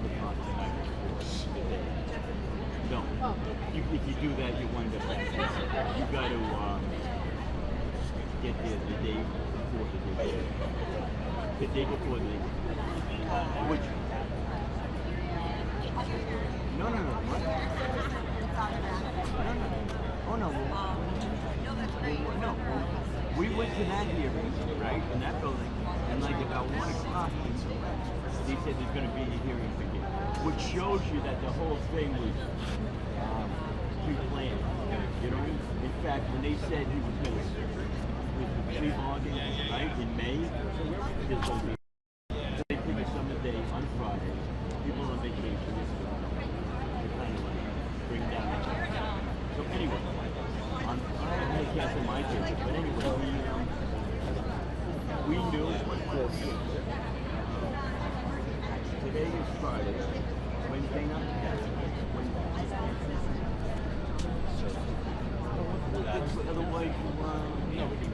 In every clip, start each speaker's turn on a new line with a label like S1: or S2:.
S1: the party the night before the day. No. If you do that, you wind up back. You got to get there the day before the day. The day before the day. Which? No. What? No. Oh no. No. We went to that hearing, right, in that building, and like about 1 o'clock, they said there's going to be a hearing again, which shows you that the whole thing was pre-planned. You know, in fact, when they said he was going to plea bargain, right, in May, there's going to be they take a summer day on Friday, people on vacation, to kind of like bring down the So anyway, on Friday, I can't say my favorite, but anyway, we knew today is Friday, Wednesday night, otherwise you don't get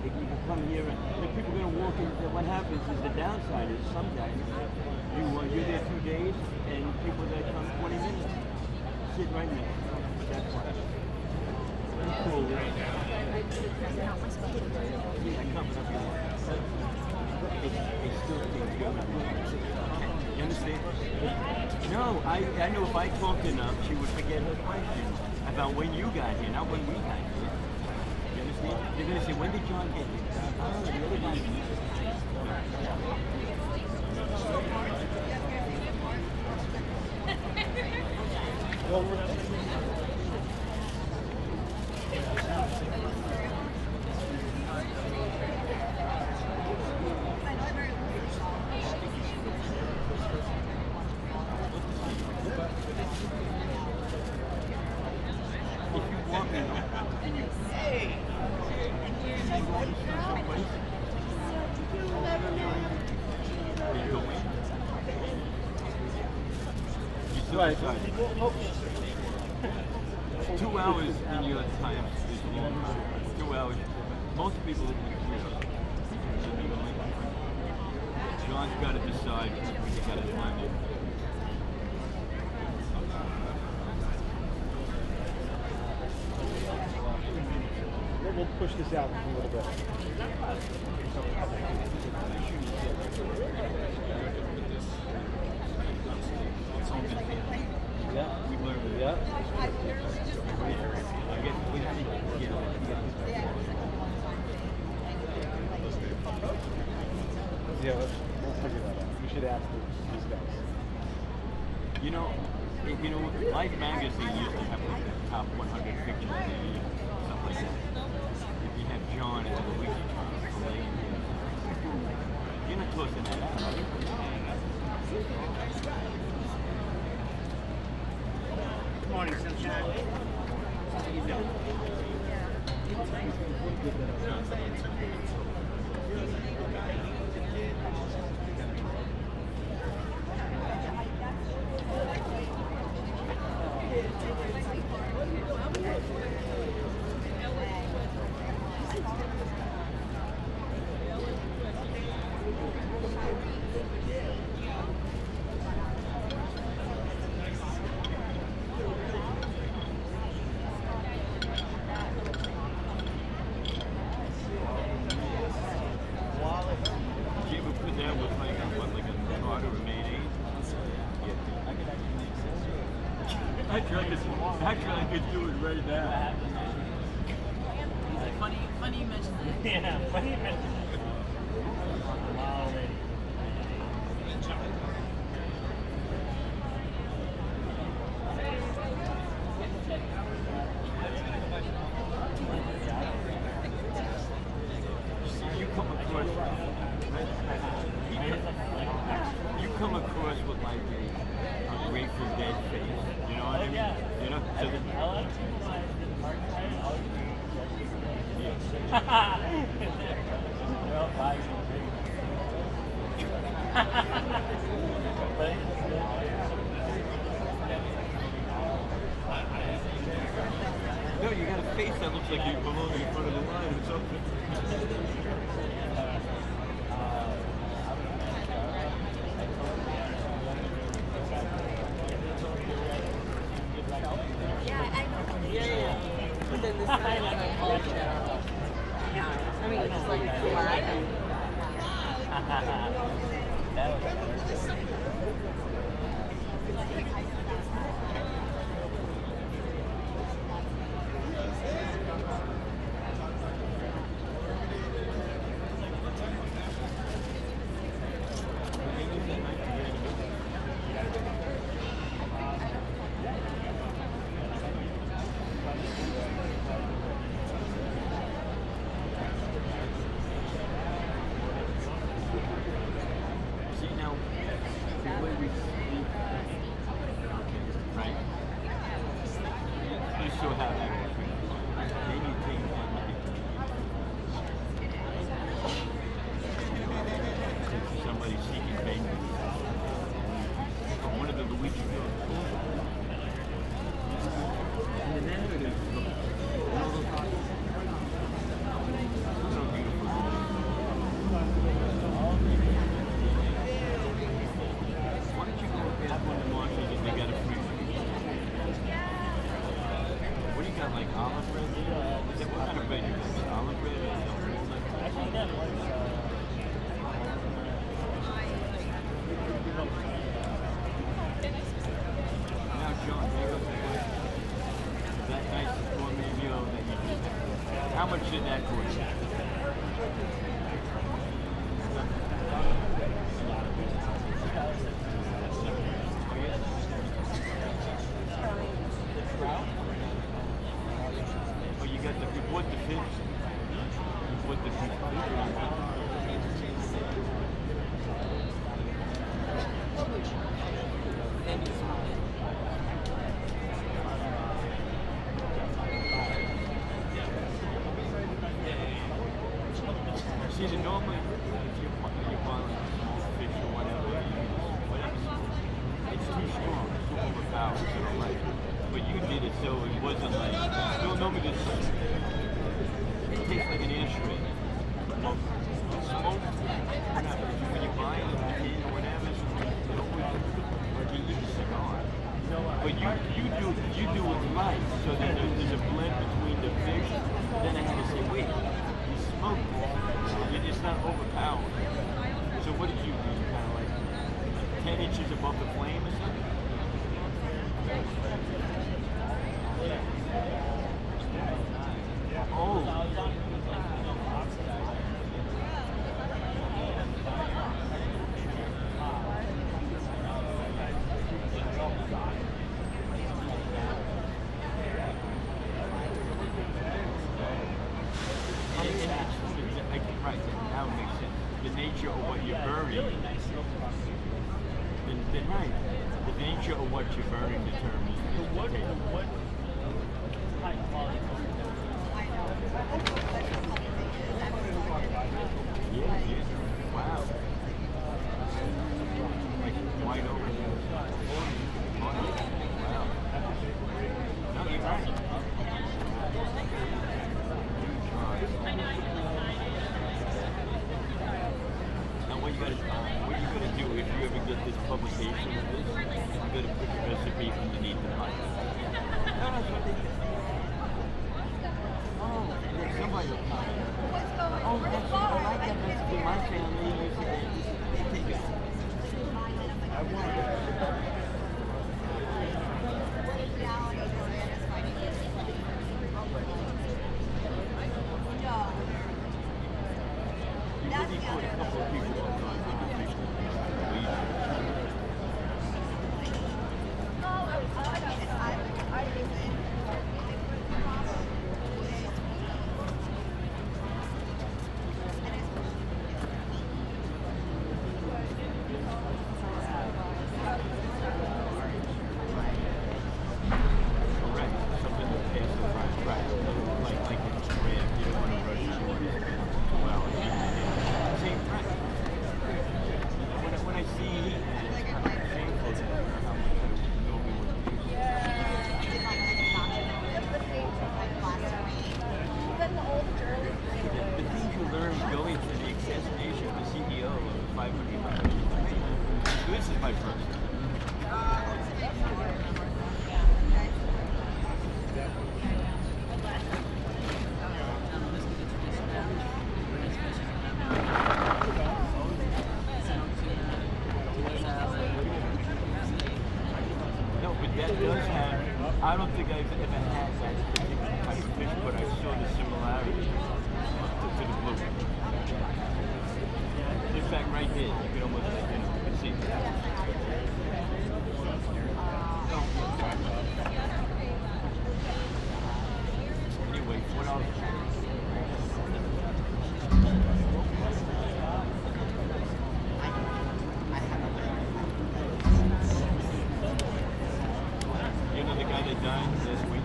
S1: if you can come here and the people are going to walk in. What happens is the downside is sometimes you're there 2 days and people that come 20 minutes sit right next to you. That's why. Cool. I come up here. It's still things going. You understand? No, I know if I talked enough, she would forget her question about when you got here, not when we got here. You understand? They're going to say, when did John get here? Oh, the other day. Right. 2 hours in your time is a long time. 2 hours. Most people, John's got to decide when he got his mind in.
S2: We'll push this out a little bit. Yeah, we learned it. Yeah. Yeah, we'll figure that out. We should ask these guys.
S1: You know, Life magazine used to have like the top 100 pictures of the year, stuff like that. If you have John and Luigi Mangione, you're not close to that out.
S3: Good morning, sunshine. How you doing?
S1: Actually, I could do it right now.
S4: Funny you mentioned that.
S3: Yeah, funny you mentioned that. Wow, lady.
S1: You come across with like a Grateful Dead face. You know what I mean? You know? So
S3: I like to well, bye.
S1: No, you got a face that looks like you belong in front of the line or something. See now, the way we speak, right? You still have that. Then you take that money. Somebody seeking payment from one of the Luigi girls. And the narrative, all those so beautiful. Why don't you go ask one of the marshals if they got a free? What do you got, like olive bread? Is that what kind of bread you got? Olive bread or
S2: Actually, that was,
S1: now, John, there goes the question. That nice gourmet meal that you did. How much did that cost you? Oh, you got the, you bought the fish? You bought the fish? See, the normally, if you're buying small fish or whatever, it's too strong, it's too overpowered, so don't like it. But you did it so it wasn't like, you'll normally just, it tastes like an ashtray. Well, smoked, when you buy it in a tin or whatever, it's always like you eat a cigar. But you do it right, so that there's a blend between the fish. Then I had to say, wait, you smoked it. It's not overpowered. So what did you do? Kind of like 10 inches above the flame or something? Oh. Right, now it makes sense. The nature of what you're burning, then right, the nature of what you're burning determines
S2: what high quality.
S1: Yeah. Wow. Like wide open. Wow. No, you're right. Now what you gotta do if you ever get this publication of this, you gotta put the recipe underneath the pipe. No, that's what they did. Oh, yeah, somebody will comment. Oh, that's I like that recipe. My family used to take it. I want it. You really put a couple of people on the This is my first. I don't think I've ever had that particular type of fish, but I saw the similarity to the blue. In fact, right there, you can almost, you can see. Anyway, what else? You know the guy that died this week?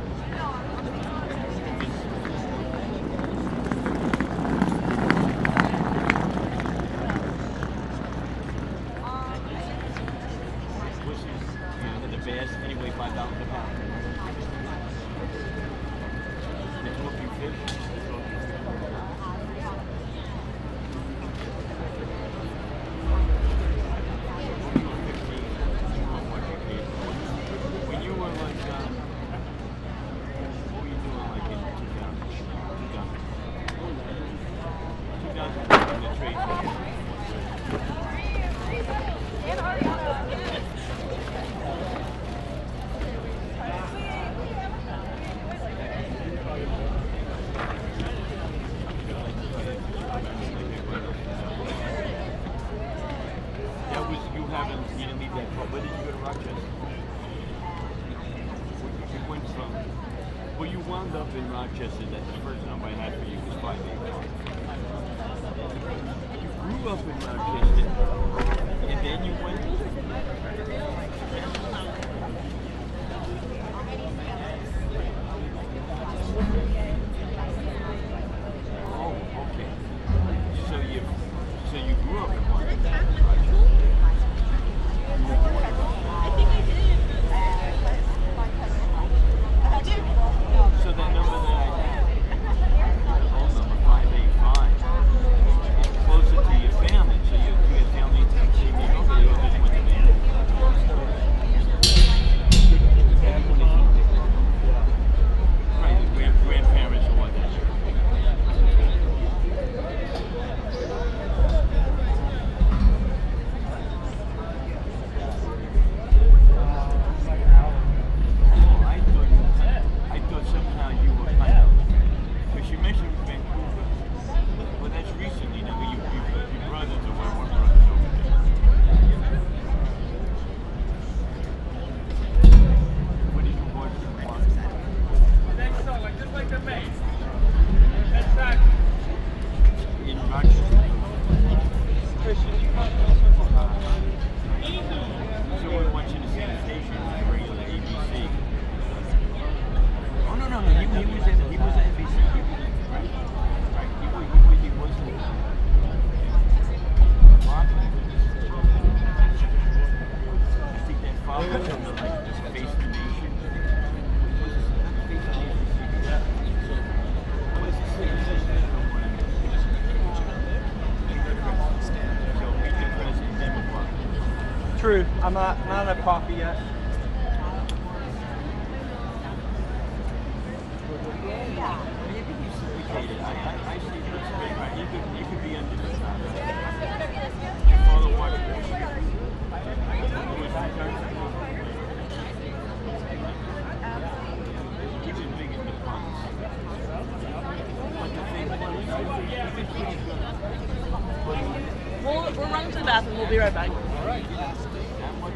S1: The bass, anyway, $5 a pound. They're talking fish. When you were like, what were you doing like in 2000 in the trade show? You didn't leave that far. Where did you go to Rochester? You went from, well, you wound up in Rochester. That the first number I had for you was 585. You grew up in Rochester, and then you went. Oh, okay. So you grew up in Rochester. So that number that I had, the phone number 585, is closer to your family. So your family came over, they all just went to Manhattan. Right, the grandparents or whatnot. I thought somehow you were kind of, because you mentioned Vancouver. Well, that's recently. Now, your brothers or one brother's over there. What did you watch in the park?
S3: I think so, like just like the main. That's that.
S1: In Rochester. So we're watching the same station, regular ABC. Oh no, he was at NBC. Right. He wasn't. I think that follows him to like this Face the Nation. Was it not Face the Nation? What is So we did President Democrat.
S2: True. I'm not on coffee yet.
S1: I see this thing, right? You could be under the sun. Your father watched Wall Street. He was big in the punks. But the thing was, he was pretty good.
S4: We're running to the bathroom. We'll be right back.
S1: All right. That much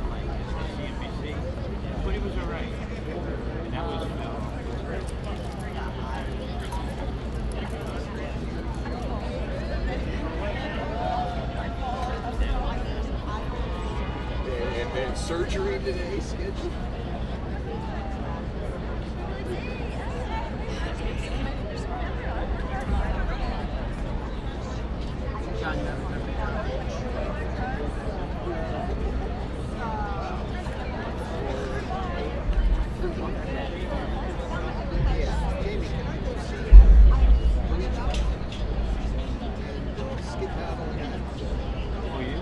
S1: like CNBC. But he was all right. And that was
S5: And surgery today scheduled? Jamie, can I go see Luigi? Skip out on that.
S1: oh yeah.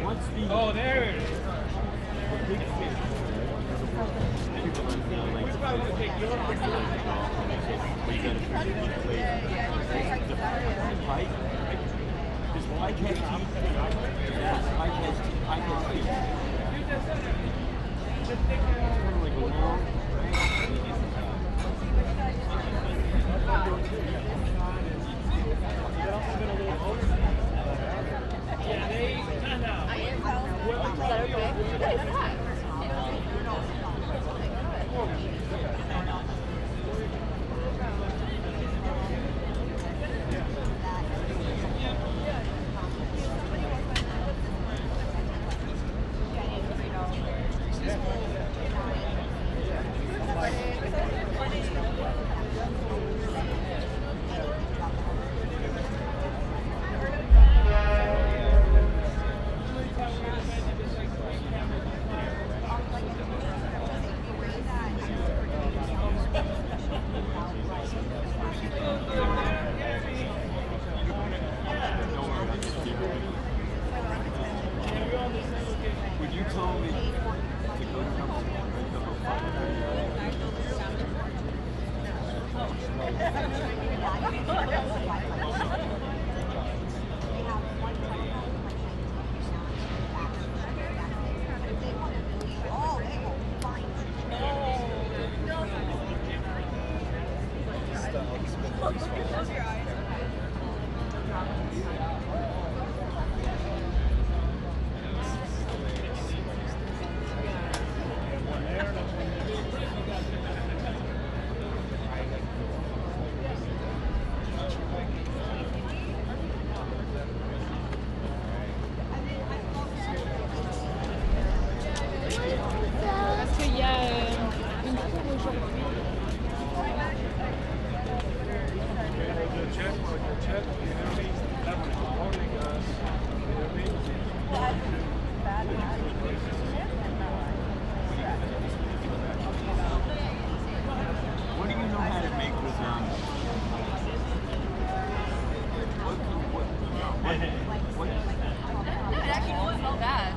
S1: Once the
S3: Oh, there it is.
S1: big fish, people don't feel like
S3: We're probably gonna take your picture.
S1: well, you gotta fish it each way. The pike, this pike has teeth. This pike has teeth. Pike has teeth. It's kind of like a long,
S3: Yeah, they kind of.
S1: Would you tell me to go to number 1 or number
S4: Parce qu'il y a une cour aujourd'hui.
S1: What do you know how to make with what
S4: It actually won't smell bad.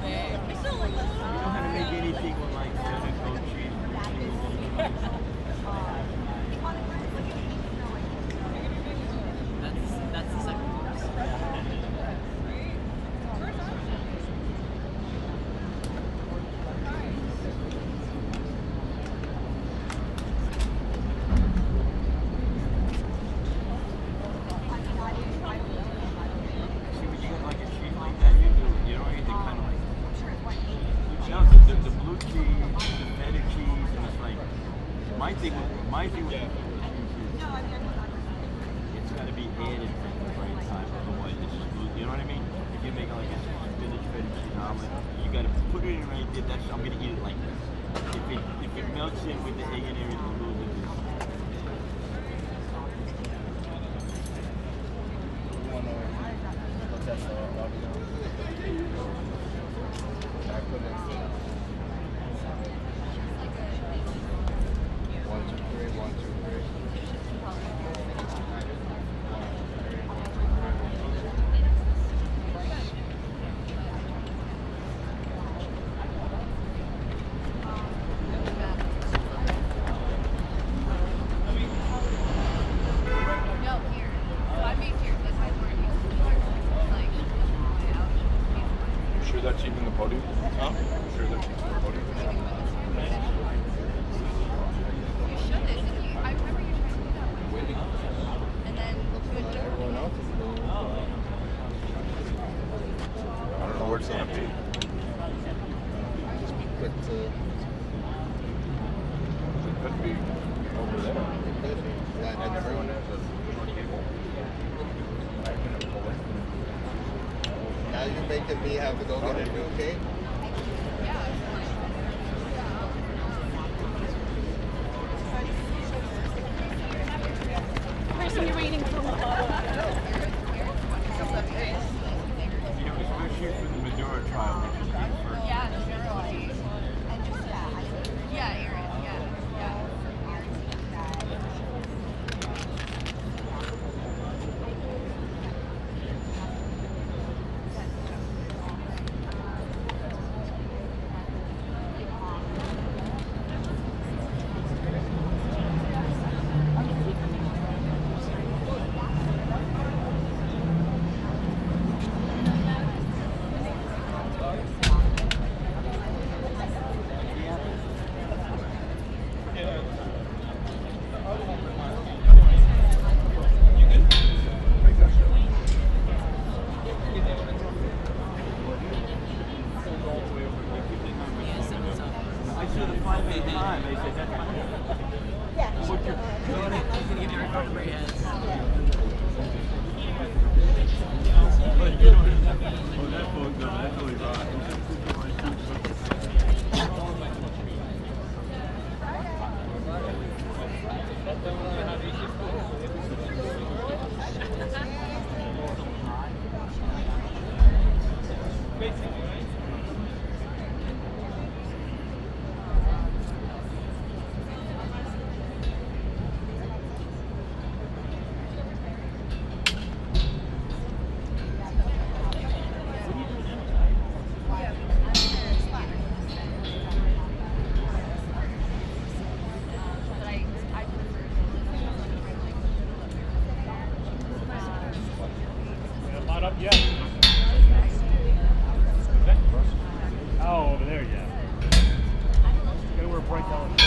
S1: you know how to make anything with like cheddar, goat cheese?
S4: That's the second course.
S1: See, when you got like a cheese like that, you don't need to kind of like. No, the blue cheese, the feta cheese, and it's like my thing with it's got to be added at the right time, otherwise it's just blue. You know what I mean? If you make like a spinach feta cheese omelet, you got to put it in right there. I'm gonna eat it like this. If it melts in with the egg and everything, it goes in this.
S4: No, here. So I made here. That's my party. Like,
S6: You sure that's even the podium? Huh? You sure that's even the podium?
S4: you should. I remember you trying to do that one. And then we'll do it differently.
S6: I don't know where it's gonna be.
S2: Just be quick to.
S6: It could be over there.
S2: It could be. That at the
S6: Everyone
S2: room.
S6: has a cable. I can pull it.
S2: Now you're making me have to go get a new cake.
S4: Person you're waiting for.
S1: You know, especially for the Maduro trial, which is being first.
S4: Yeah, totally. Yeah, Aaron. Yeah.
S1: time. I said, that's my
S5: Yeah.
S1: What's your Oh, that boat, no, that's only right.
S3: Not up yet. Oh, over there, yeah. Gotta wear bright colors.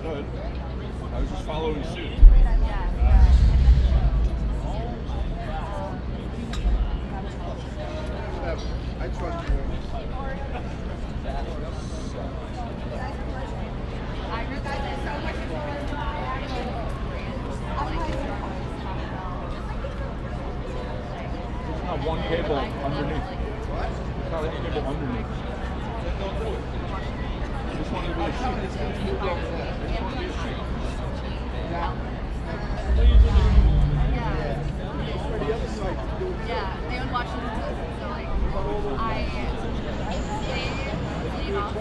S6: Good. I was just following suit.
S2: I trust you.
S6: There's not one cable underneath. There's not one cable underneath. Don't do it. I just wanted to be a sheet. I just want to be a sheet.
S4: Yeah, they would watch it. So like, I stayed off.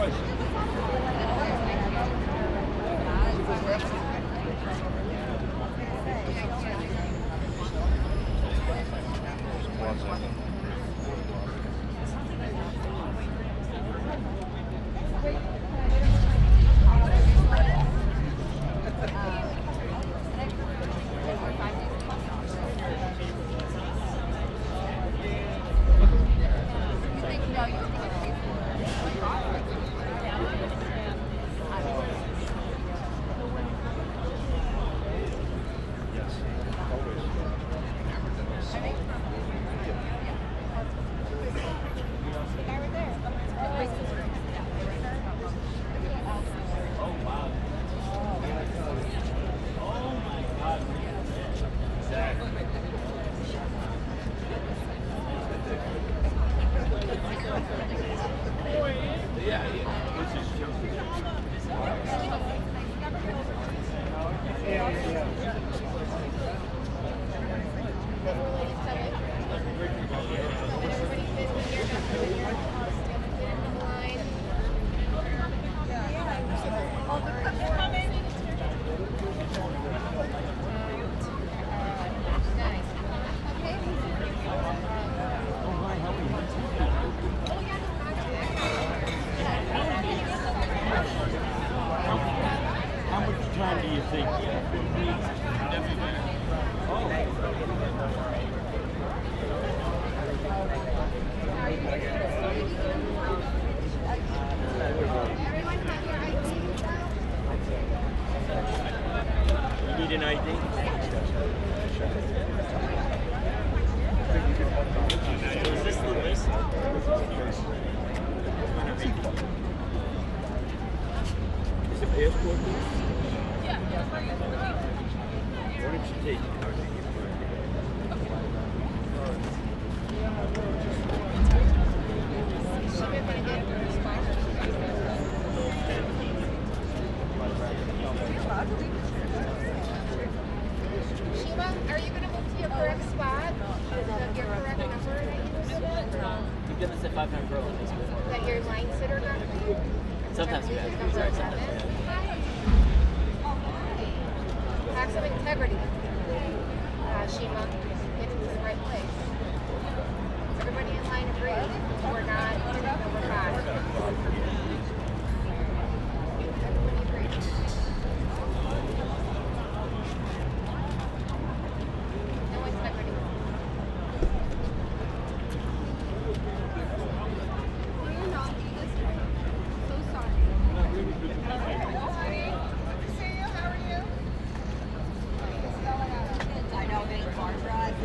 S1: How much time do you think?
S7: gonna say 5-pound girl.
S4: Is that your line sitter girl?
S7: Sometimes we have. Sorry, sometimes we have.
S4: Have some integrity, Shima. Get into the right place. Everybody in line agrees. We're not over five. Everybody agrees. No integrity. Will you not do this? So sorry. I know, getting car drive.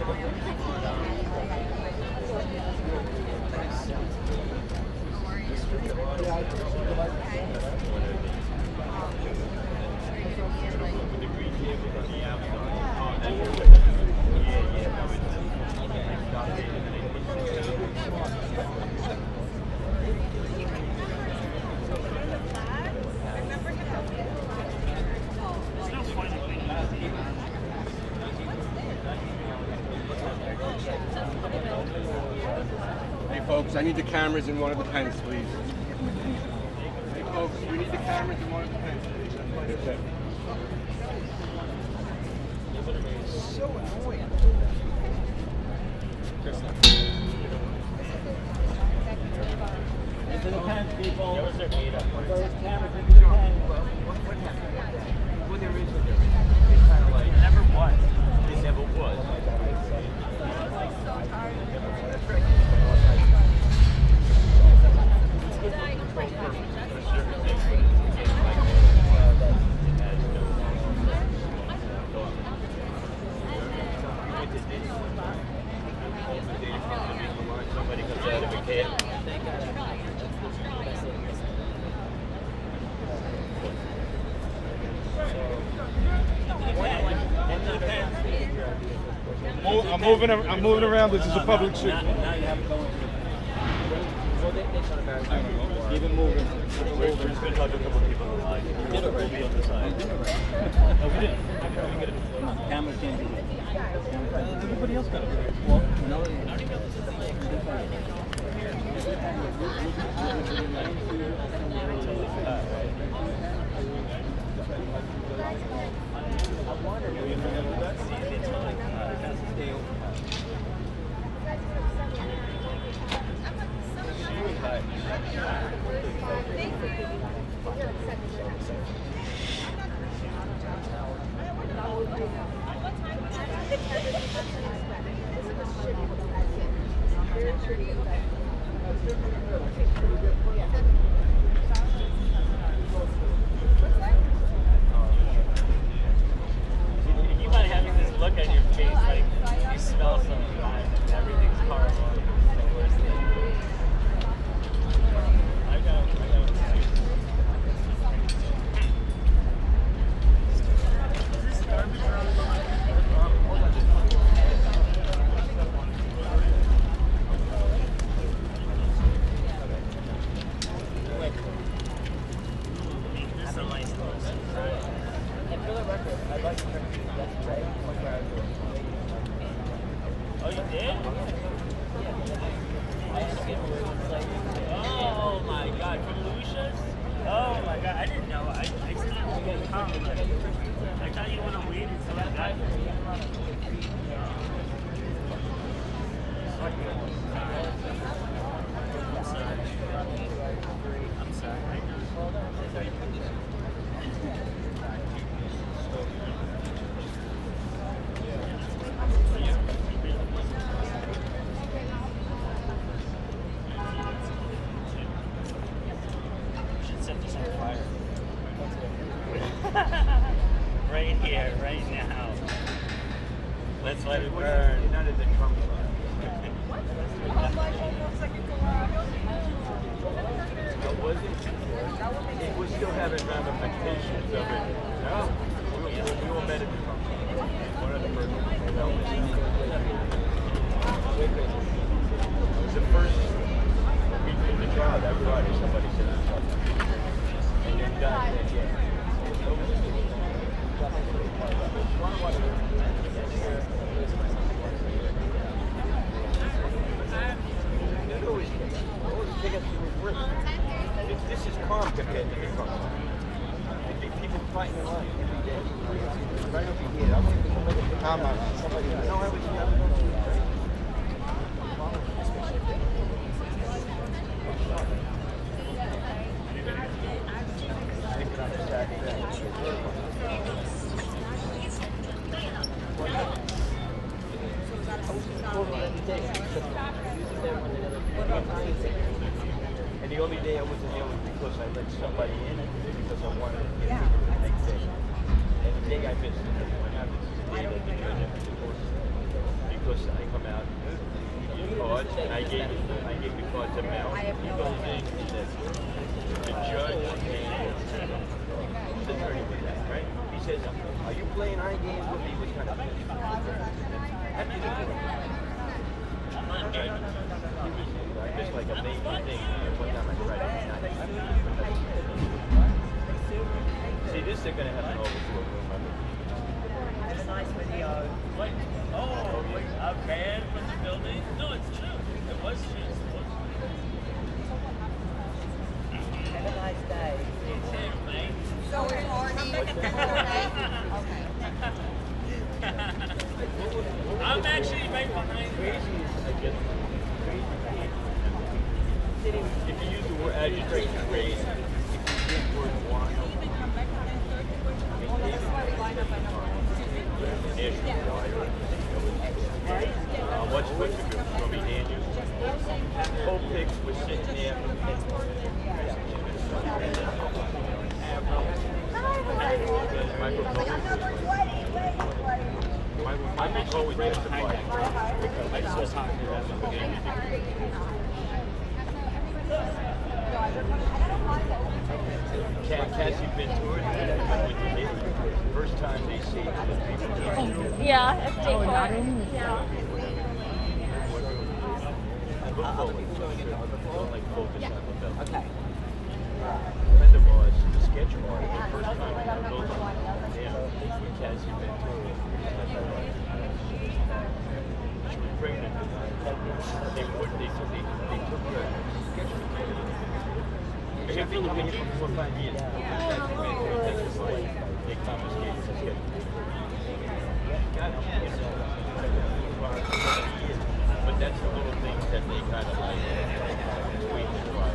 S8: Hey folks, I need the cameras in one of the pens, please. Hey folks, we need the cameras in one of the pens, please. That's it.
S5: So annoying.
S7: Into the pen, people. Those are made up.
S1: Those cameras into the pen. What happened? Well, there is a difference. It's kind of like, it never was. It never was. Somebody comes out of a cave.
S2: I'm moving around. This is a public street.
S1: Now you have to go into the... Keep it moving. We're just going to talk to a couple of people on the side. We'll be on the side. No, we didn't. Cameras can't do that. Everybody else got it. Well, no, I already got this. You might having this look on your face like you smell something and everything's horrible. It's the worst thing. I got Is this garbage? That's a nice close.
S7: And for the record, I'd like to turn to yesterday.
S1: Oh, you did? Oh my god, from Lucia's? Oh my god, I didn't know. I still didn't get a compliment. I thought you would have waited until I got here. I'm sorry. I'm sorry. Should set this on fire. Right here, right now. Let's let it burn. You're not in the Trump it was still having ramifications of it. No, we all met at the Trump. One of the first ones. It was the first week in the trial that Friday somebody said something. And then God said, yeah.
S7: told me every day. And the only day I wasn't there was because I let somebody in because I wanted to get people the next day. And the day I missed it, what happens is the day that the judge has to divorce because I come out, he gives cards, and I gave the cards to Mel. He goes in, he says, the judge and the attorney with that, right? He says, are you playing high games with me? What kind of thing? I missed like a major thing. One time I tried it. See, this they're going to have to overflow room.
S9: Have a nice video. What? Oh, a van from the building? No, it's true. It was true.
S7: Have a nice day.
S9: You too, mate.
S4: So recording. Okay.
S9: I'm actually right behind you.
S7: If you use the word agitation phrase, if you use the word want, what's good? From me hand you. Whole pics was sitting there. My proposal was justified. I was talking to them. Cassie Ventura, with the kid, first time they see it.
S10: Yeah, it's day 4. Yeah.
S7: Okay. A friend of ours, the sketch artist, the first time I built Cassie Ventura. She was pregnant. They took her sketch material. She'd been here for 4 or 5 years. They confiscated the sketch. But that's the little things that they kind of like tweak and try.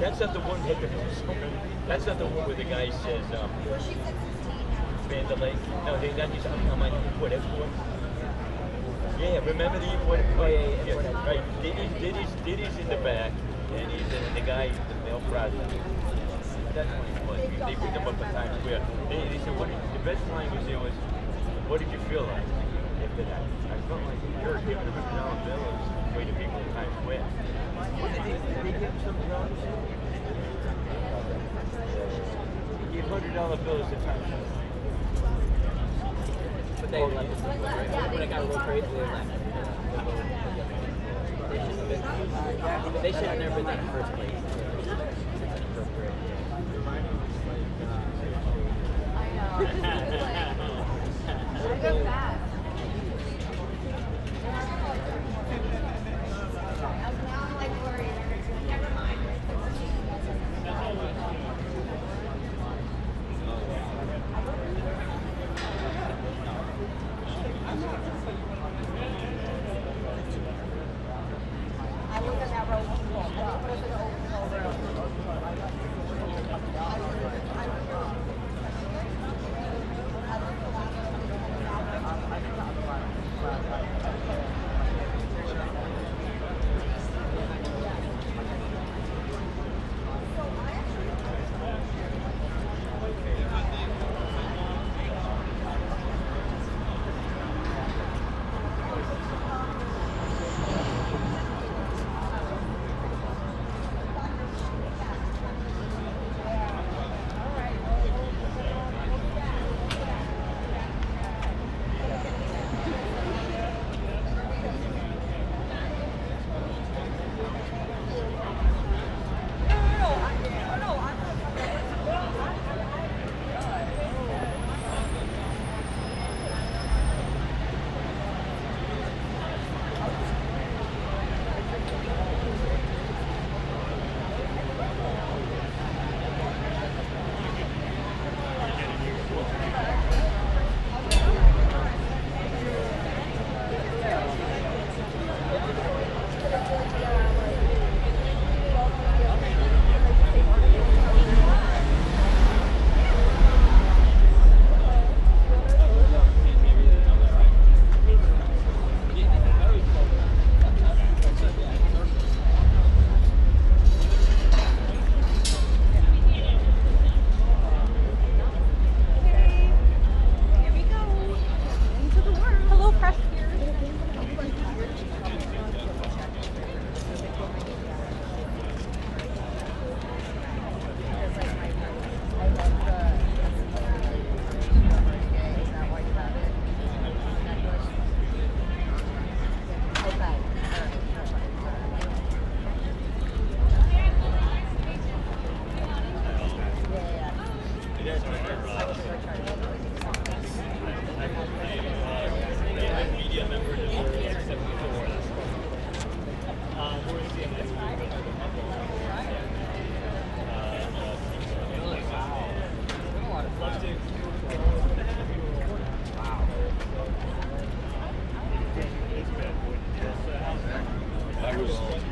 S7: That's not the one. That's not the one where the guy says, Mandalay. No, they not just. I'm like, what? Yeah, remember the what? Oh yeah, right. Diddy's in the back, and he's the guy, the male president. That's when he was. They picked him up at Times Square. They said, what? The best line was there was, what did you feel like after that? I felt like you're giving him $1 bill way to people in Times Square. What did they give him some dollars? He gave $100 bills to Times Square. But they left it. When it got a little crazy, they left it. They should have never been there in the first place.
S4: Go fast. Never mind. I look at that road.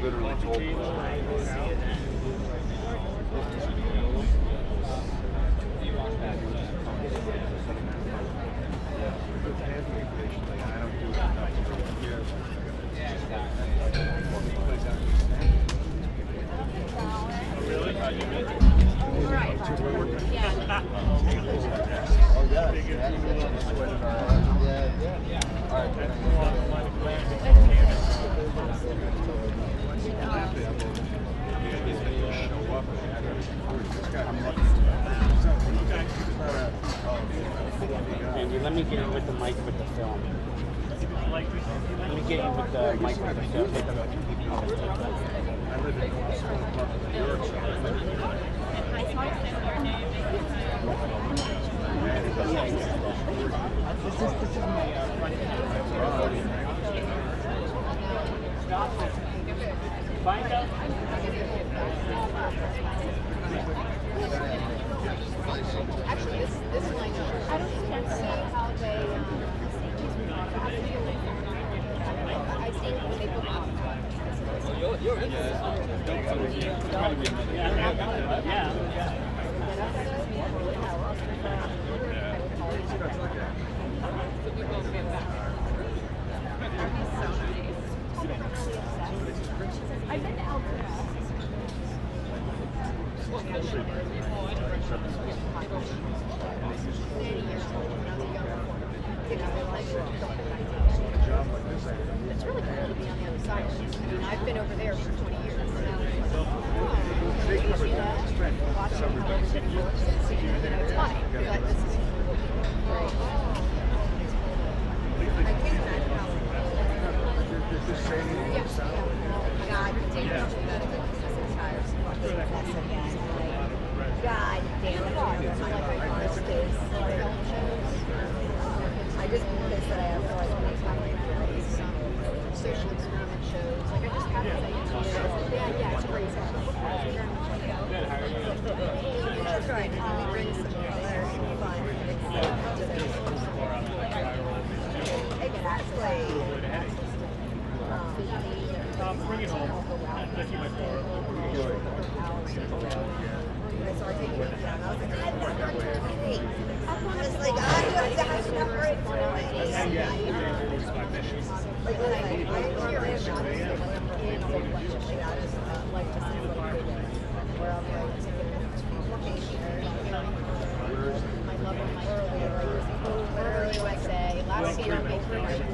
S6: literally told me.
S2: Andy, let me get you with the mic with the film. Let me get you with the mic with the film.
S9: Find out.
S4: Actually, this line, I don't see how they. I think when they put on.
S10: I've been to Alberta.
S4: It's really cool to be on the other side. I mean, I've been over there for 20 years. Watching how everybody works and seeing, it's funny, but this is great. I can't imagine how God damn it. God damn it. I just noticed that I have to like make my way through social experiment shows. Like I just have to say, yeah, it's crazy. That's right. We bring some hilarity and fun and excitement to this. Exactly.
S3: Bring it home. That's my car.
S4: So I take it down. I was like, I'm not going to TV. I was like, I have to have enough for it. Like, when I normally have not like to see what I did where I'll be like, vacation. I love it. Literally, I say, last year on vacation,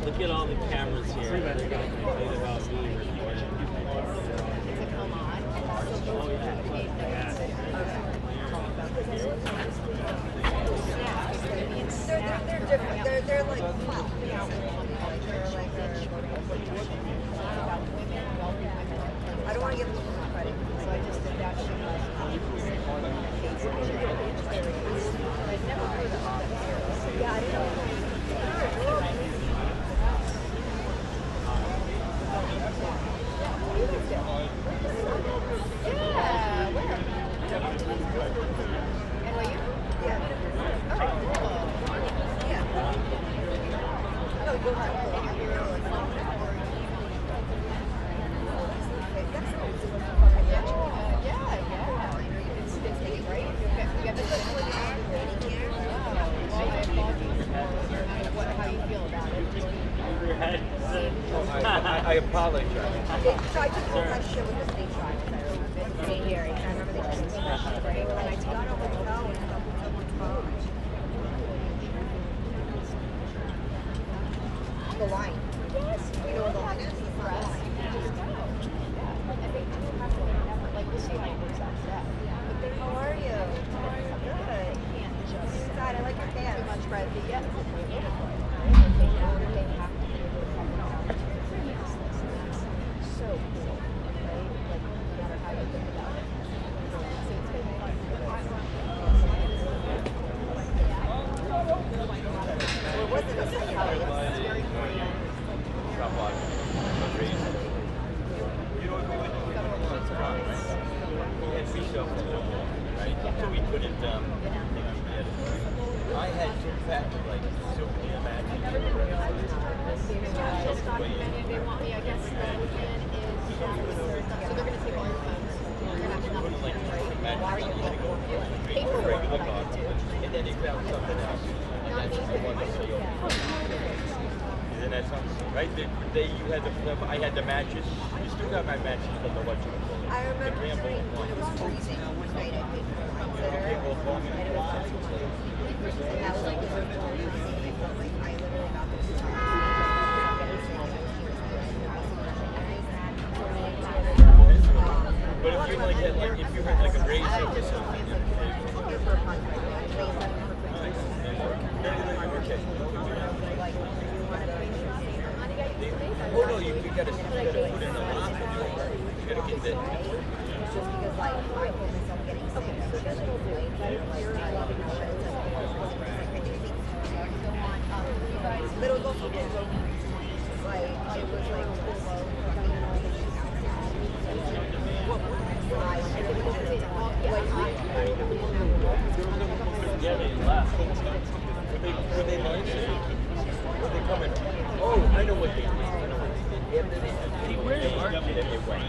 S1: Look at all the cameras here. They're going to complain about me recording.
S4: They're different. They're like fun. I don't want to give them credit, so I just did that shit. I'd never heard of that. Yeah, I didn't know.
S7: I apologize.
S4: So I took all my shit with the state trial. Stay here. I remember they just expressed it, right? And I got a hotel and the line. Yes. You know where the line is? The press. And they do have to like we'll see how it works out today. But then how are you? Good. Can't just God, I like your pants. Too much bread to get. They have to do it. So cool, right? Like, no matter how you think about it. So it's been fun. Well, it wasn't a psychology, it was very cool.
S7: So we couldn't, I had two factors, like, so can you imagine
S4: Stalking menu, they want me, I guess, the plan is, so they're going to take all your phones. You're going to have nothing to do, right? Paperwork, what I can do.
S7: And then they found something else. And that's the one that they and then that something, right? The day you had the flip, I had the matches. You still got my matches from the what you call it.
S4: I remember when it was freezing one night at Big Consider, and it was just too much. And that was like the first time I felt like I literally got this
S7: But if you like had like if you had like a razor or something. Oh no, you gotta put in a lot. You gotta get that.
S4: Just because like I told myself getting sick. So this will do it. But it was also good. Like it was like slow.
S7: Yeah, they left. Were they nice? Were they coming? Oh, I know what they did. I know what they did. After they marketed it, they went.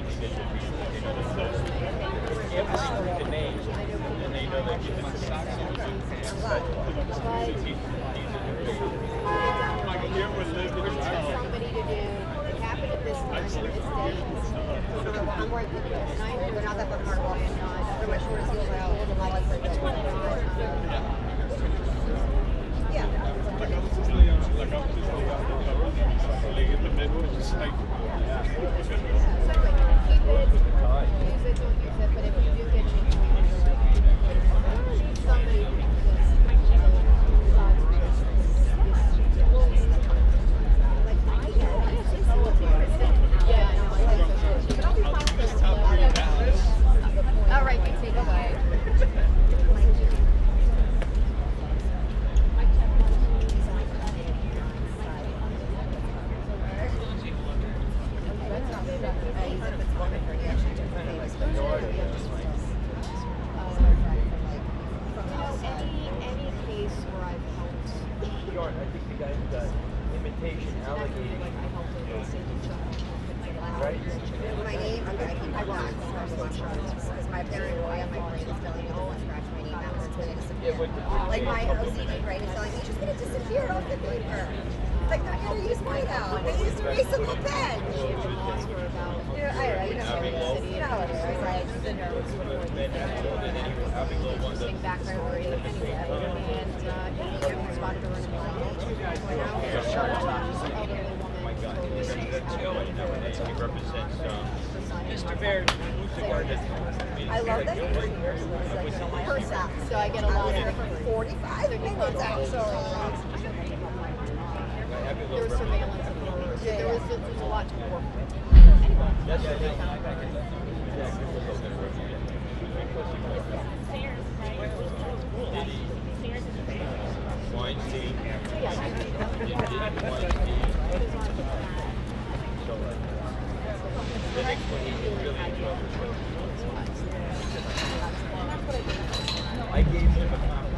S7: After they the names, and they know they give it to
S4: somebody to do. It happened at this time, this day. I'm working with this. We're not that far apart. They're my shortest heels out. A lot of yeah. Keep it, use it, don't use it, but if you do get changed, somebody all right, you take away. Any case where I've helped.
S7: I think the guy who got imitation alligator. Right?
S4: My name, okay, I want because my parent boy on my brain is telling me, oh, I scratched my name out, it's gonna disappear. Like my OCD brain is telling me, it's just gonna disappear off the paper. Like they're gonna use mine now. They used a reasonable pen. You know, I don't know, you know how it is. Like the nerves listening back right where it is. And yeah, we spotted her in the
S7: He represents Mr. Bear.
S4: I love that you're here. First out. So I get a lot of 45 minutes actually. There was surveillance of her. There was a lot to work with.
S7: That's the thing. Weinstein. The next one he really enjoyed. I gave him a compliment.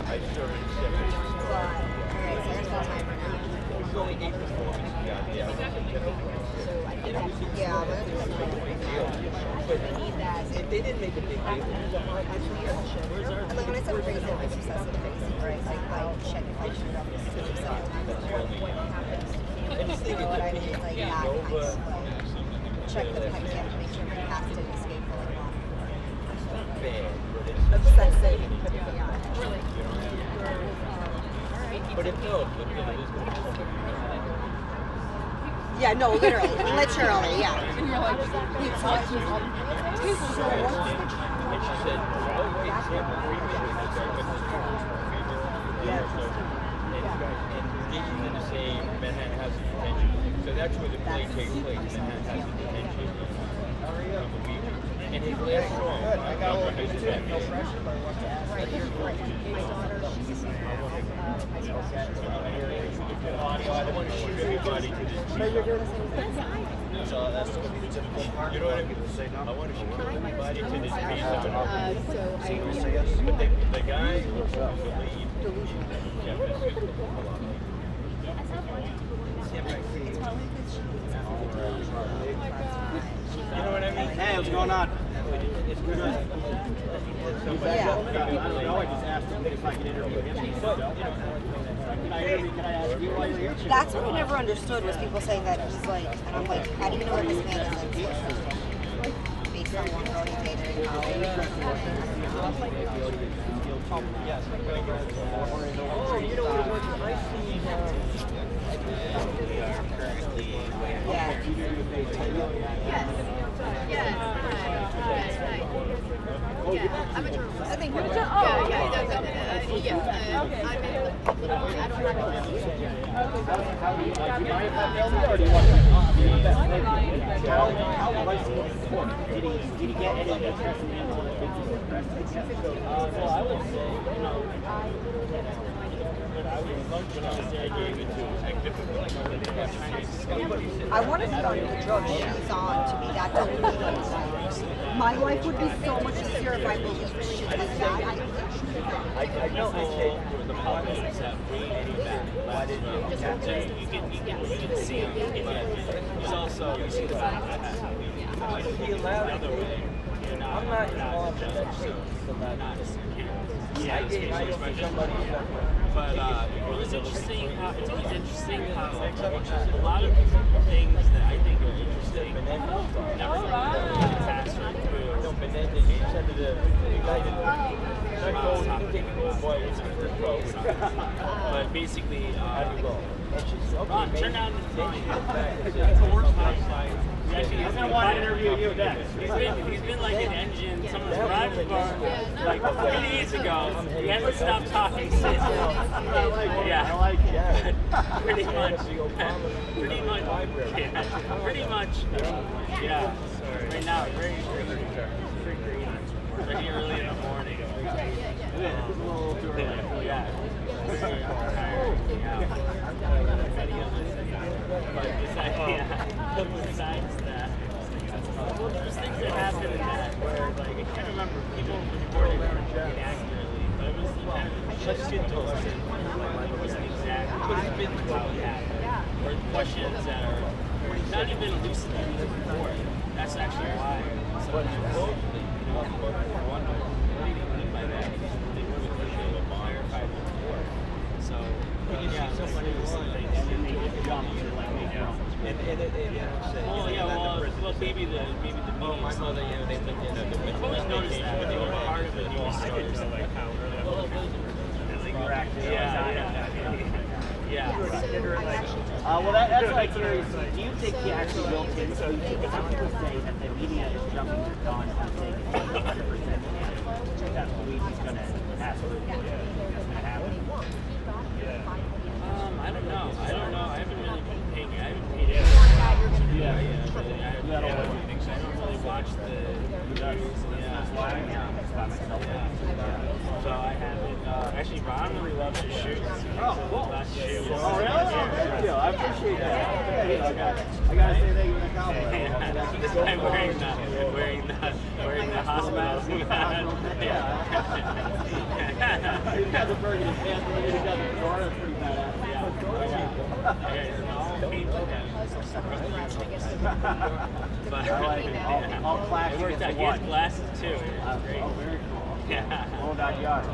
S7: I started it was only 8 performances we got. Yeah. But if they didn't make a big deal,
S4: Like when I said raise it, it's obsessive facing, right? Like check if I should up what happens.
S7: and just think
S4: What I mean, like that kind
S7: Nova.
S4: of check the pipe, you have to make sure the cast didn't escape for like long.
S7: Bad,
S4: Obsessive. Yeah.
S7: but it no, but it is going to be something.
S4: Yeah, no, literally, yeah.
S10: And you're like, you talk to all the tables are like,
S7: And she said, oh wait, sample 3 minutes. And engaging in the same Manhattan House of Detention. So that's where the play takes place. Manhattan House of Detention. And
S5: I got a little bit too. No pressure, but I want to ask.
S4: Right here, right. My daughter, she's
S7: Audio, I don't want to shoot everybody to this.
S4: so you're doing the same thing?
S7: So that's going to be the typical part. You know what I mean? I want to shoot everybody to this piece.
S4: So
S7: You say yes? But the guy looks up the lead. Yeah, you know what I mean?
S2: Hey, what's going on? It's good.
S4: Yeah.
S2: I don't know. I just asked him if I could interview him. Can I ask you while you're here?
S4: That's what I never understood was people saying that he's like, and I'm like, how do you know what this man is like? Based on one girl he dated in college.
S7: Yes. Oh, you know what it was? I see. We are currently.
S4: I'm a journalist. I think you're a
S10: Oh,
S4: journalist.
S10: yeah, I'm
S2: Did he get any testimonial that makes you impressed?
S7: Well, I would say, you know, but I was there, I gave it to
S4: I wanted to know the drug she's on to be that delusional. My life would be so much easier if I believed she was that.
S7: I know I said the politics have way back. Why didn't you capture it? You can see him. He's also, you see the back. He allowed it. I'm not involved in that shit. Yeah, I gave somebody.
S9: But it was interesting. It's always interesting how a lot of things that I think are interesting never really pass through.
S7: No, but then he said to the United.
S9: But basically,
S7: Okay,
S9: turn down the
S2: He's gonna want to interview you next.
S9: He's been like an engine. Someone's garage bar like 3 days ago. He hasn't stopped talking since. Yeah,
S2: I like it.
S9: pretty much. Pretty much. Yeah. Right now, very early in the morning.
S2: It's a little too early.
S9: Yeah. Very tired. But besides that, there's things that happen in that where, like, I can't remember, people reported it accurately, but it was kind of just get to us. It wasn't exactly how it happened. Or questions that are not even elucidated before. That's actually why some people, wonder what do you mean by that? They wouldn't verify it before. So, yeah, somebody was something, and then they just jump to like make their own.
S7: Well,
S9: Maybe the media.
S7: My mother, yeah, they lived in
S9: I've always noticed that when they were part of the news stories. Yeah.
S2: Well, that's why I'm curious. Do you think he actually will take the tweet? Because some people say that the media is jumping the gun and saying it's 100% that Luigi's going to absolutely what's going to happen.
S9: I don't know. I haven't really been paying. I haven't paid attention. I don't really watch the news. So I haven't. Actually, Ron really loves his shoes.
S2: Oh, cool.
S9: Last shoe.
S2: Oh, really? Thank you. I appreciate that. I got to say thank you to the cowboy.
S9: I'm wearing the hospital.
S2: He's got the burgundy pants and he's got the fedora. That's pretty badass.
S9: But
S2: I like it. All classic.
S9: It worked out. He has glasses too.
S2: Oh, very cool.
S9: Yeah.
S2: Whole backyard.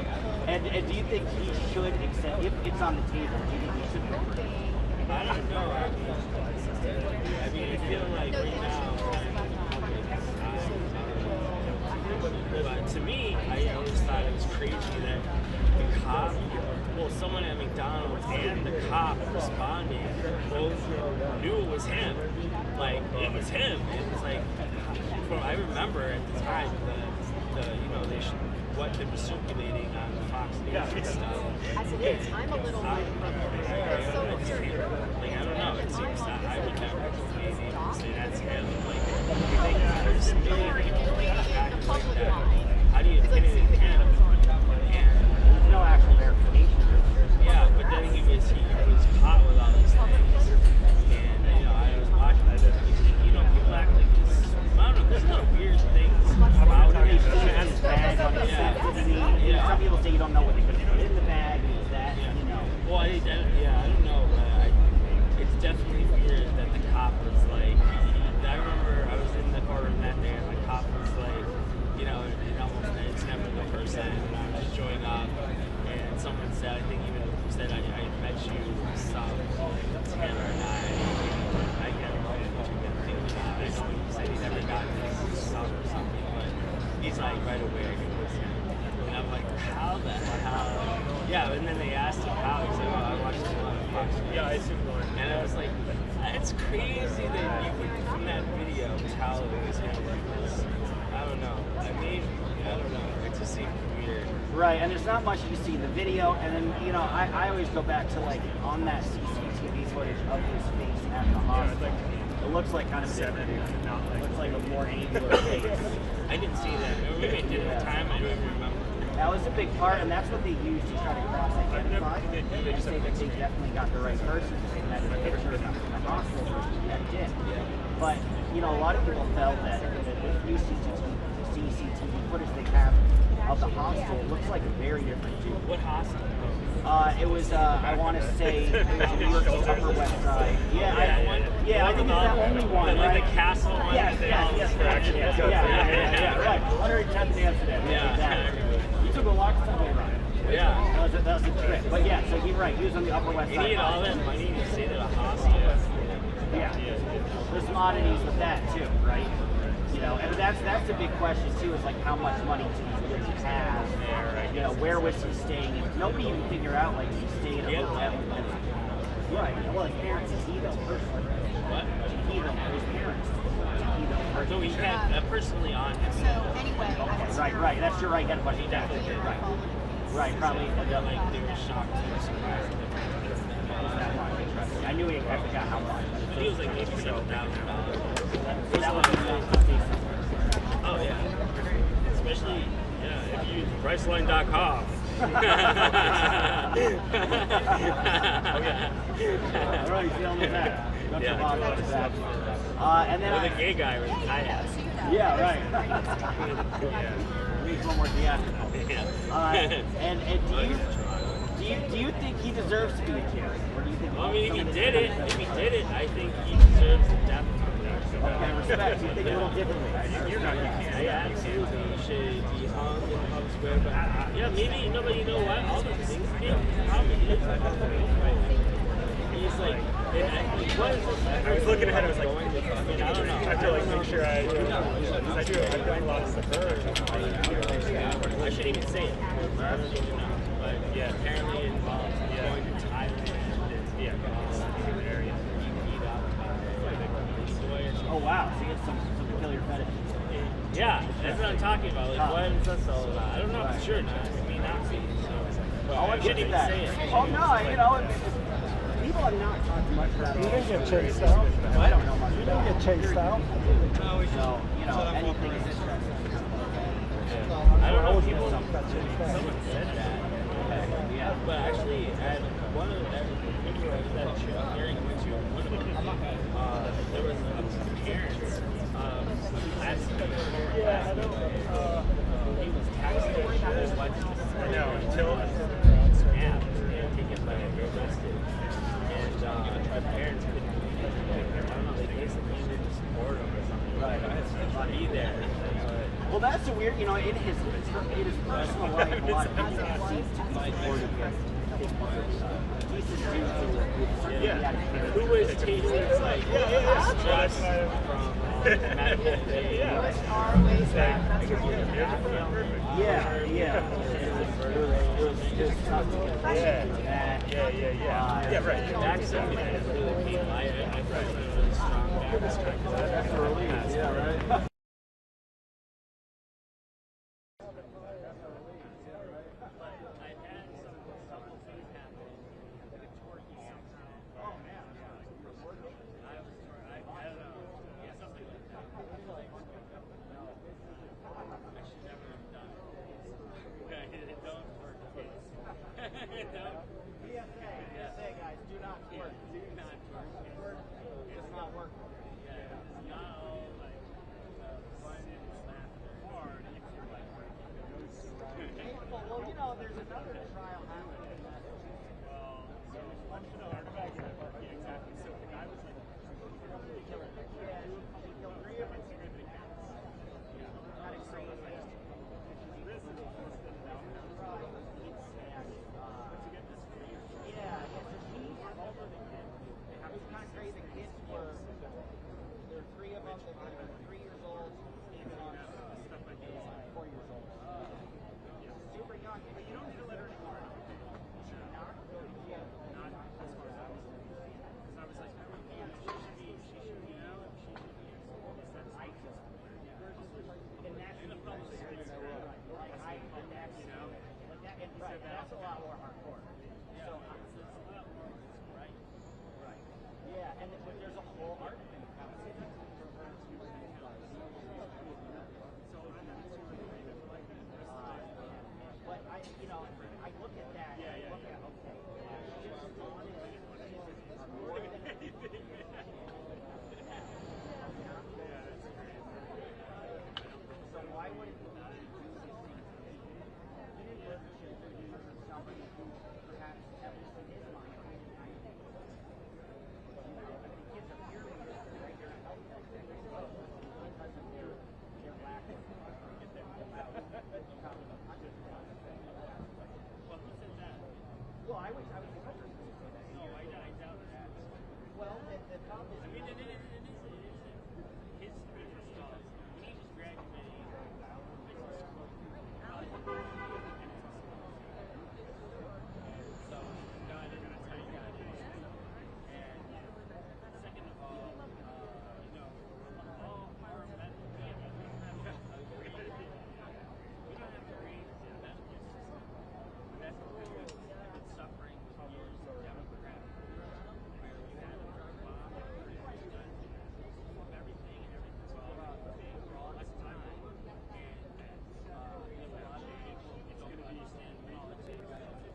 S2: And do you think he should accept, if it's on the table, do you think he should remember it?
S9: I don't know. I mean, I feel like right now, but to me, I always thought it was crazy that the cop, well, someone at McDonald's and the cop responding both knew it was him. Like, it was him. It was like, I remember at the time, what they were circulating on Fox News and stuff.
S4: As it is, I'm a little
S9: I don't know. It seems that I would never be able to say that's him. Like, I think there's a million people
S2: on the safety. Some people say you don't know what they could have put in the bag. Is that, you know?
S9: Well, I don't know, but it's definitely weird that the cop was like, I remember I was in the courtroom that day and the cop was like, you know, it's never the person, and I was showing up, and someone said, I think even said, I met you some 10 or 9, I get it, I know he said he never got this sub or something, but he's like, right away, it was him. And I'm like, how the hell? Yeah, and then they asked him how. He's like, I watched it on Fox News. Yeah, I assumed. And I was like, it's crazy that you could, from that video, tell it was him. I don't know. I mean, I don't know. It just seemed weird.
S2: Right, and there's not much you see in the video, and then, you know, I always go back to, like, on that CCTV footage of his face at the hospital. It looks like kind of different. It looks like a more angular face.
S9: I didn't see that. Maybe I did at the time. I don't even remember.
S2: That was a big part, and that's what they used to try to cross-identify. They say that they definitely got the right person, and that the picture of the hospital person that did. But, you know, a lot of people felt that the new CCTV footage they have of the hospital looks like a very different dude.
S9: What hospital?
S2: It was, I want to say, it was New York Upper West Side. Yeah, I think it's that only one,
S9: like
S2: right?
S9: the castle one?
S2: Yes, right. 110th in Amsterdam.
S9: Yeah.
S2: Exactly. You took a lot of time around.
S9: Yeah.
S2: That was a trip. But yeah, so you're right. He was on the Upper West Side.
S9: You need all that money to stay at a hospital.
S2: Yeah. There's some oddities with that too, right? You know, and that's the big question too, is like how much money do you have? You know, where was he staying? And nobody even figure out like he stayed a little bit. Right. Well, his parents, he though personally.
S9: What?
S2: He though, his parents.
S9: No, he had personally on him.
S4: So anyway,
S2: Okay, right. That's your right hand question. He definitely did. Right. Right. Probably.
S9: Like they were shocked or surprised.
S2: I knew I forgot how much.
S9: He was like maybe $7,000.
S2: That was
S9: Oh yeah. Especially if you use Priceline.com.
S2: All right, feeling with that. And then
S9: the gay guy with the kayak.
S2: Yeah, right. Needs one more theatrical. And do you think he deserves to be a carry, or do you think?
S9: Well, I mean, if he did it, I think he deserves the death penalty.
S2: Okay, respect. You think a little differently.
S9: You can't. Yeah, absolutely. He should be hung in the public square. But yeah, maybe nobody know what all those things. He's like, what is this?
S3: I was looking ahead. I was like,
S9: I don't know.
S3: I have to like make sure I do. I've done lots of her.
S9: I shouldn't even say it. I don't even know. But yeah, apparently it involves going to Thailand.
S2: Oh wow, so you get some peculiar fetish.
S9: Yeah, that's what I'm talking about. Like, what is this all about? I don't know for sure. It may not be. So, I shouldn't even say it.
S2: Oh no, you know, people are not talking much about it.
S5: You didn't get chased out.
S2: I don't know much.
S5: You didn't get chased out.
S2: So, you know, anything is interesting.
S9: I don't know if people
S5: got chased out.
S9: someone said that. Yeah, but actually, at one of that hearing I went to, one of them, there was parents last week. He was texting his wife.
S3: I know, until
S9: Snapped and taken by arrested. And the parents couldn't, I don't know, they basically didn't support him or something. Right. Be there.
S2: Well, that's a weird, you know, in his personal life, a lot of people seem to be supportive of
S9: Who was taking like stress from medical aid? It was tough to get
S3: Yeah, right.
S9: That's something that really came. I felt a really strong back. That's a relief. Yeah, right.
S2: I look at that and I look at, okay, his honest are more than anything. So why would it be because of somebody who perhaps at least in his mind, the kids are furious right here in healthcare because of their lack of
S9: Well, who said that?
S2: Well, I was the first person to say that.
S9: No, I doubt that.
S2: Well, the problem is,
S9: I mean, it is his first cause. When he was graduating from business school, so no, I didn't know where he got it. And second of all, all our medical, we don't have a great medical system. That's because we've been suffering for years of demographic where we had a drug bomb of everything and everything's all for all this time. And a lot of people don't understand politics,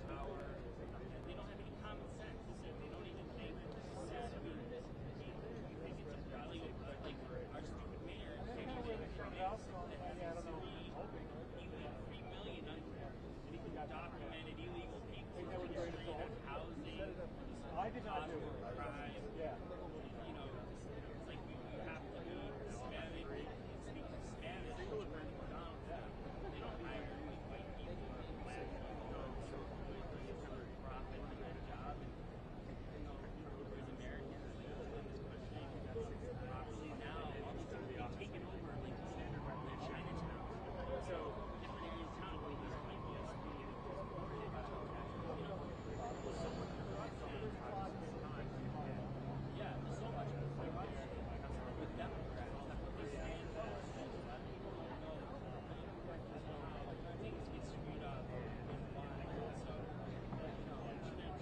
S9: power, and they don't have any common sense. They don't even think I mean, you think it's a probably like our stupid mayor can't even that has 3 million undocumented illegal people in the street of housing.
S3: I did not do it.
S9: Crime.
S3: Yeah.
S9: It's like you have to be Hispanic and speak Spanish to run McDonald's. They don't hire white people or black people so for profit in that job. And there's Americans in this country properly now. All these people are taking over like the Chinatown. So different areas of town where these white people yeah, there's so much with Democrats. They stand things get screwed up and why. So,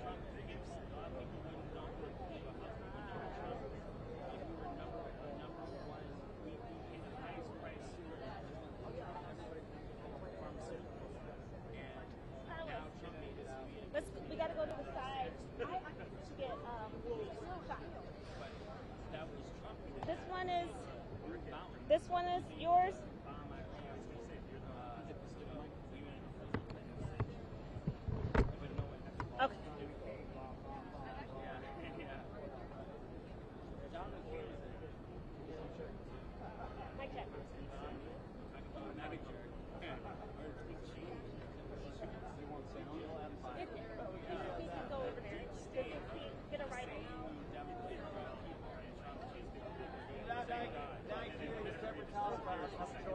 S9: Trump, a lot of people wouldn't know what Trump. We were number one. We paid the highest price for pharmaceuticals. And now Trump made it so
S10: we gotta go to the side. I have to get shot.
S9: but that was Trump.
S10: This one is yours. Okay. My check. We can go over there. Get a ride now.
S2: now you hear several times about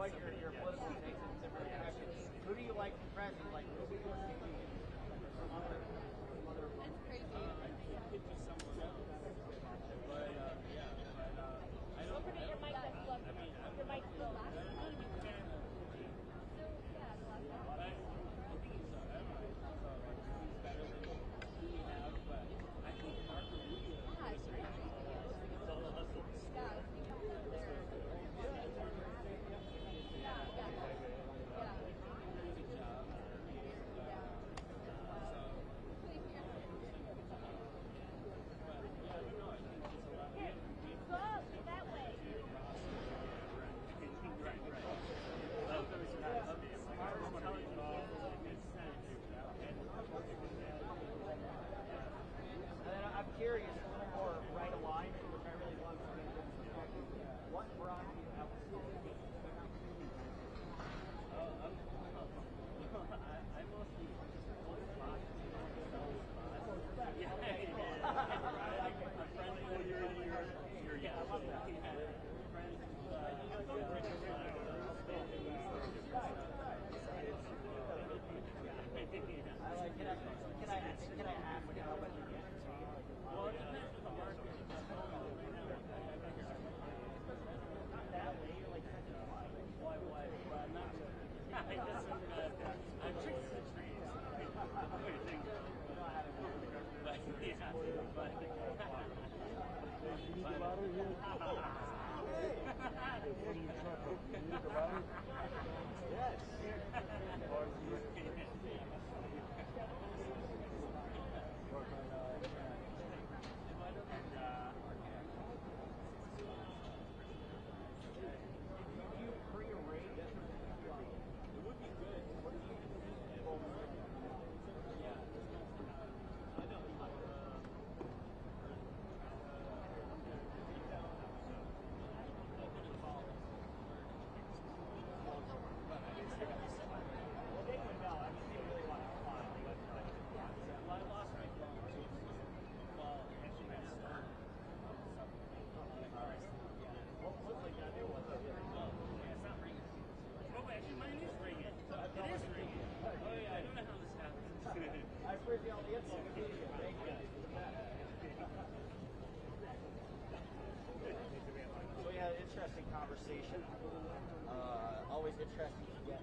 S2: interesting to get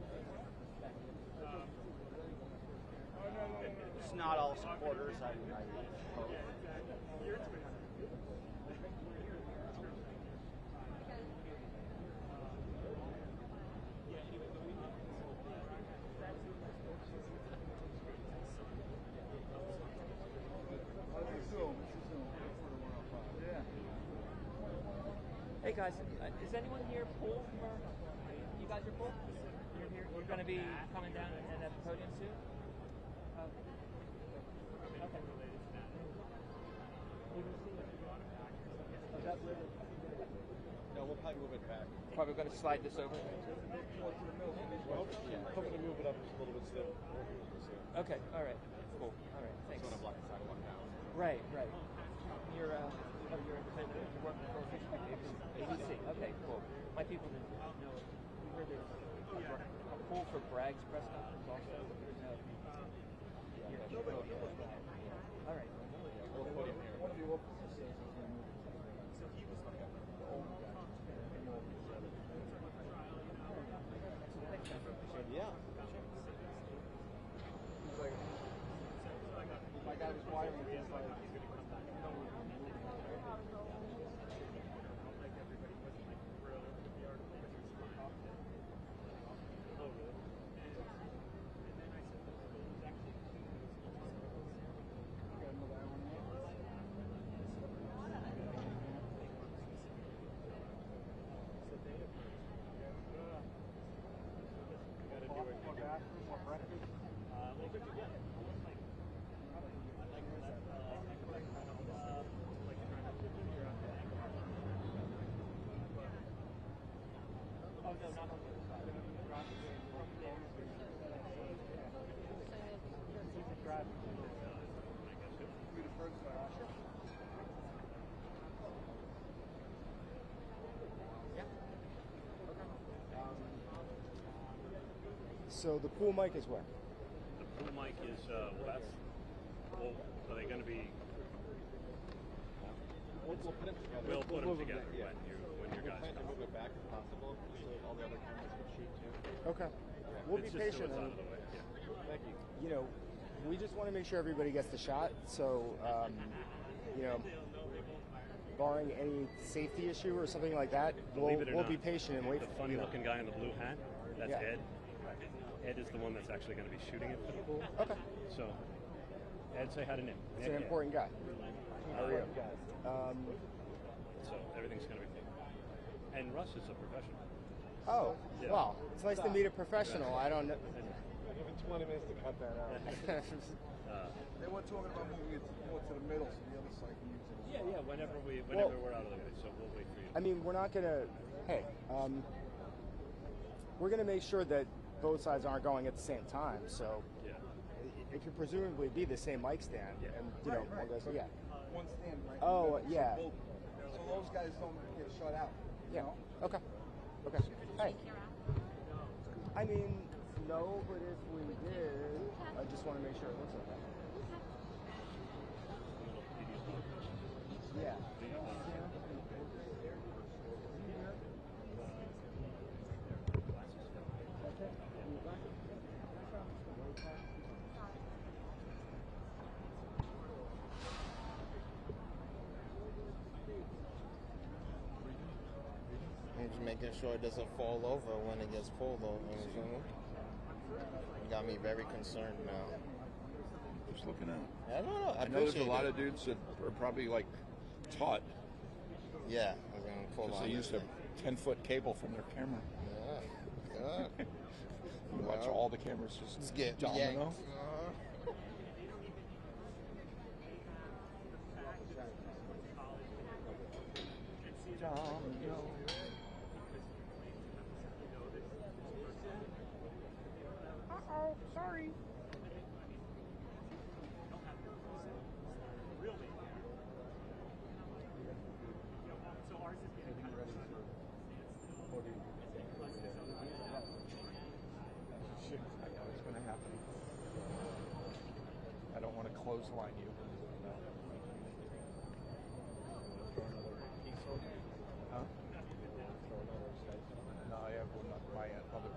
S2: it's not all supporters. I hope.
S11: Hey guys, is anyone here pulled for? You guys are pulled? You're here. You're going to be coming down and at the podium soon. Okay.
S6: No, we'll probably move it back.
S11: Probably going to slide this over.
S6: Well, yeah, probably going to move it up just a little bit still.
S11: Okay. All right. Cool. All right. Thanks.
S6: Just want to block the sidewalk down.
S11: Right. You're you're independent. You're working for ABC. Okay. Cool. My people didn't know. We heard there's a poll for Bragg's press conference also. All right.
S6: We'll put him here.
S5: One of your officers says he's going to move. So he was like the old guy.
S6: Yeah.
S5: He's like, my guy was wiring this like,
S12: So the pool mic is where?
S3: The pool mic is, are they going to be?
S6: We'll put them together.
S3: We'll put them together
S6: yeah.
S3: when your guys
S6: plan to move it back if possible, so all the other cameras can shoot too.
S12: Okay. We'll
S3: it's
S12: be
S3: just so
S12: patient.
S3: it's out of the way. Yeah.
S6: Thank you.
S12: You know, we just want to make sure everybody gets the shot. So, you know, barring any safety issue or something like that, we'll be patient and wait.
S3: The funny-looking guy in the blue hat, that's
S12: Yeah.
S3: Ed. Ed is the one that's actually going to be shooting it for the pool.
S12: Okay.
S3: So, Ed, say hi to Nick.
S12: It's an important guy.
S3: How are you?
S12: Um,
S3: So everything's going to be fun. And Russ is a professional.
S12: oh,
S3: Yeah.
S12: well, it's nice to meet a professional. I don't know.
S6: Give me 20 minutes to cut that out.
S5: they were talking about moving it more to the middle so the other side can use it.
S3: Yeah, whenever we're out of the way, so we'll wait for you.
S12: I mean, we're not gonna. Hey, we're gonna make sure that both sides aren't going at the same time. So,
S3: Yeah.
S12: it could presumably be the same mic stand, and you know,
S5: Right.
S12: one goes, yeah.
S5: One stand, right?
S12: Oh,
S5: So
S12: yeah.
S5: So those guys don't get shut out. You
S12: Yeah.
S5: know?
S12: Okay. Hey. I mean, no, but if we did, I just want to make sure it looks okay. Yeah.
S13: I'm just making sure it doesn't fall over when it gets pulled over. You got me very concerned now.
S6: Just looking at it.
S13: I don't know.
S6: I know there's a
S13: appreciate
S6: lot
S13: it.
S6: of dudes that are probably like taught
S13: Yeah, I'm gonna pull
S6: because
S13: on
S6: they use
S13: this
S6: a 10-foot cable from their camera.
S13: Yeah.
S6: You watch all the cameras just
S13: Get
S6: domino.
S13: yanked.
S11: Uh-oh, sorry.
S9: So ours is getting kind of
S6: Shit, I know it's going to happen. I don't want to clothesline you. Huh? No, I have one. My other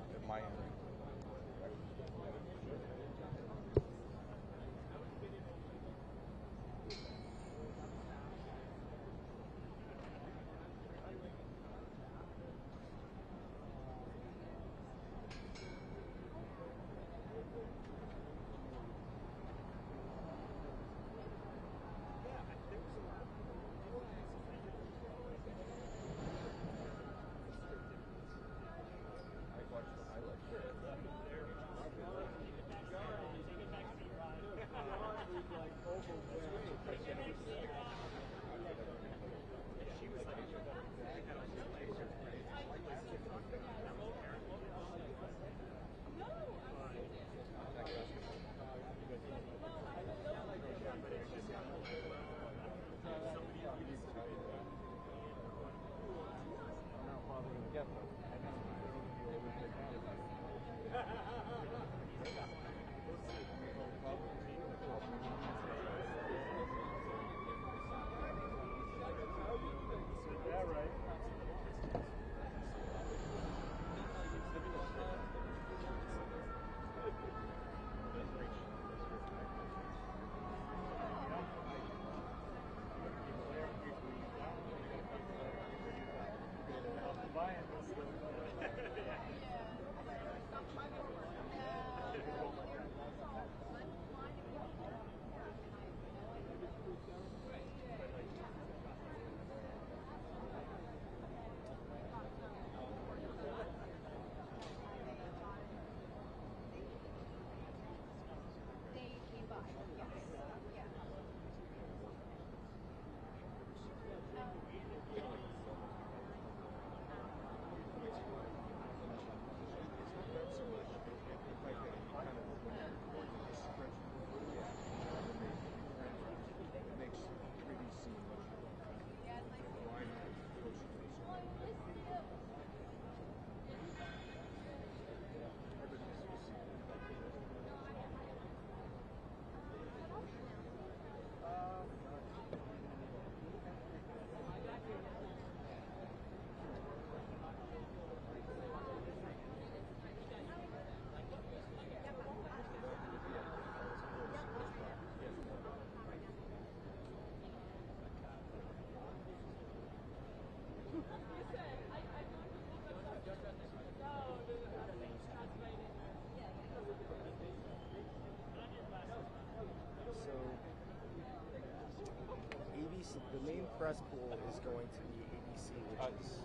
S12: press pool is going to be ABC, which is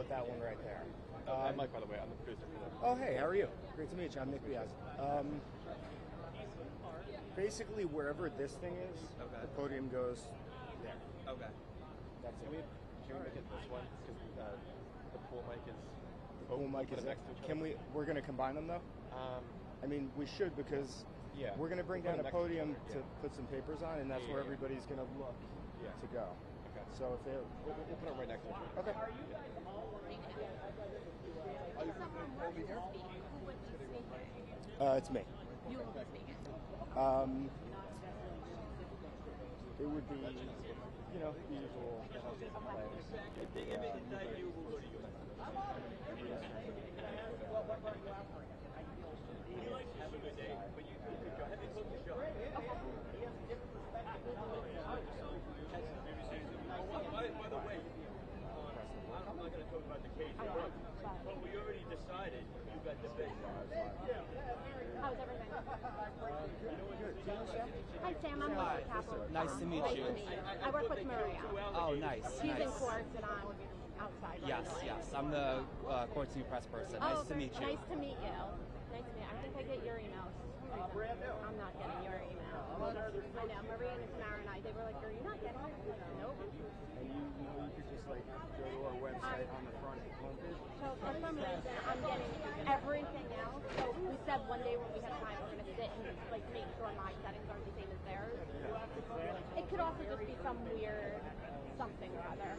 S12: that one right there.
S6: I'm Mike, by the way. I'm the producer for that.
S12: Oh, hey, how are you? Great to meet you. I'm Nick Diaz. Basically, wherever this thing is, the podium goes there.
S6: Okay.
S12: That's
S6: Can we
S12: it.
S6: make it this one? Because the pool mic is.
S12: The pool mic is
S6: next to each other.
S12: Can we? We're going to combine them though. I mean, we should because we're going to bring
S6: We'll put
S12: down a
S6: them next to each
S12: podium
S6: other,
S12: to put some papers on, and that's where everybody's going to look to go.
S6: Okay.
S12: So if they,
S6: We'll put them right next to each other.
S12: okay. It's me.
S10: You will be speaking.
S12: It would be, you know, the usual.
S7: Have a good day. But you go ahead and book the show. By the way, I'm not going to talk about the case, but we already decided you got the best.
S10: How's everything? Hi, Sam. I'm Lisa Kaplan.
S14: Nice to meet you.
S10: I work with Maria.
S14: Oh, nice.
S10: She's in courts and I'm outside.
S14: Yes, yes. I'm the court team press person. Nice to meet you.
S10: Nice to meet you. Nice to meet you. I think I get your emails. I'm not getting your email. I know. Maria and Tamara and I, they were like, are you not getting it? Nope.
S12: And you could just like go to our website on the front homepage.
S10: So for some reason, I'm getting everything else. So we said one day when we have time, we're going to sit and like make sure my settings aren't the same as theirs. It could also just be some weird something or other.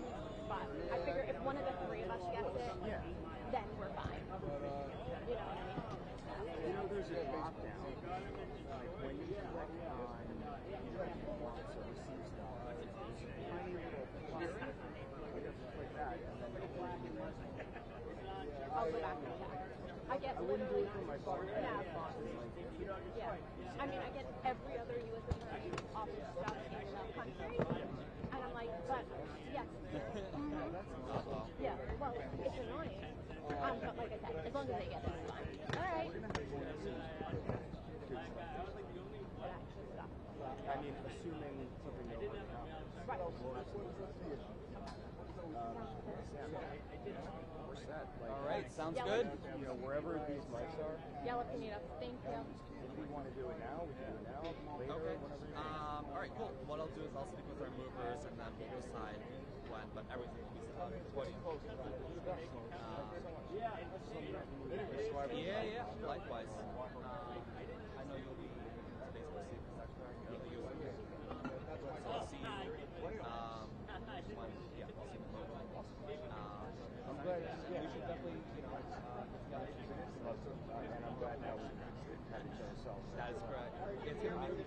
S10: But I figure if one of the three of us gets it, then we're fine. You know what I mean?
S12: You know, there's a drop down. Like when you click on, you know, you want to receive stuff. There's a tiny little plus. You have to click that, and then
S10: I'll go back and check. I get literally from my phone. Yeah. I mean, I get every other U.S. attorney office stuff in the country, and I'm like, but yes. Yeah. Well, it's annoying. But like I said, as long as they get it, it's fine. All right.
S12: I mean, assuming something will work out.
S10: Right.
S12: We're set. Like,
S14: all right, sounds good.
S12: You know, wherever these mics are.
S10: Yell if you need us. Thank you.
S12: If we want to do it now, we can do it now. Later, whenever you want.
S14: All right, cool. What I'll do is I'll speak with our movers and then we'll decide when, but everything will be set up. Yeah, likewise. I know you'll be in today's proceedings, is that correct? So I'll see you. I'll see the movers.
S12: I'm glad. Yeah, we should definitely, you know, and I'm glad now we have each other ourselves.
S14: That is correct. It's going to be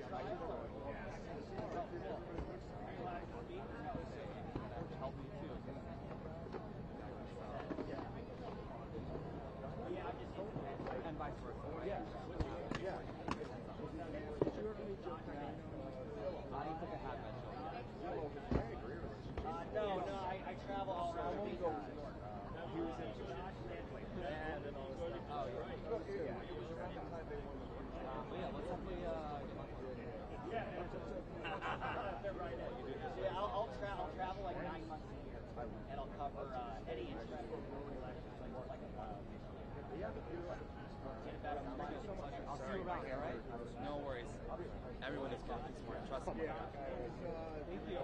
S14: help me too. And vice versa.
S12: Yeah. Yeah. Did you ever meet Joe?
S14: I don't think I have met Joe yet.
S2: No, I travel all around. I won't go to New York.
S12: He was in and then all this stuff.
S14: Oh, you're right.
S12: Yeah.
S14: Yeah, let's definitely get on
S2: Yeah, I'll travel like 9 months a year, and I'll cover any interesting elections, like in about a month.
S14: I'll see you around here, right? No worries. Everyone is fucking smart. Trust me.
S2: Thank you.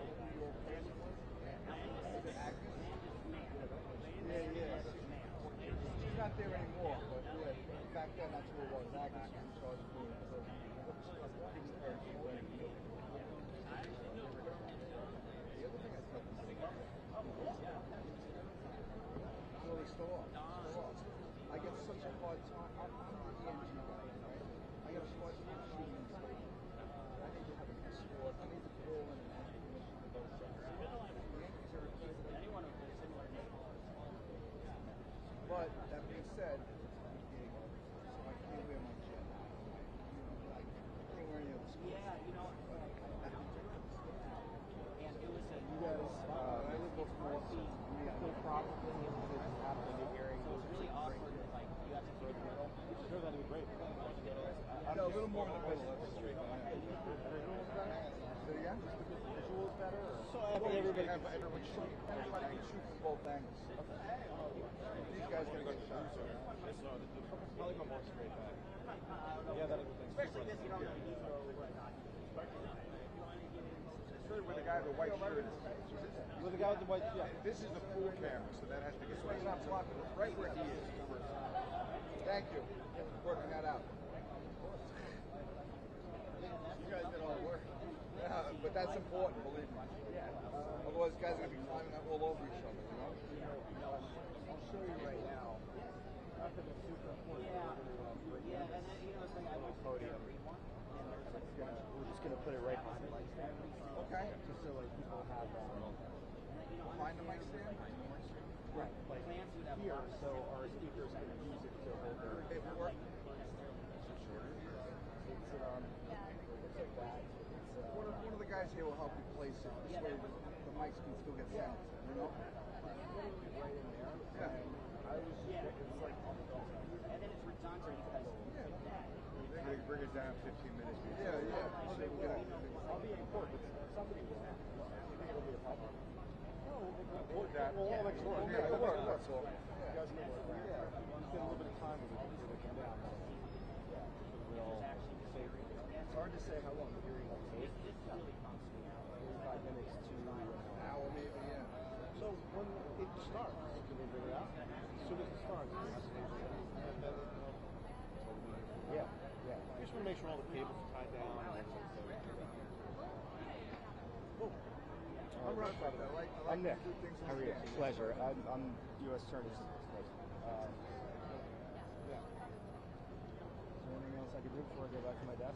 S5: Yeah. She's not there anymore, but back then that's who it was. Agnes was in charge of doing it. The other thing I thought was really still off. I get such a hard time. I'm the ENG guy, right? I got to start shooting stuff. I need to have an escort. I need to call in and ask permission to both sides. The Yankees are
S2: Anyone with a similar name.
S5: But that being said, so I can't wear my jet. I can't wear any of the sports.
S2: Yeah, you know. And it was
S12: You guys, I live before, no problem after the hearing.
S2: So it was really awkward. Like you have to keep it middle.
S12: Sure, that'd be great.
S5: Yeah, a little more in the middle. That's straight. Say it again?
S12: Visuals better? Or?
S5: So everybody can shoot from both angles. These guys gotta get shots.
S12: Probably go more straight back. Yeah, that'll be things.
S2: Especially this, you don't need to go
S5: With the guy with the white shirt.
S12: With the guy with the white, yeah.
S5: This is the full camera, so that has to get. So it's not blocking it right where he is. Thank you. Working that out. You guys did all the work. Yeah, but that's important, believe me. Otherwise, guys are gonna be climbing all over each other. You know.
S12: I'll show you right now. After the super important.
S2: Yeah, and then, you know, it's like I was
S12: podium. We're just gonna put it right behind the mic stand.
S5: Okay.
S12: Just so like people have
S5: behind the mic stand.
S12: Right, like here, so our speakers can use it to hold their
S5: paperwork.
S12: It's looks like that.
S5: One of the guys here will help you place it. This way the mics can still get sent. You know.
S12: Right in there.
S5: Yeah.
S12: I was it's like
S2: and then it's redundant because
S8: They bring it down 15 minutes.
S5: Yeah.
S12: I'll be in court, but somebody will. You think it'll be a problem?
S8: Put that.
S12: We'll all make it work.
S5: Yeah, it'll work.
S12: That's all. You guys can work. Yeah. Spend a little bit of time with it before they come down. Yeah. We'll say it's hard to say how long the hearing will take. 45 minutes to an
S5: hour, maybe. Yeah.
S12: So when it starts, can they figure it out? As soon as it starts, yeah. I just want to make sure all the cables are tied down. Oh. I'm Russ, by the way. I'm Nick. How are you? Pleasure. I'm U.S. Attorney. Yeah. Is there anything else I can do before I go back to my desk?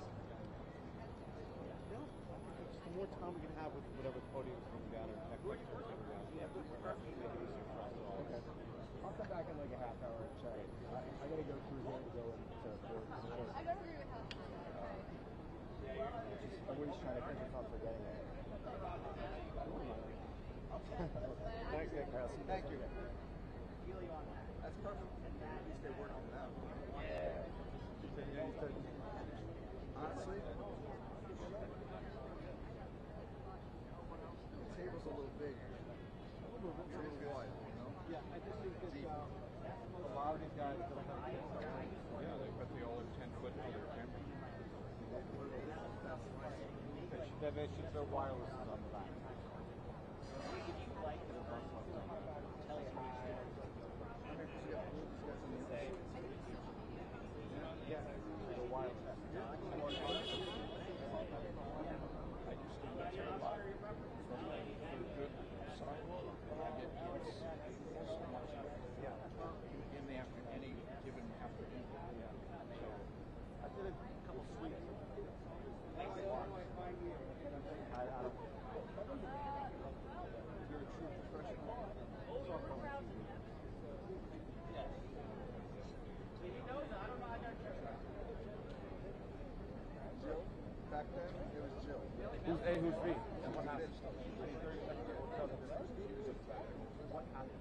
S12: No. The more time we can have with whatever the podium is coming down or next week is coming down. Okay. I'll come back in like a half hour and check. I gotta go through here to go into court.
S10: I don't agree with that.
S12: I'm always trying to think if I'm forgetting it. Thanks, Nick.
S5: Thank you. That's perfect. At least they worked it out. Honestly, the table's a little big. It's a little wide, you know?
S12: Yeah, I just think that a lot of these guys that I have.
S8: Yeah, they've got the old 10-foot for their camera.
S12: They should throw wireless on the back. Yeah, the wireless.
S8: I just do that a lot. For a good sidewalk, I get kids so much in the after any given afternoon. So
S12: I did a couple sweeps. You're a true professional.
S5: Jill. Back then, it was Jill.
S12: Who's A, who's B? And what happened? What happened?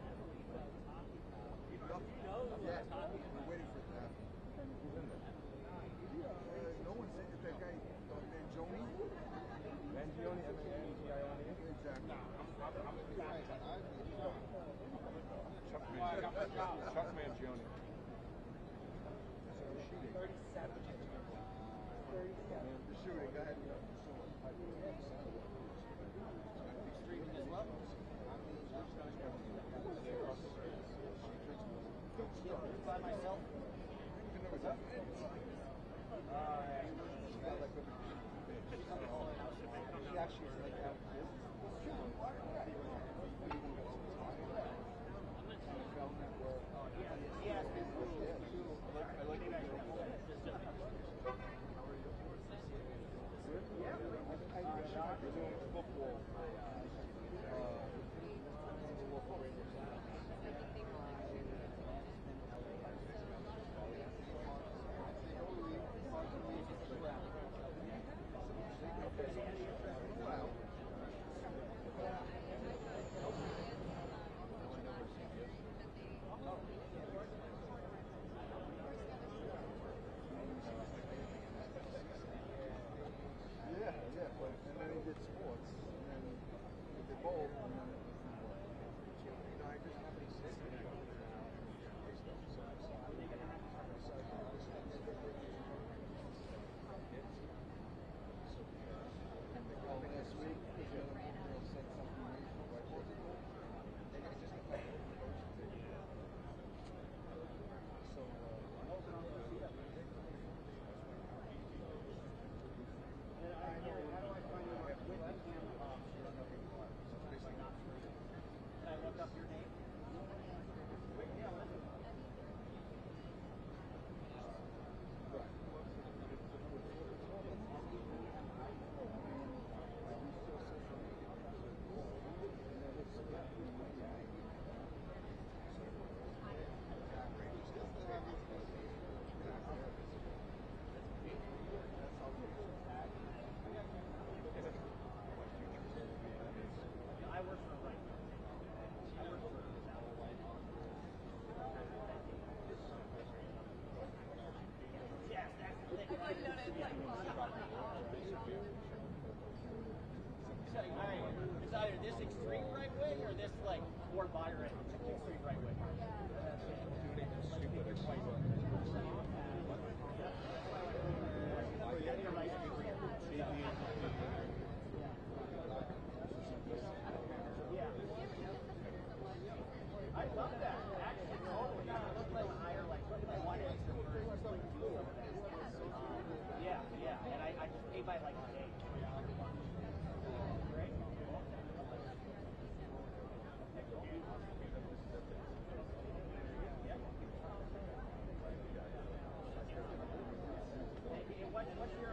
S5: Yeah, we're waiting for it to happen.
S12: Who's in there?
S5: No one's in it. That guy, Mangione?
S12: Mangione, M-A-N-G-I-O-N-E?
S5: Exactly.
S8: Chuck Mangione.
S5: The shooting, go ahead.
S2: streaming as well. By myself.
S5: She actually is like that. I like football.
S2: It's either this extreme right way or this like more moderate extreme right way. I love that. Actually, totally. It looked like higher, like one inch reverse, like do some of that. Yeah. And I just paid by like a day. Great. What's your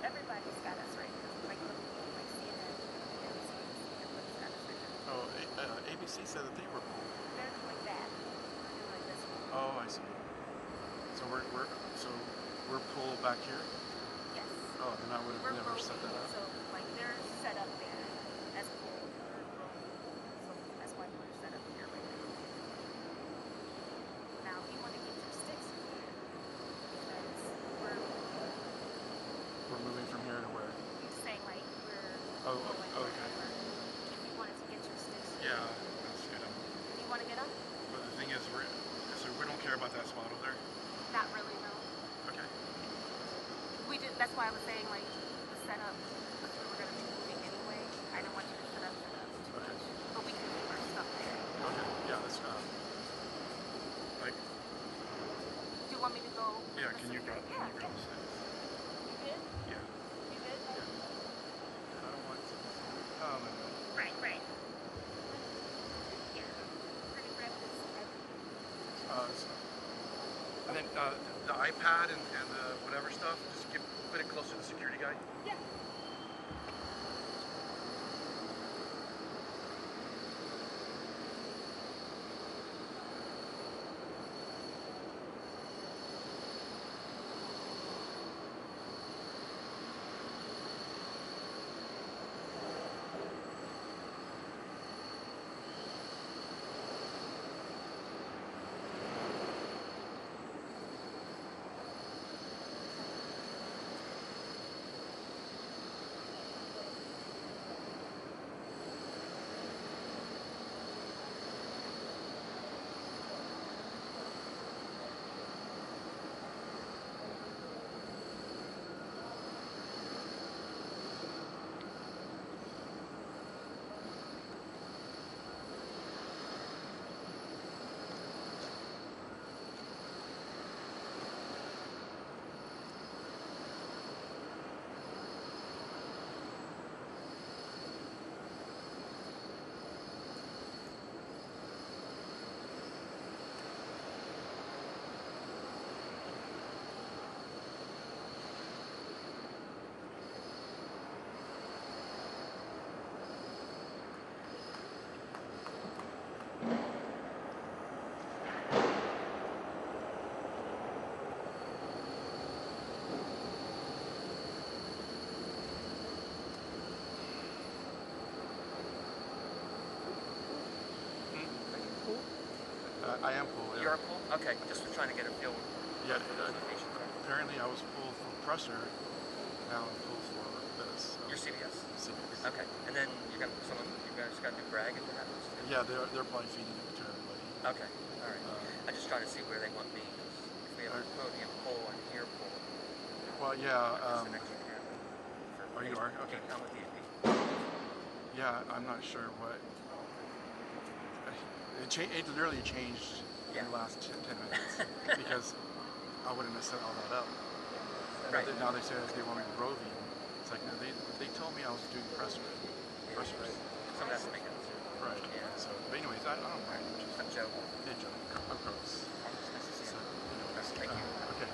S10: Everybody's got us right. Like CNN,
S15: ABC said that they were pulled.
S10: they're doing that. We're doing this one.
S15: Oh, I see. So we're pulled back here.
S10: Yes.
S15: Oh, then I would have never set that up.
S10: So like they're set up there as pulled. So that's why we're set up here right now. Now, if you want to get your sticks in here, because
S15: we're moving from here to where?
S10: You're saying like we're
S15: okay.
S10: Wherever. If you wanted to get your sticks in
S15: Yeah, that's good.
S10: Do you want to get them?
S15: But the thing is, we don't care about that spot over there.
S10: Not really, no.
S15: Okay.
S10: We did. That's why I was saying like the
S16: set up because we were going to be moving anyway. I don't want you to set up too much. But we can keep our stuff there.
S15: Okay. Yeah, that's like.
S16: Do you want me to go?
S15: Yeah. Can you grab?
S16: Yeah.
S15: Can you grab the six?
S16: You good?
S15: Yeah.
S16: You good?
S15: Yeah. I don't want to.
S16: Right, right. Yeah. We're going to grab this.
S15: And then the iPad and the whatever stuff, just put it close to the security guy.
S16: Yeah.
S15: I am full. Yeah.
S11: You're full? Okay, just was trying to get a feel.
S15: Yeah. Apparently, I was full for pressure. Now I'm full for this. So.
S11: Your CBS.
S15: CBS.
S11: Okay, and then you guys got to do brag if it happens.
S15: Yeah, they're probably feeding it to everybody.
S11: Okay, all right. I'm just trying to see where they want me. If we have a podium pole and here pole.
S15: Well, yeah.
S11: An extra camera.
S15: Oh, you are? Okay.
S11: I'm with the AP.
S15: Yeah, I'm not sure what. It literally changed in the last 10 minutes because I wouldn't have set all that up.
S11: Right.
S15: Now they say they want me to roving. It's like no, they told me I was doing pressure.
S11: Right. Some of that's making sense.
S15: Right. Yeah. So, but anyways, I don't mind. Just
S11: a joke.
S15: A joke. Of course.
S11: Nice to see you.
S15: Thank you. Okay.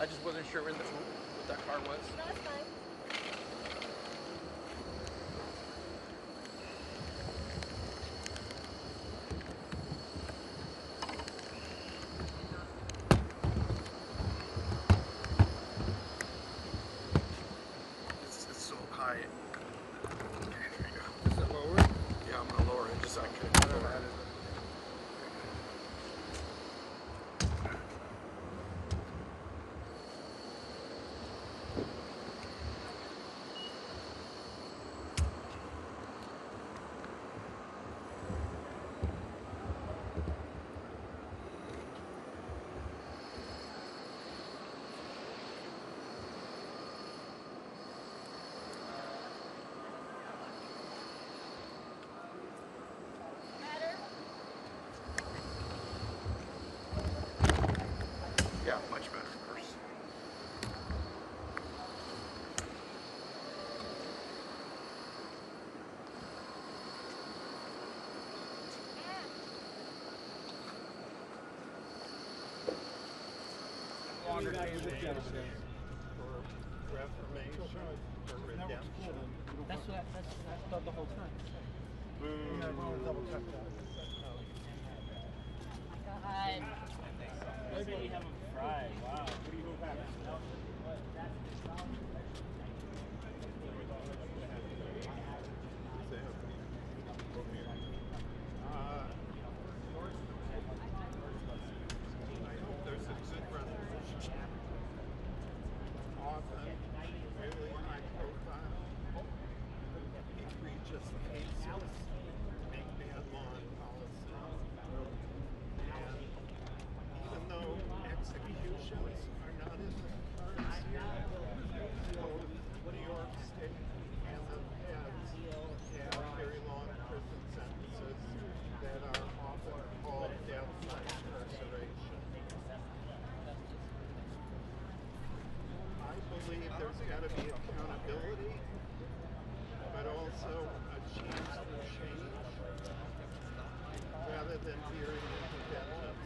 S14: I just wasn't sure what that car was.
S10: No, it's fine.
S15: It's so high. Okay, there you go.
S14: Is that lower?
S15: Yeah, I'm gonna lower it just so I can lower it. Yeah, much better, of course.
S7: Longer campaign for reformation, for redemption.
S11: That's what I thought the whole time.
S3: Double check that.
S10: God.
S9: Maybe we have them fried. Wow. What do you go back?
S7: I hope there's a good resolution. Often, really high profile, egregious cases make bad law and policy. And even though executions are not in the cards here, both New York State and the feds have very long prison sentences that are often called death by incarceration. I believe there's got to be accountability, but also a chance for change rather than veering into vengeance.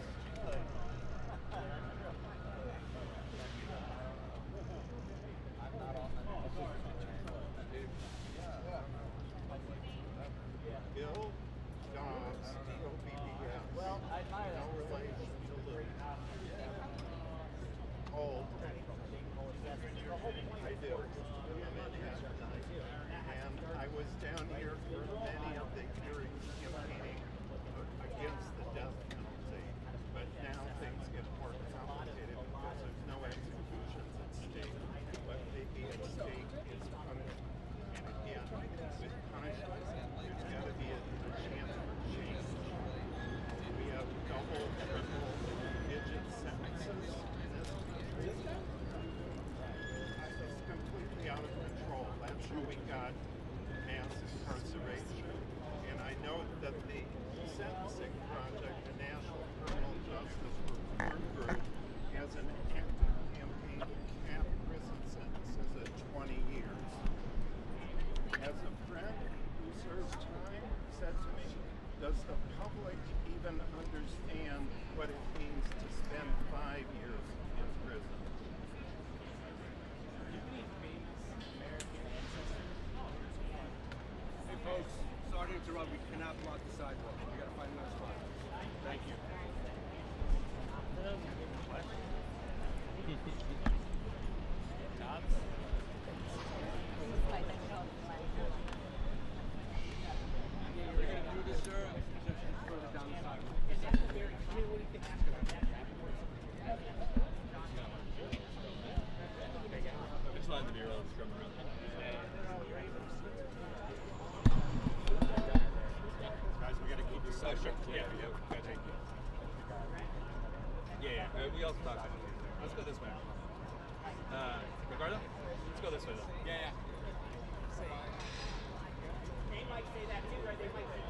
S7: Bill Dobbs, D-O-B-B-S.
S11: Well, I admire
S7: no
S11: that.
S7: relation to Luke. Old. I do. And I was down here for many of the hearings campaigning against the death penalty. But now things get more complicated because there's no executions at stake. What may be at stake is punishment. And again, with punishment, there's got to be a chance for change. We have double, triple digit sentences in this country. It's completely out of control. That's where we got mass incarceration. And I note that the Sentencing Project, the National Criminal Justice Reform Group, has an active campaign to cap prison sentences at 20 years. As a friend who serves time said to me, does the public even understand what it means to spend 5 years in prison?
S14: Hey folks, sorry to interrupt. We cannot block the sidewalk. We gotta find another spot. Thank you. We're gonna do this, sir. Further down the sidewalk.
S7: It's fine to be around, scrum around. Guys, we gotta keep this side. Sure. Yeah, we gotta take it. Yeah, we also talked about it. Let's go this way. Ricardo? Let's go this way though. Yeah.
S2: They might say that too, right? They might say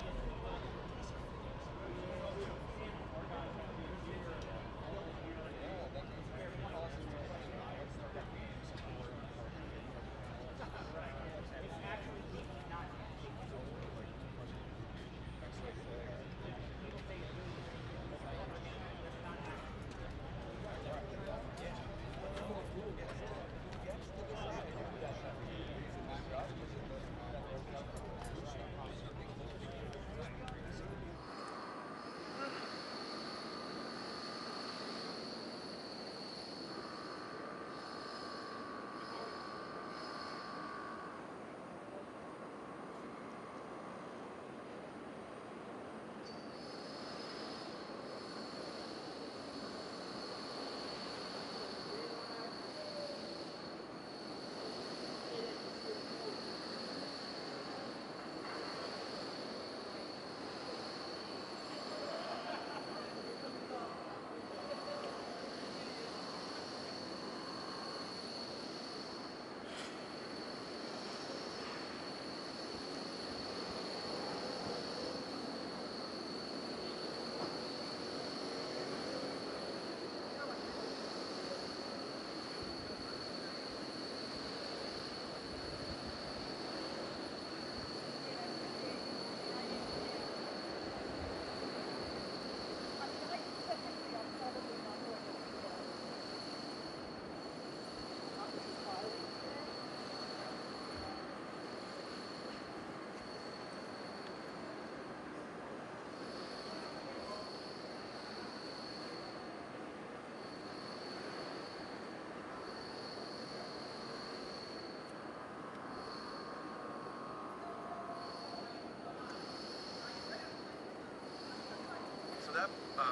S15: that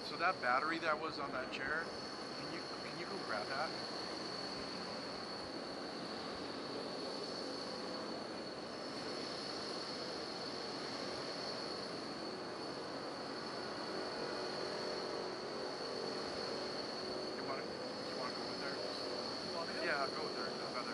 S15: so that battery that was on that chair, can you go grab that? You want to go with her? Yeah, I'll go with her. I'd rather.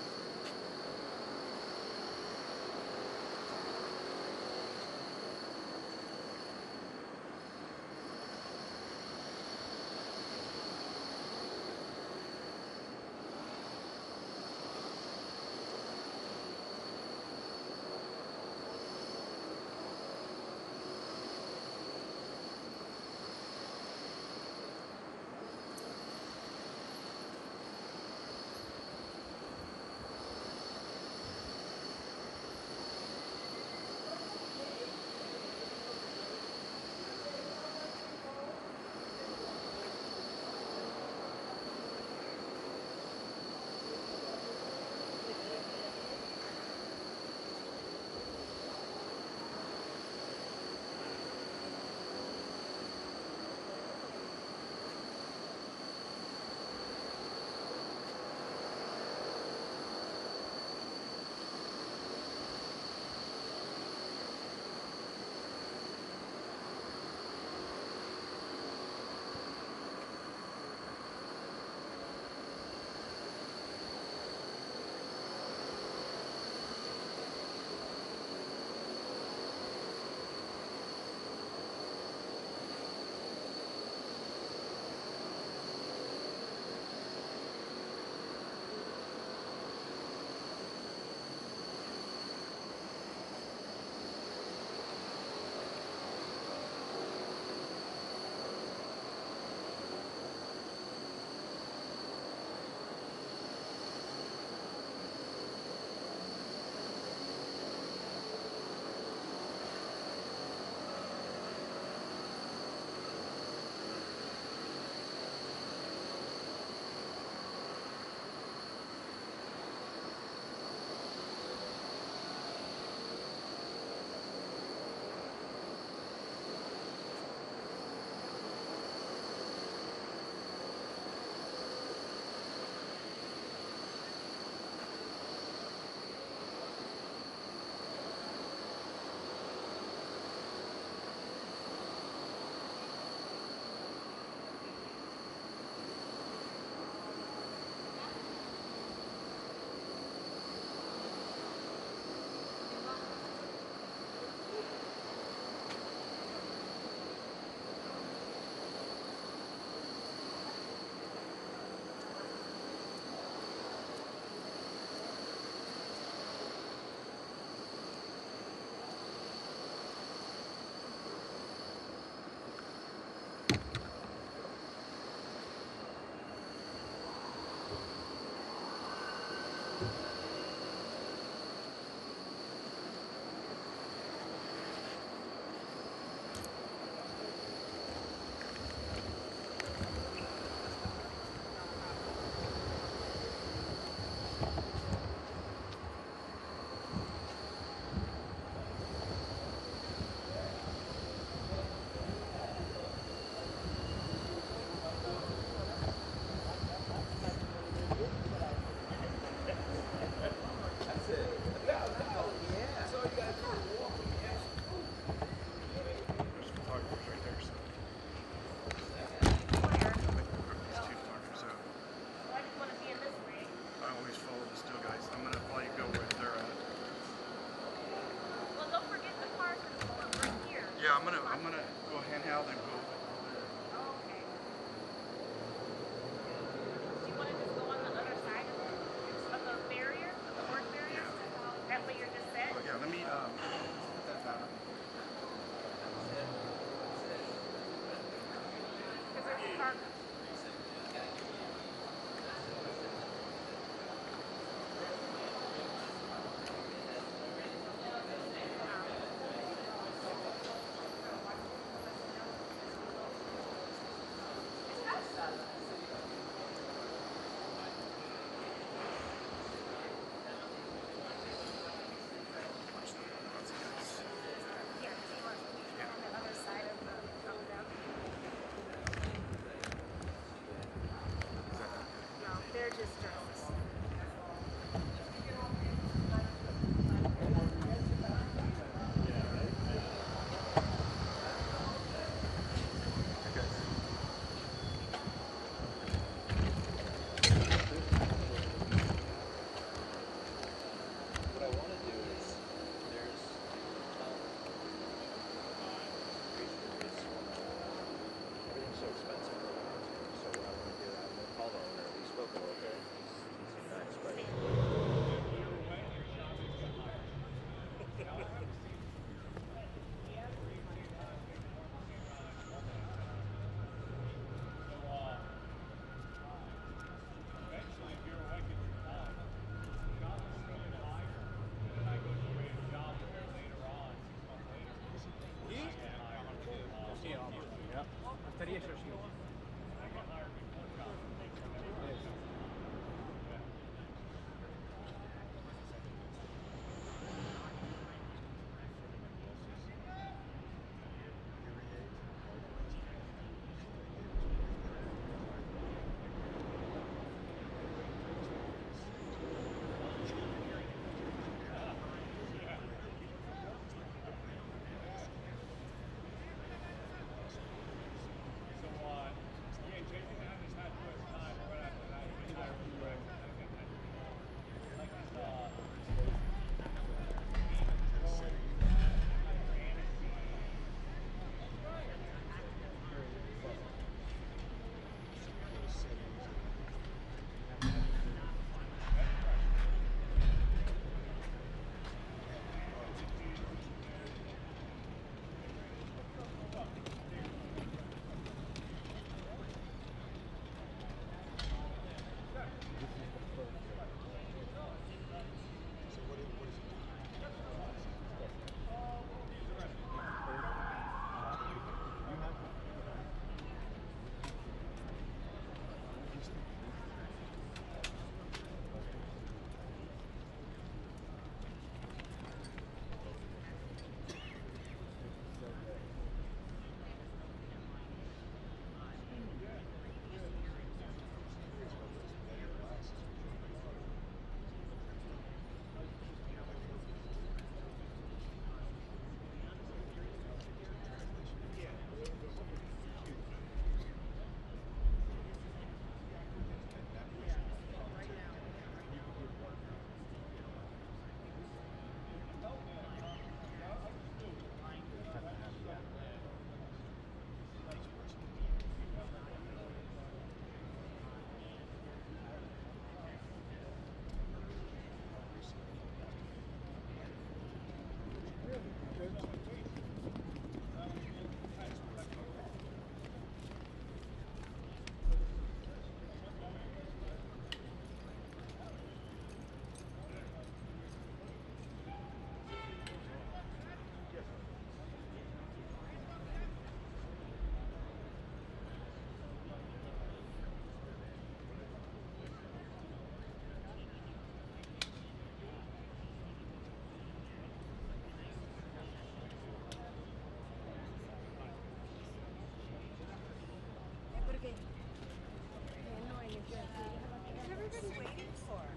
S16: are you waiting for?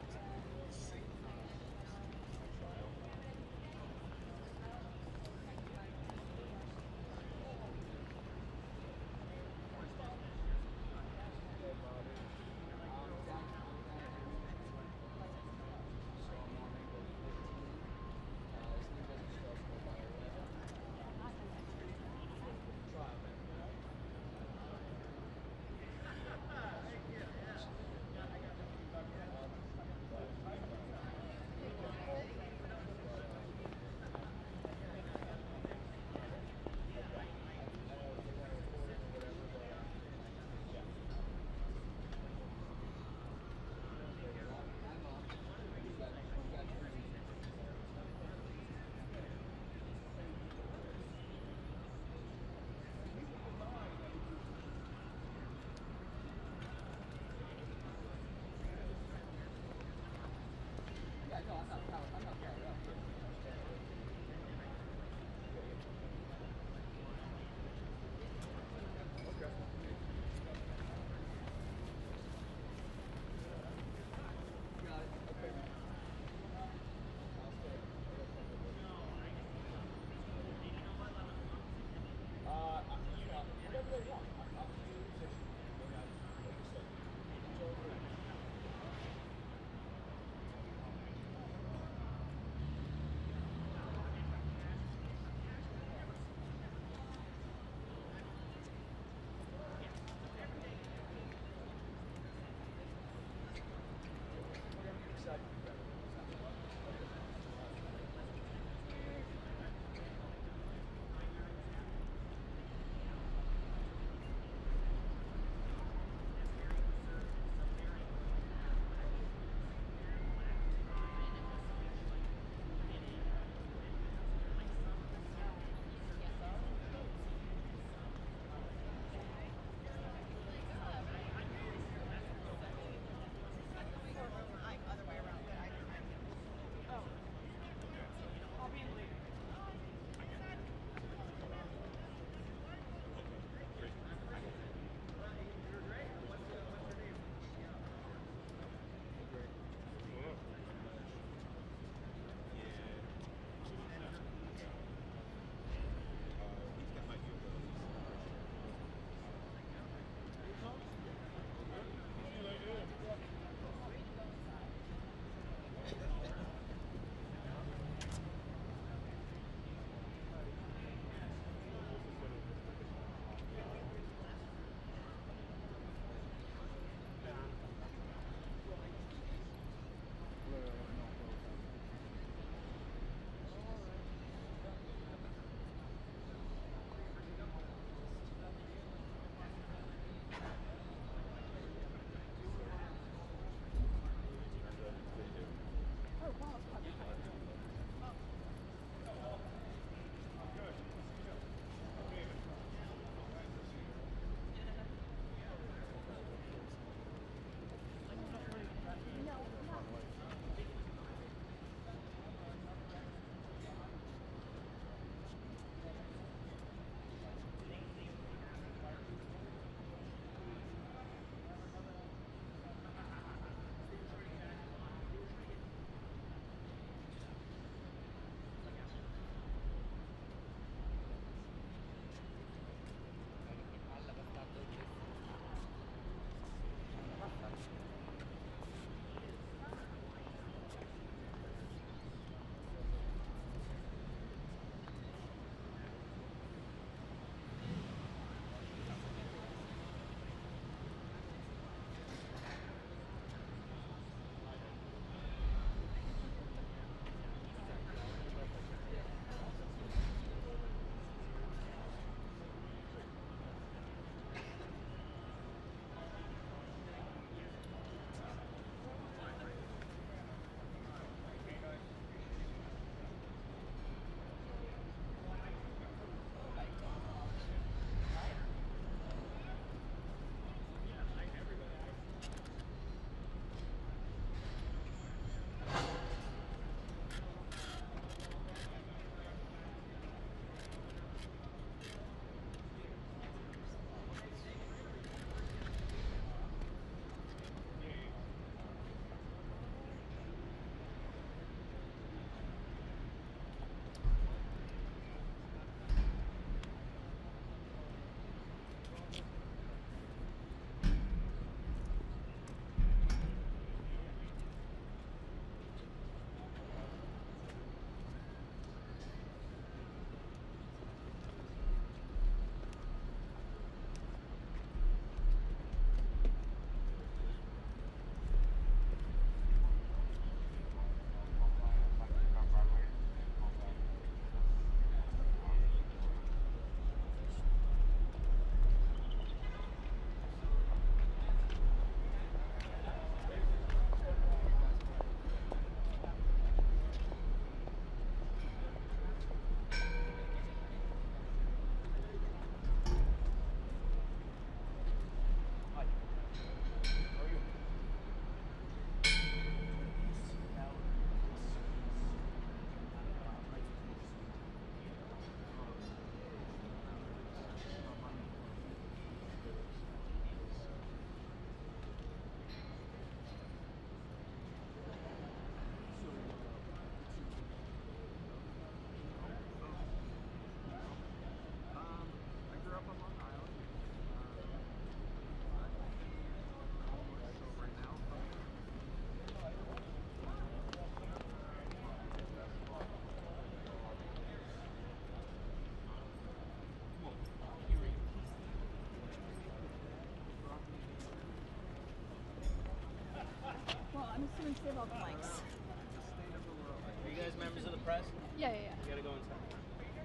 S17: just gonna save all the mics.
S9: Are you guys members of the press?
S17: Yeah.
S9: You gotta go inside.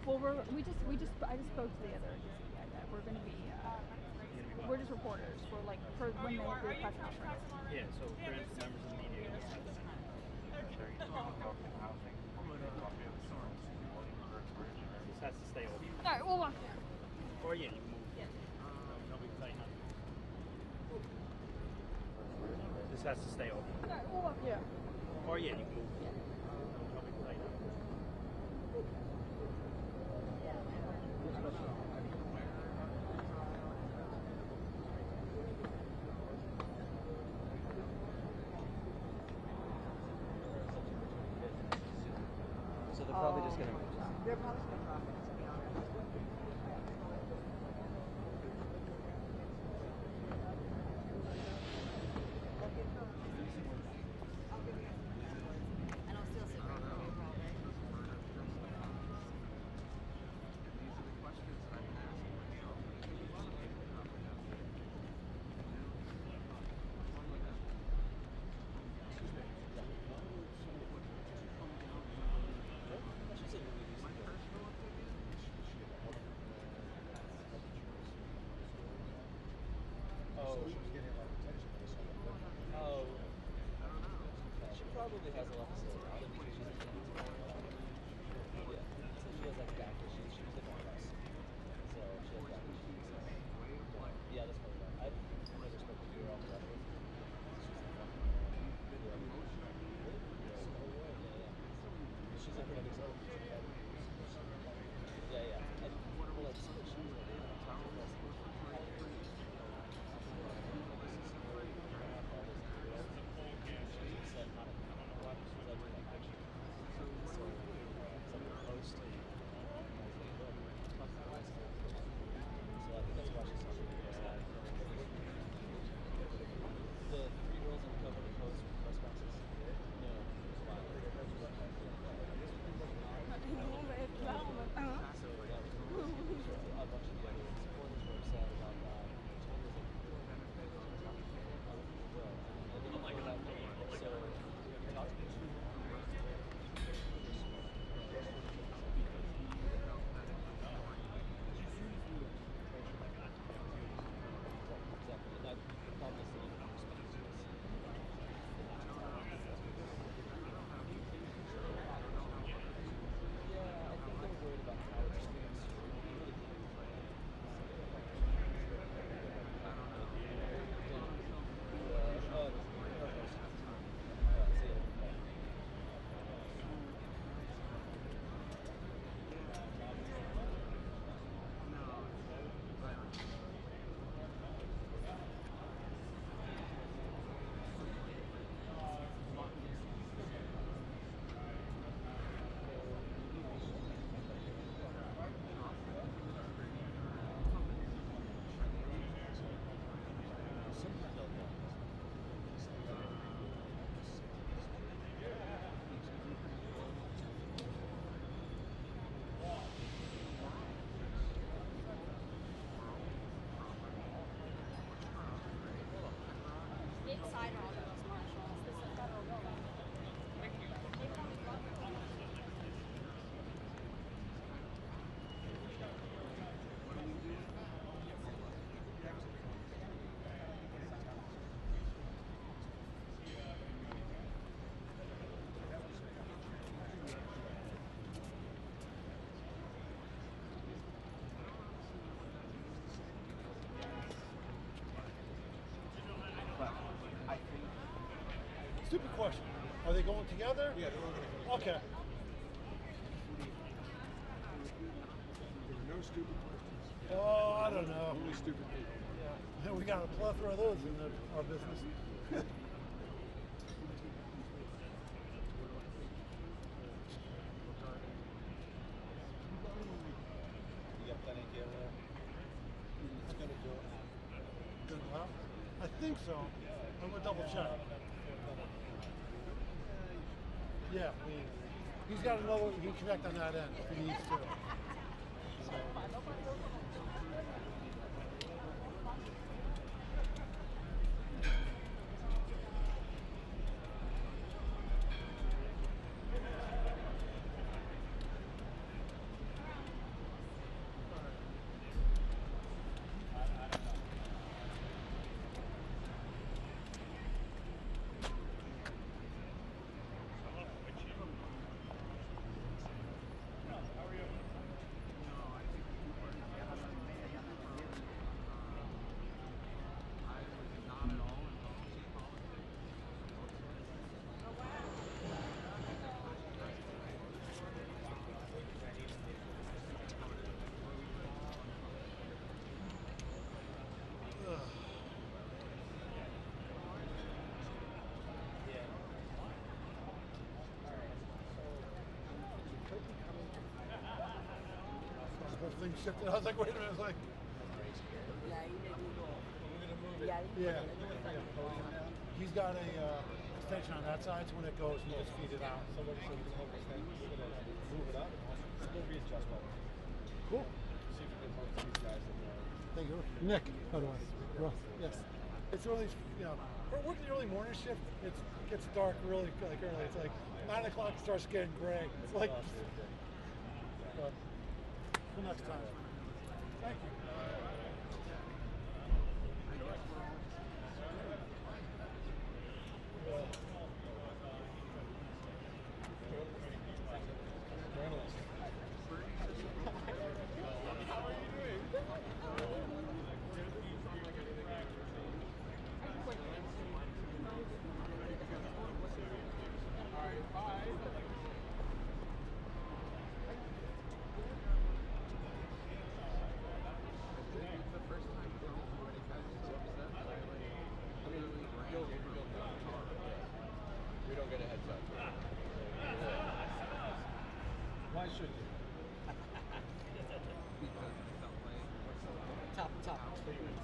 S17: Well, I just spoke to the other guy that we're gonna be, we're just reporters. We're like, for when they do the press conference.
S9: Yeah, so friends and members of the media go inside the center. This has to stay open.
S17: Alright, we'll walk there.
S9: Or yeah, you can move. No big fight, nothing. This has to stay open.
S17: Alright, we'll walk there.
S9: Or yeah, you can move. No big fight, nothing.
S11: So they're probably just gonna.
S4: They're probably just gonna drop it, to be honest. And I'll still sit right there, probably.
S11: Oh, she was getting a lot of attention for this one. Oh, she probably has a lot to say about it because she's a yeah. So she has like back issues. She was like on us. So she has back issues. Yeah, that's probably right. I've never spoken to her off the record. She's a pretty big celebrity. Yeah. And well, like, she was like,
S18: Stupid question. Are they going together?
S6: Yeah, they're all going to go.
S18: Okay.
S6: There were no stupid questions.
S18: Oh, I don't know.
S6: Only stupid people.
S18: Yeah. We got a plethora of those in our business.
S12: You got plenty of gear there? It's going to go out.
S18: Good enough? I think so. I'm going to double check. Yeah, he's got to know he can connect on that end if he needs to. So. thing shifted. I was like, wait a minute. I was like, yeah. He's got a extension on that side, so when it goes, you just feed it out. Somebody said we can hold this thing, move it up. It'll be adjustable. Cool. See if we can move these guys. Thank you. Nick, how do I? Yes. It's early, you know, we're working the early morning shift. It gets dark really like early. It's like 9 o'clock, it starts getting gray. It's like, but till next time. Thank you.
S7: We don't get a heads up.
S18: Why should you?
S5: Top experience.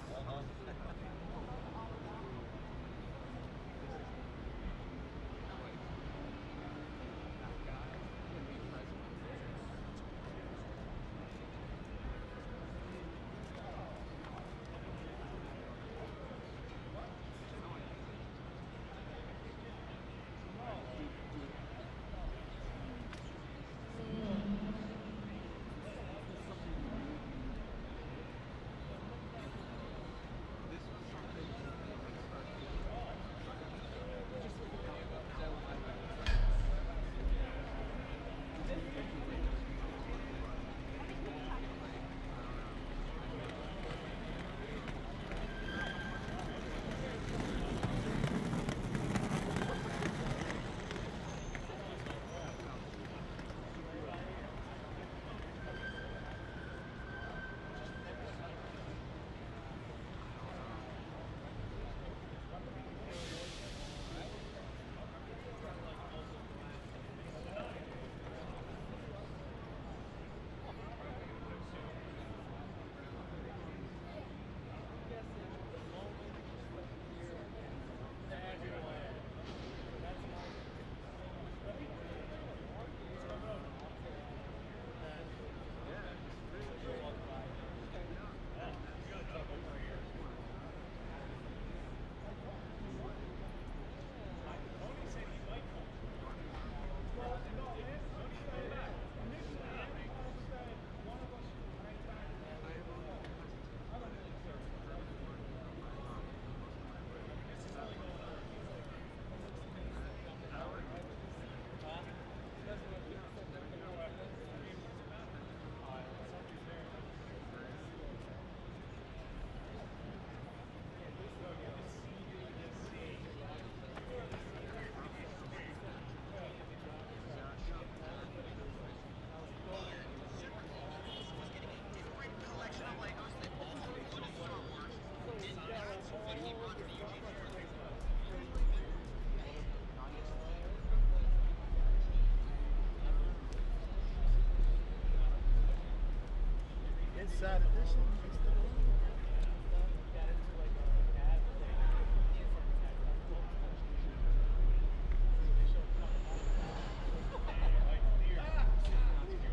S18: Inside edition.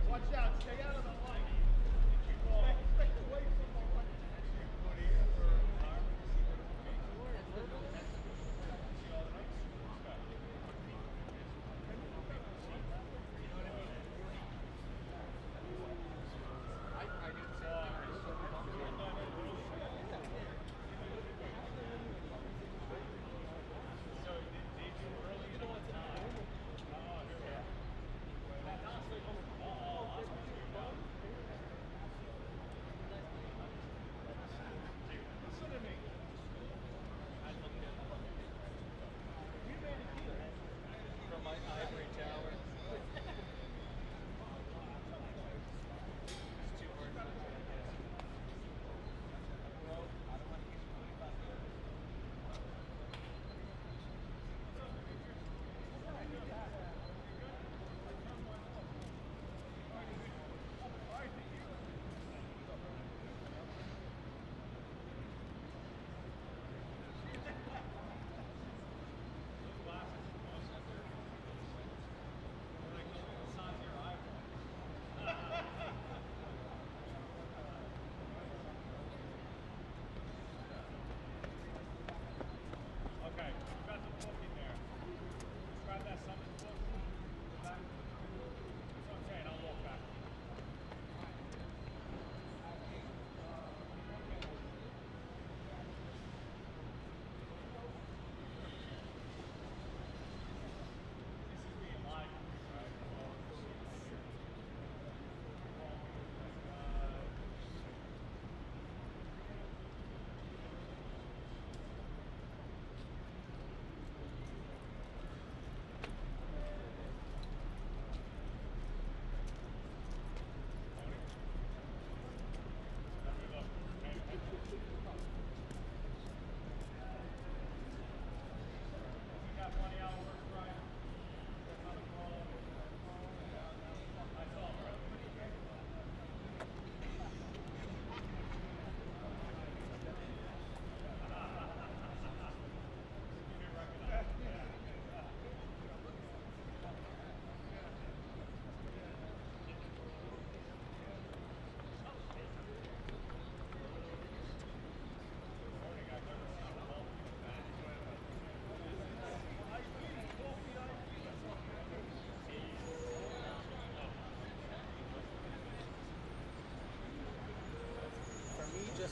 S3: Watch out, stay out of the light. I didn't say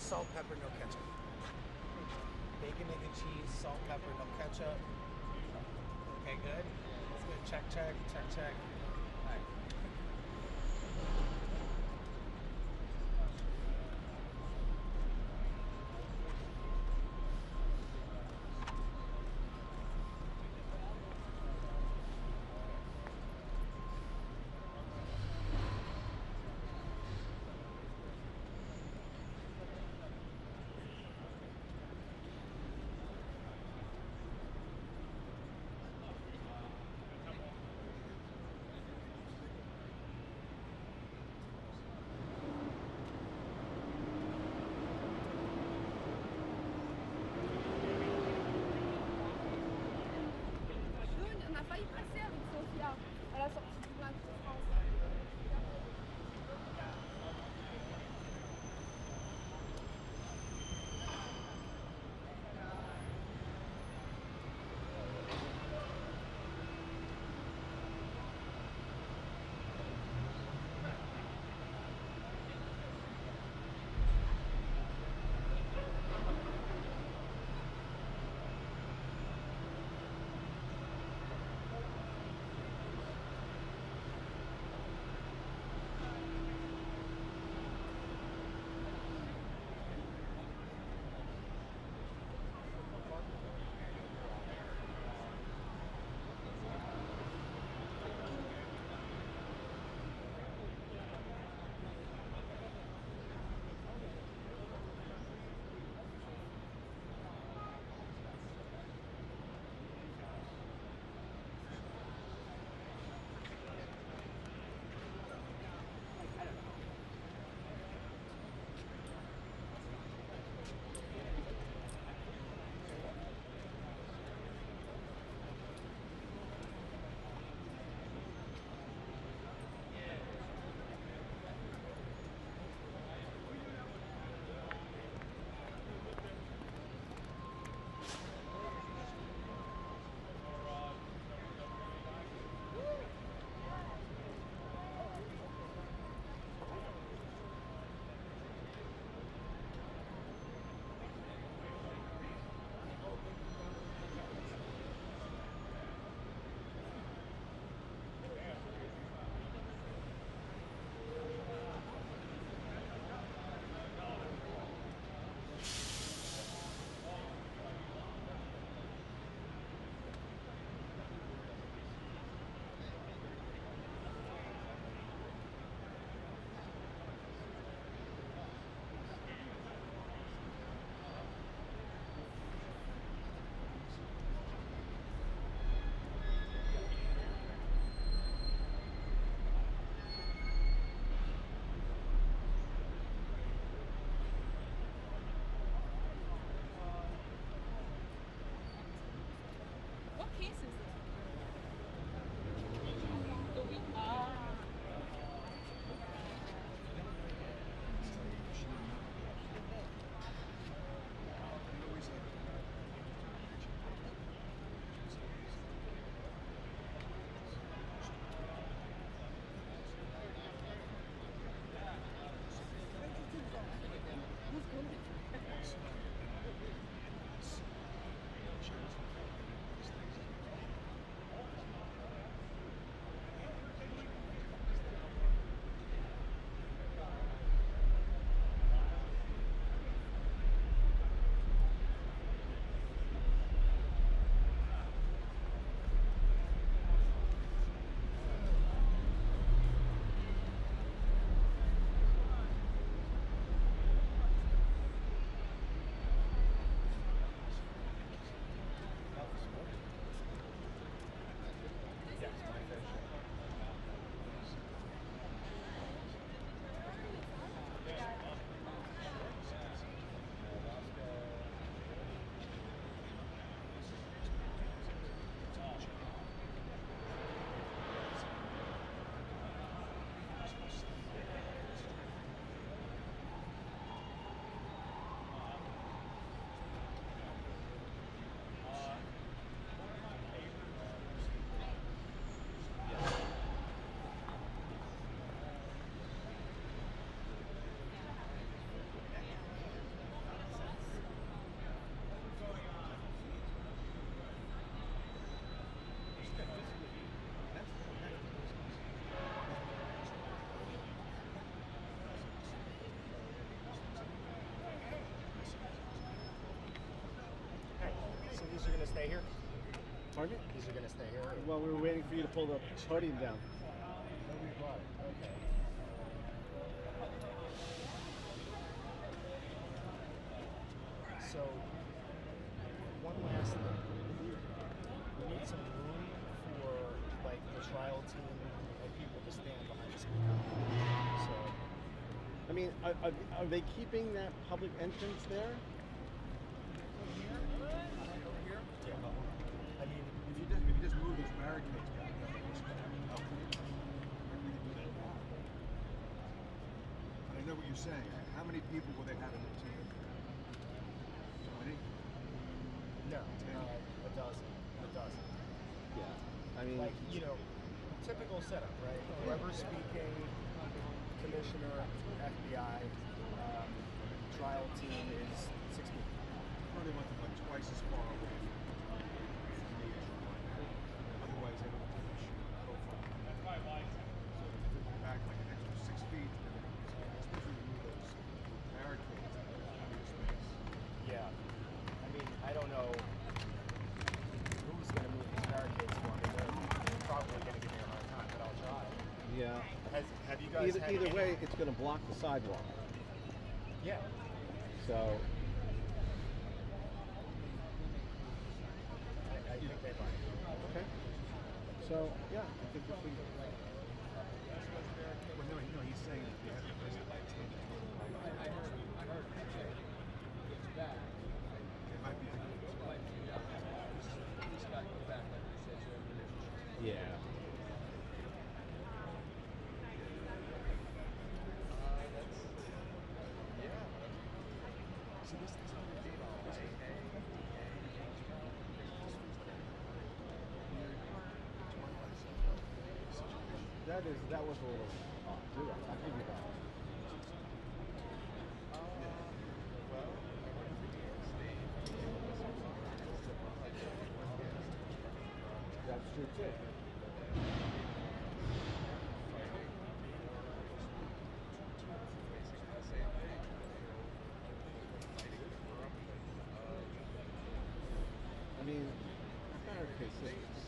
S18: Salt, pepper, no ketchup. Bacon, egg, and cheese, salt, pepper, no ketchup. Okay, good. That's good. Check, check, check, check. All right.
S12: stay here?
S19: Pardon me?
S12: These are gonna stay here? Or?
S19: Well, we were waiting for you to pull the podium down.
S12: Nobody bought it. Okay. So, one last thing. We need some room for like the trial team and people to stand behind the speaker. So,
S19: I mean, are they keeping that public entrance there?
S5: I mean, if you just move those barricades back, that would be helpful. We can do that now. And I know what you're saying. How many people will they have in the team? 20?
S12: no, a dozen.
S19: Yeah. I mean,
S12: like, you know, typical setup, right? Whoever's speaking, commissioner, FBI, trial team is 6 people.
S5: Probably want them like twice as far away from the edge of line. Otherwise, they don't take a shot profile. That's my wife. So if they're back like an extra 6 feet, especially remove those barricades, having space.
S12: Yeah. I mean, I don't know who's going to move these barricades for me. They're probably going to give me a hard time, but I'll try.
S19: yeah.
S12: Have you guys had
S19: Either
S12: any-
S19: way, it's going to block the sidewalk.
S12: Yeah.
S19: So,
S12: I think they might.
S19: okay. So, yeah, I think this is...
S5: Well, no, he's saying that they have to press it by 10. I heard. It's bad. It might be. This guy goes back like he says.
S19: Yeah.
S5: See, this is how they do
S19: That was a little odd, too. I'll give you that. That's true, too. I mean, barricade systems.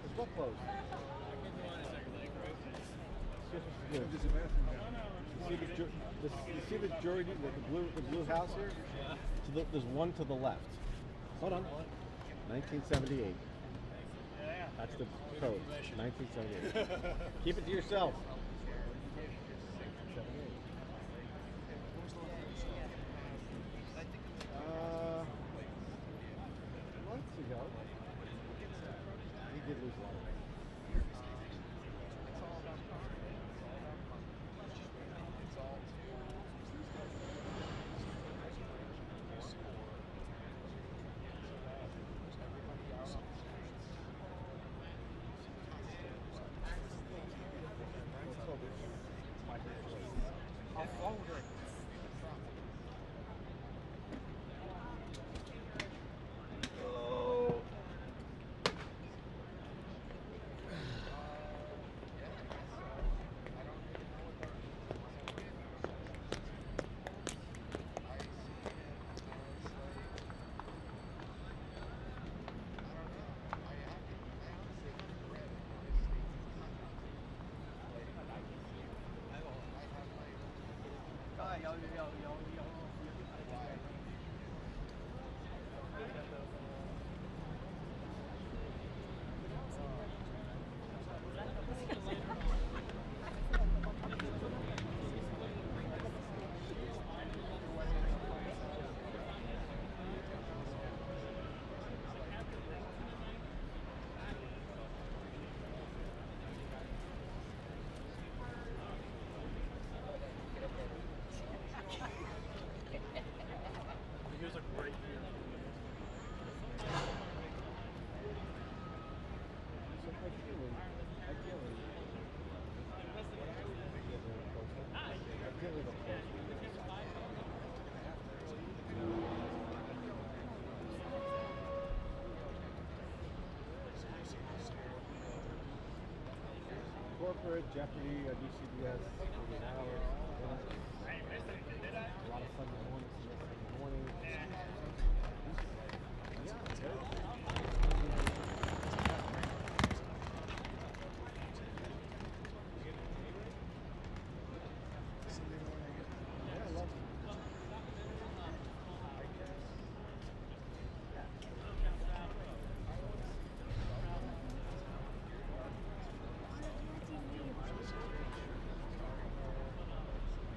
S19: It's what closed?
S5: There's a bathroom down there.
S19: You see the jury, the blue house here? Yeah. There's one to the left. Hold on. 1978. That's the code. 1978. Keep it to yourself. Months ago. He did lose a lot of weight. Spirit, Jeopardy, DCBS, 48 hours. A lot of Sunday mornings, Sunday morning.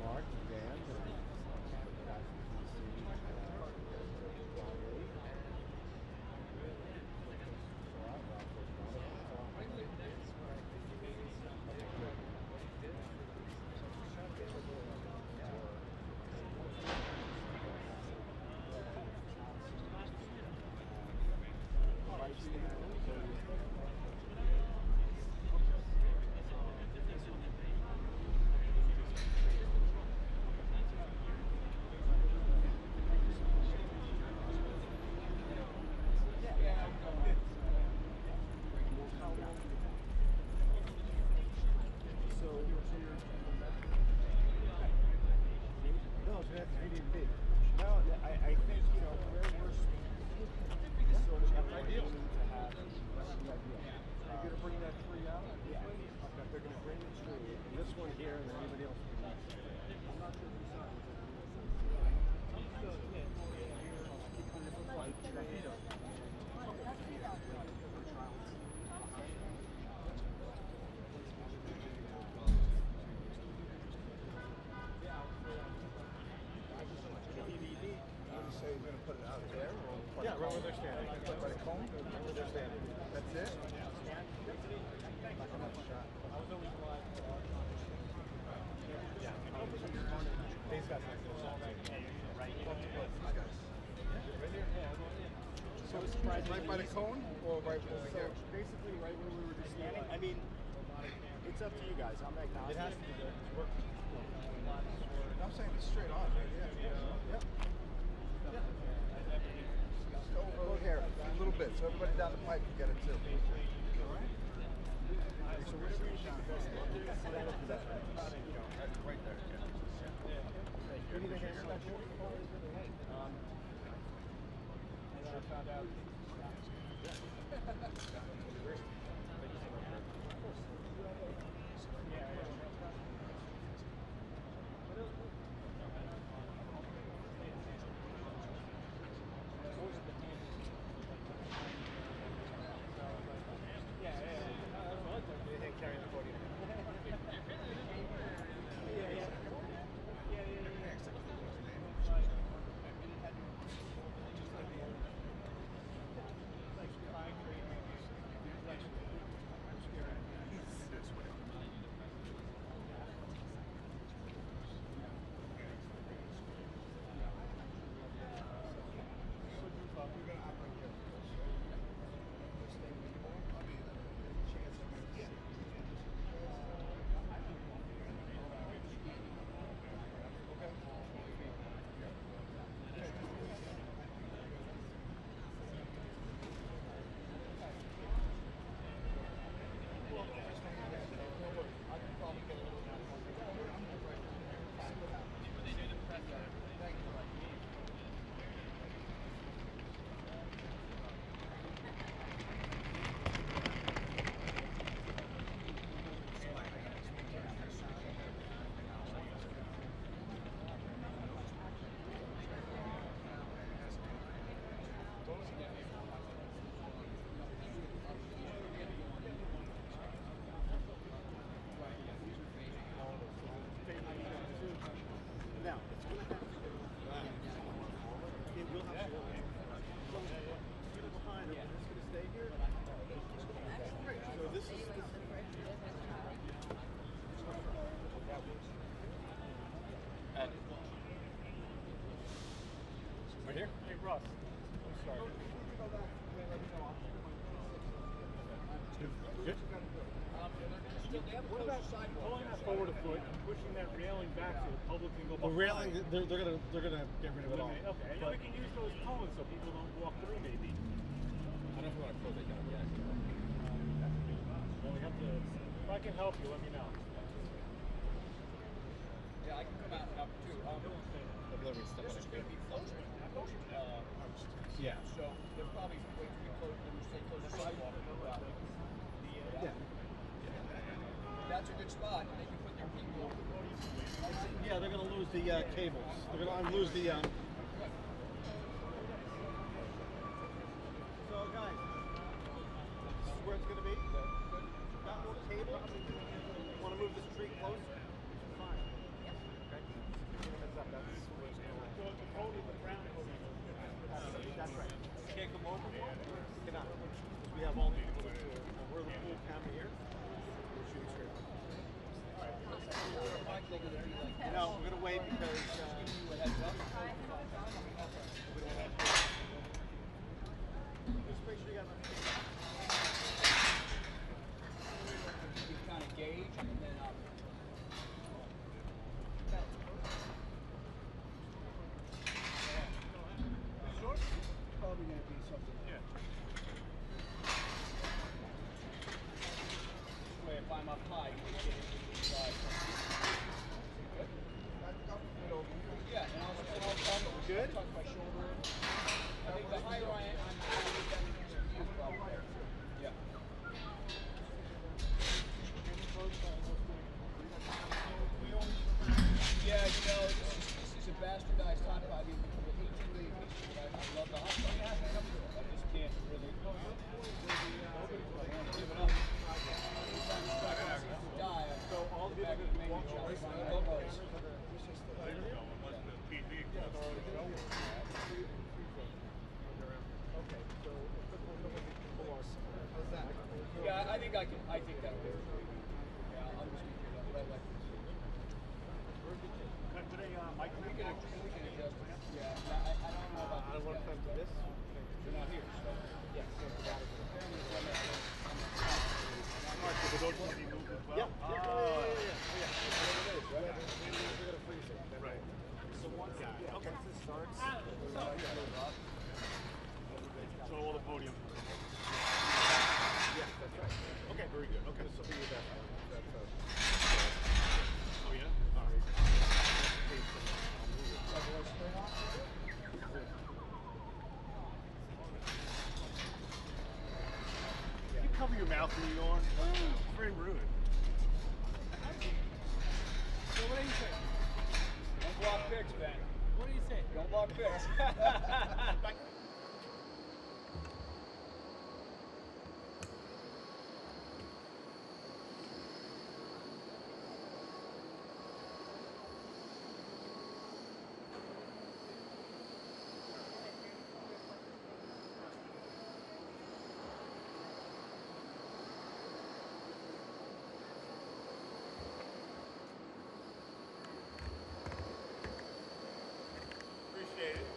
S19: Mark, Dan, No, so that's ADD. No, I think, you know, where we're sort of ideal to have You're going to bring that tree out? Yeah. Okay, they're going to bring the tree, and this one here, and then anybody else can use it. I'm not sure who's on
S8: Say you're going to put it out there? Or
S19: Yeah, right where they're standing.
S8: By the cone?
S19: Right where they're standing.
S8: That's it?
S19: Yeah. These guys have to right
S8: So it's right by the cone or right over here?
S12: Basically, right where we were just standing. I mean, it's up to you guys. I'm agnostic.
S19: It has to be there. It's working.
S8: I'm saying it's straight on, right? Yeah. Over here, a little bit, so everybody down the pipe can get it too. All right. So where's the right there.
S19: Anything else special? I found out. Carrying the podium.
S12: Now, it's going to have to go. It will have to go. People behind it, it's going to stay here. So this is...
S19: Right here?
S3: Hey, Russ. I'm sorry.
S19: Good?
S3: What about pulling that forward a foot and pushing that railing back so the public can go
S19: The
S3: behind?
S19: railing, they're gonna get rid of it all.
S3: Okay, and then we can use those cones so people don't walk through maybe.
S7: I don't know if you want to close it down yet.
S3: Well, we have to I can help you, let me know.
S8: Yeah, I can come out and help too. This is going to be closed.
S19: Yeah.
S8: So they'll probably wait to be closed and say close the sidewalk. Yeah. That's a good spot, and they can put their people.
S19: Yeah, they're going to lose the cables. They're going to lose the. So, guys, this is where it's going to be. Got more cable. Want to move this tree closer? Fine. Yep. Okay. Heads up. That's where it's going. So it's a podium, the ground podium. That's right. Can't come over. Cannot. Because we have all the people that we're the pool camera here. We're shooting straight. No, we're going to wait because just make sure you got enough.
S8: You kind of gauge and then
S5: Short? Probably going to be something.
S8: Yeah. This way, if I'm up high, you can get into the side. Good? Yeah, and I'll tuck my shoulder in. I think the higher I am, I'm better view probably. Yeah. Yeah, this is a bastardized hot pot. I mean, for the 18 million people, I love the hot pot. I just can't really give it up. Anytime you start to die, so all the back of the main shop, logos. Yeah, I think that would work. Yeah, I'll just keep it up. But I like this. We can adjust it. Yeah, I don't know about
S19: I don't want to come to this.
S8: They're not here, so.
S19: Yes.
S3: So those want to be moved as well?
S19: Yeah. Yeah. We're going to freeze it.
S3: Right.
S19: So once it starts,
S3: So all the podium.
S19: yeah, that's right. Okay, very good. Okay, this will be your best one.
S3: Oh yeah? All right. You cover your mouth when you yawn. It's very rude.
S8: So what do you think? Don't block pics, Ben.
S9: What do you say?
S8: Don't block pics.
S3: Appreciate it.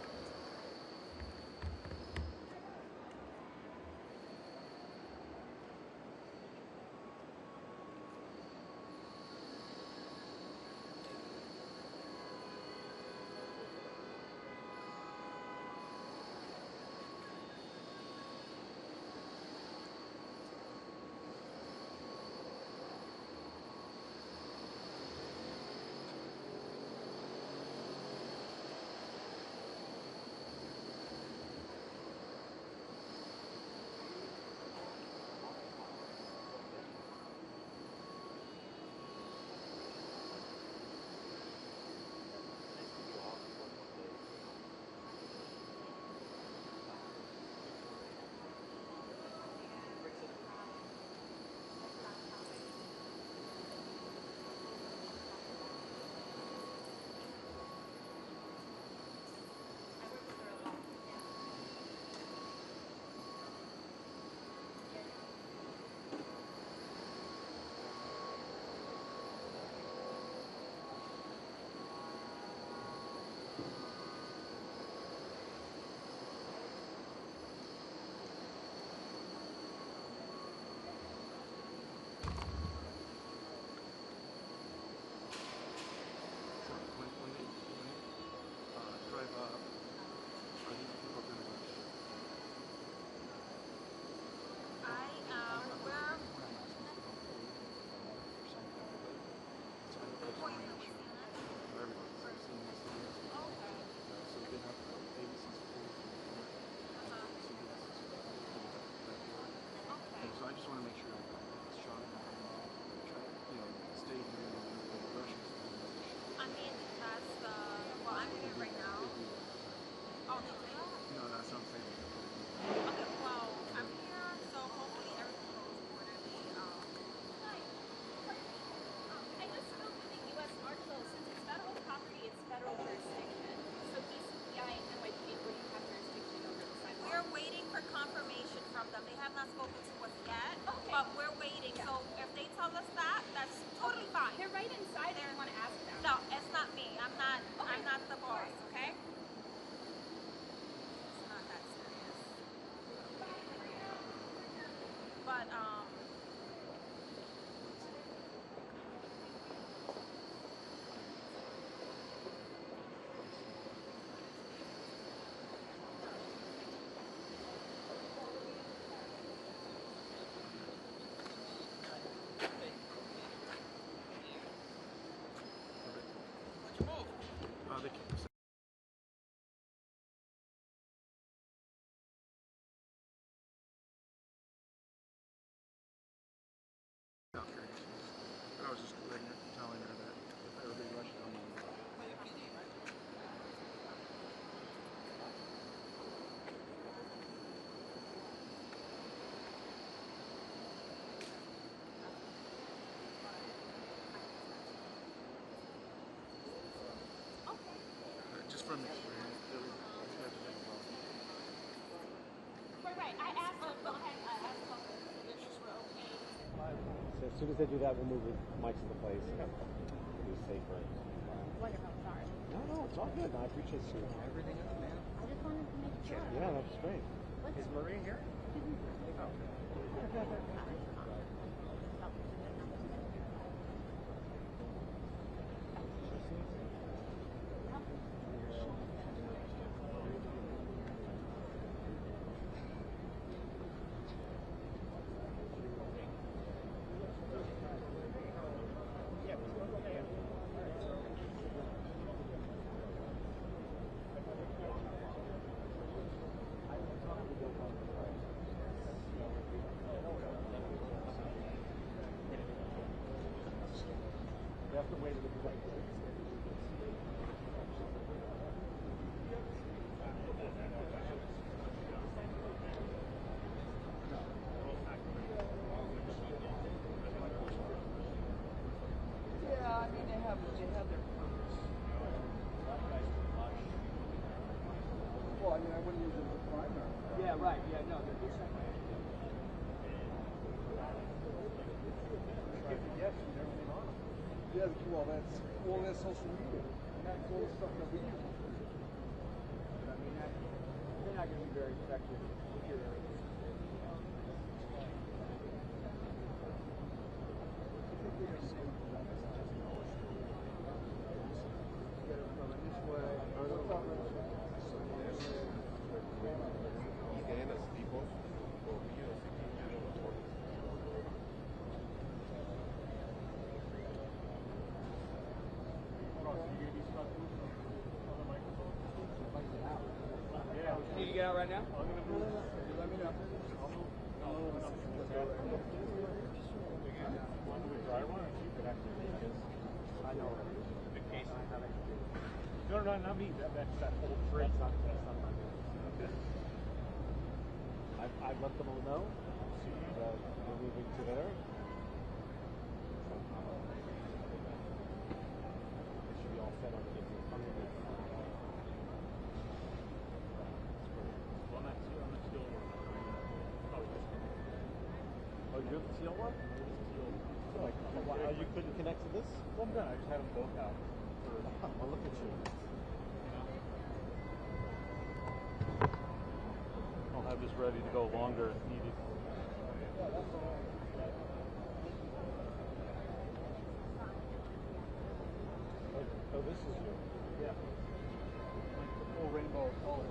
S10: got
S15: They keep the I was just telling her that everybody rushed on the just from experience,
S10: right. I asked them, go ahead, I asked them if she's okay.
S19: So as soon as they do that, we'll move the mics into place. It'll be safer.
S10: Wonderful, sorry.
S19: No, it's all good. I appreciate you.
S12: Everything is, man.
S10: I just wanted to make sure.
S19: Yeah, that's great.
S12: Is Marie here?
S19: You have to wait a little bit.
S5: Yeah, I mean they have their purpose. Well, I mean I wouldn't use it as a primary.
S2: Yeah, right. Yeah, no, they're just
S5: Yeah, well, that's all their social media. And that's all the stuff that we use. But I mean, they're not going to be very effective here. Get it from this way.
S2: Need to get out right now?
S5: Let me know.
S19: I know. The case I have it. No, not me. That whole trip. That's not my business. I've let them all know that we're moving to there. It should be all set on the underneath. Oh, you're the teal one? So like, you couldn't connect to this? Well, I'm done. I just had them both out. Well, look at you.
S3: I'll have this ready to go longer if needed.
S19: Oh, this is you.
S3: Yeah. Like the full rainbow colors.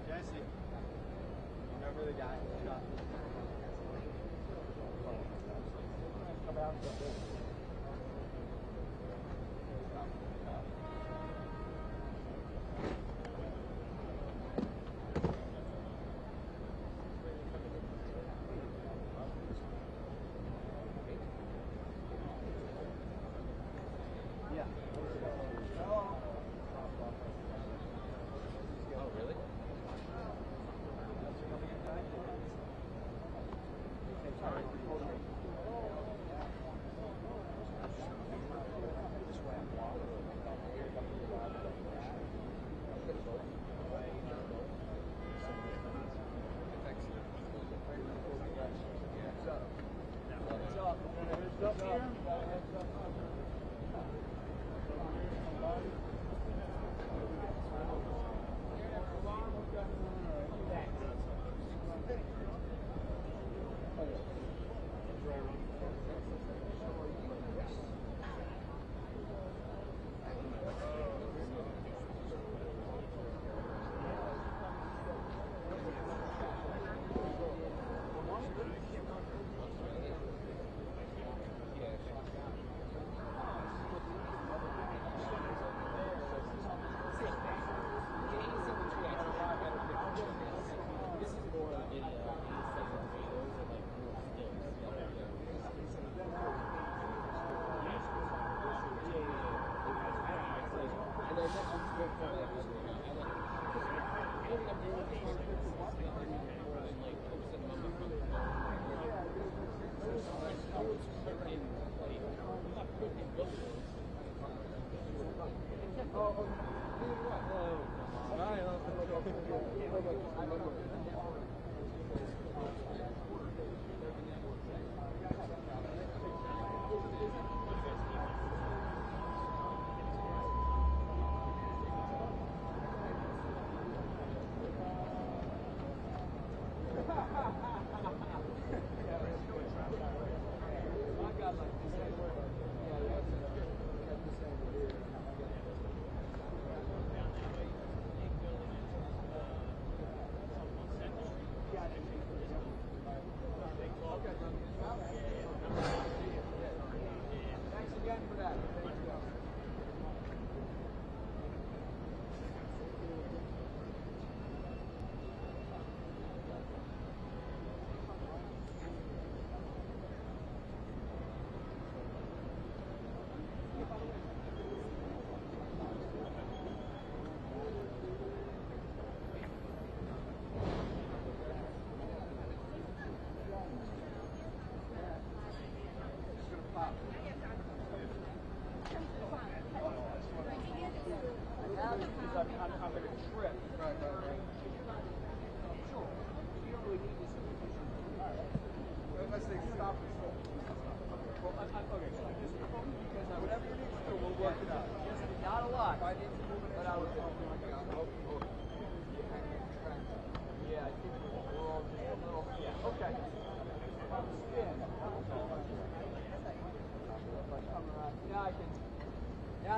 S12: Jesse, remember the guy who shot me?
S19: Come out and jump in.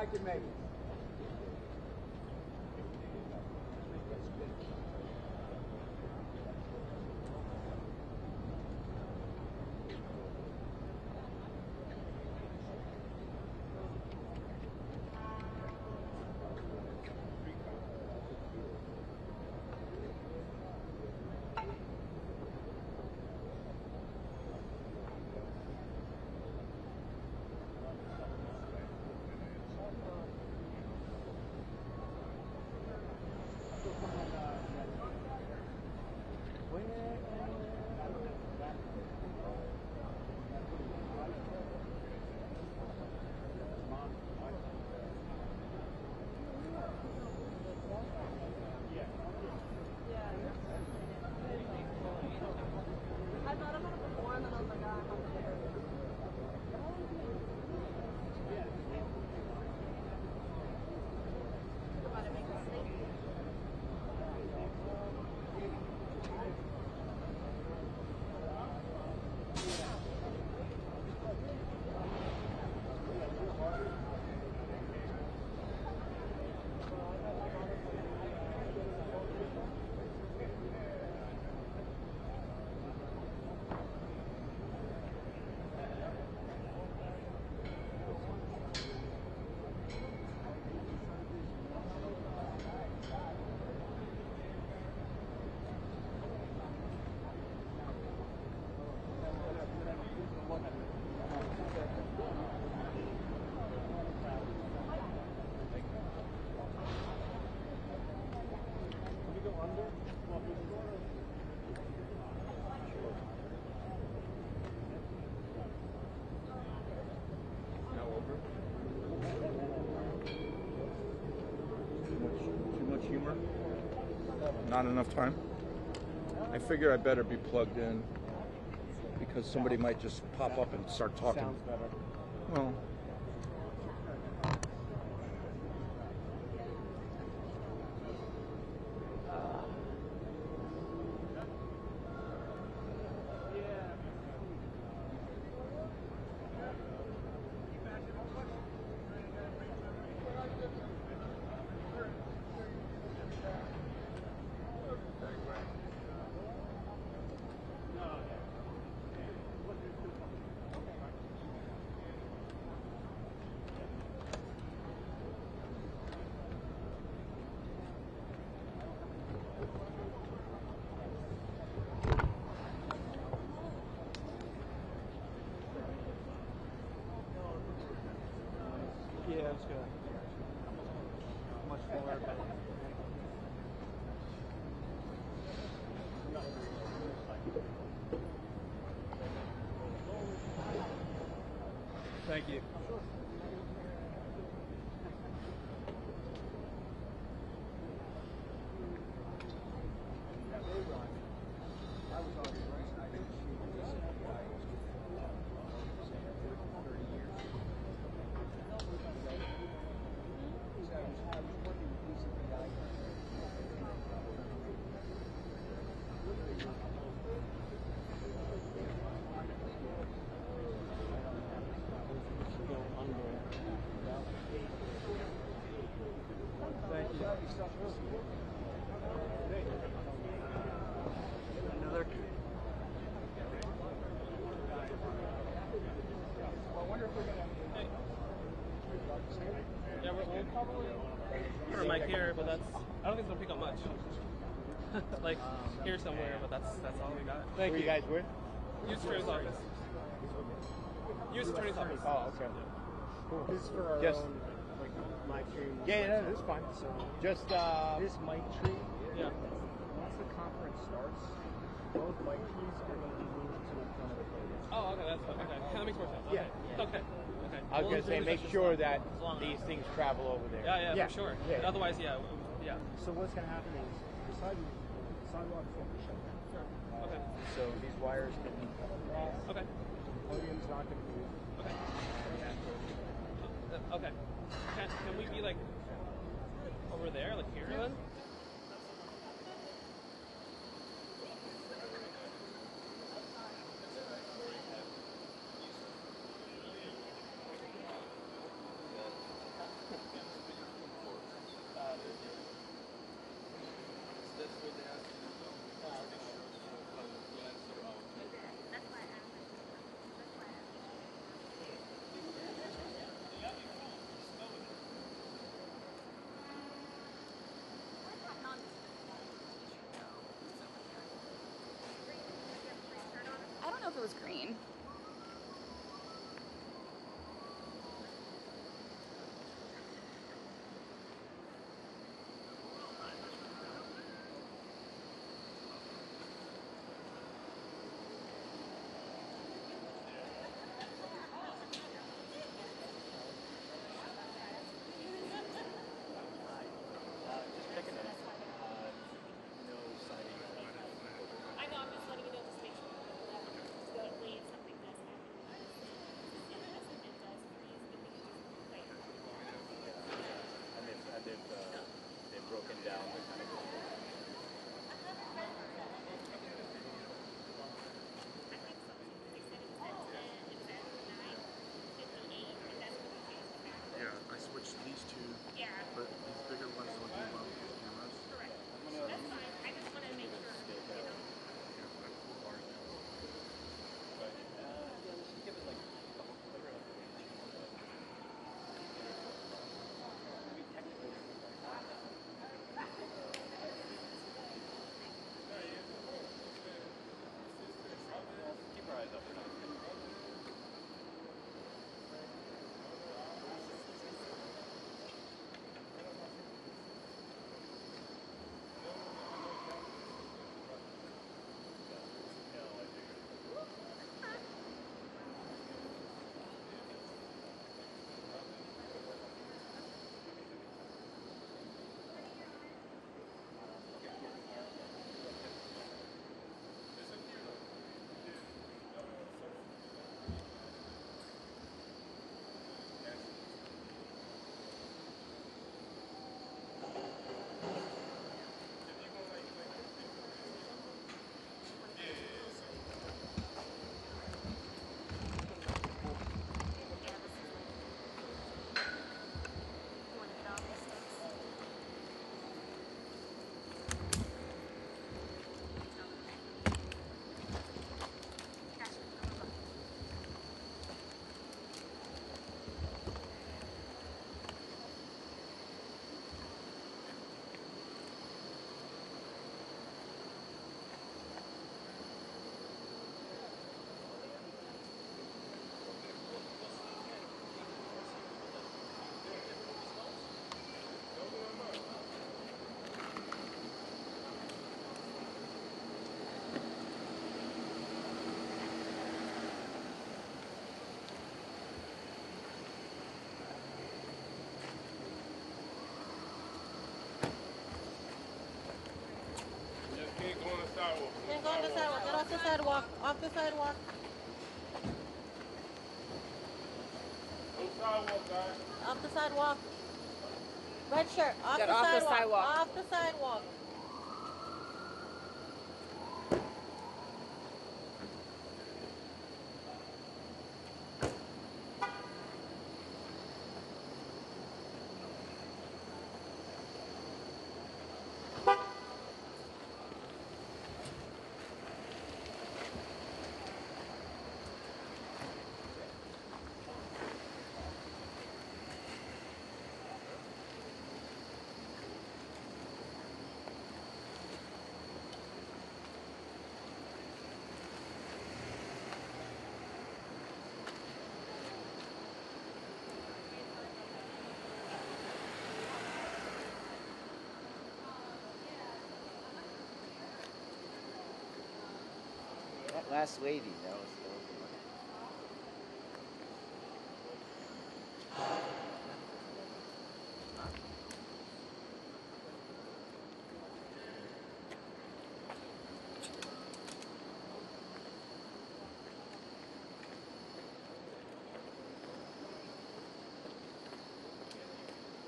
S5: I can make it.
S8: Not enough time. I figure I better be plugged in because somebody might just pop up and start talking.
S19: Sounds better.
S8: Well,
S14: Thank you.
S5: Another.
S14: Yeah, we'll probably put a mic here, but that's, I don't think it's gonna pick up much. Like here somewhere, but that's all we got.
S19: Who you guys with?
S14: U.S. Attorney's Office. U.S. Attorney's Office.
S19: Oh, okay. Cool.
S12: This is for our
S19: Just,
S12: own like live stream.
S19: yeah, that's fine.
S12: So
S19: Just
S12: this mic tree.
S14: Yeah.
S12: Once the conference starts, those mic trees are going to be moved to the front of the podium.
S14: Oh, okay, that's fine. Okay, that makes more sense. Okay.
S12: Yeah.
S14: Okay. Okay.
S19: I was gonna say, make sure that these things travel over there.
S14: Yeah, for sure.
S12: Yeah.
S14: Otherwise, yeah.
S12: So what's going to happen is the sidewalks will be shut down.
S14: Okay.
S12: So these wires can be cut off.
S14: Okay.
S12: The podium's not going to move.
S14: Okay. Okay. Can we be like over there, like here then?
S17: I don't know if it was green.
S10: I know, I'm just letting you know, just make sure that it's going to leave something.
S20: sidewalk. Off the sidewalk.
S6: Sidewalk, guys.
S20: Off the sidewalk. Red shirt. Off
S16: Get
S20: the
S16: off the
S20: sidewalk.
S16: sidewalk.
S20: Off the sidewalk.
S2: That last lady, that was the one.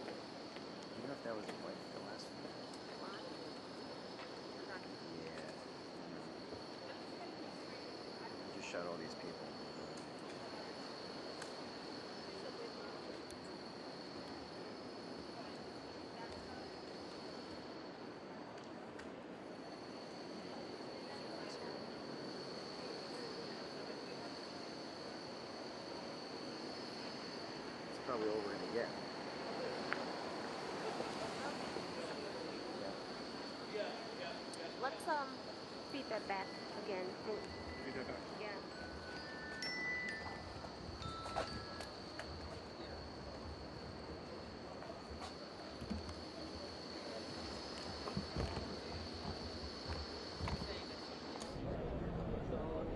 S2: I wonder if that was the last one. Yeah. Just shot all these people. It's probably all we're gonna get.
S16: Let's feed that back again.
S19: Feed that back.
S16: Yeah.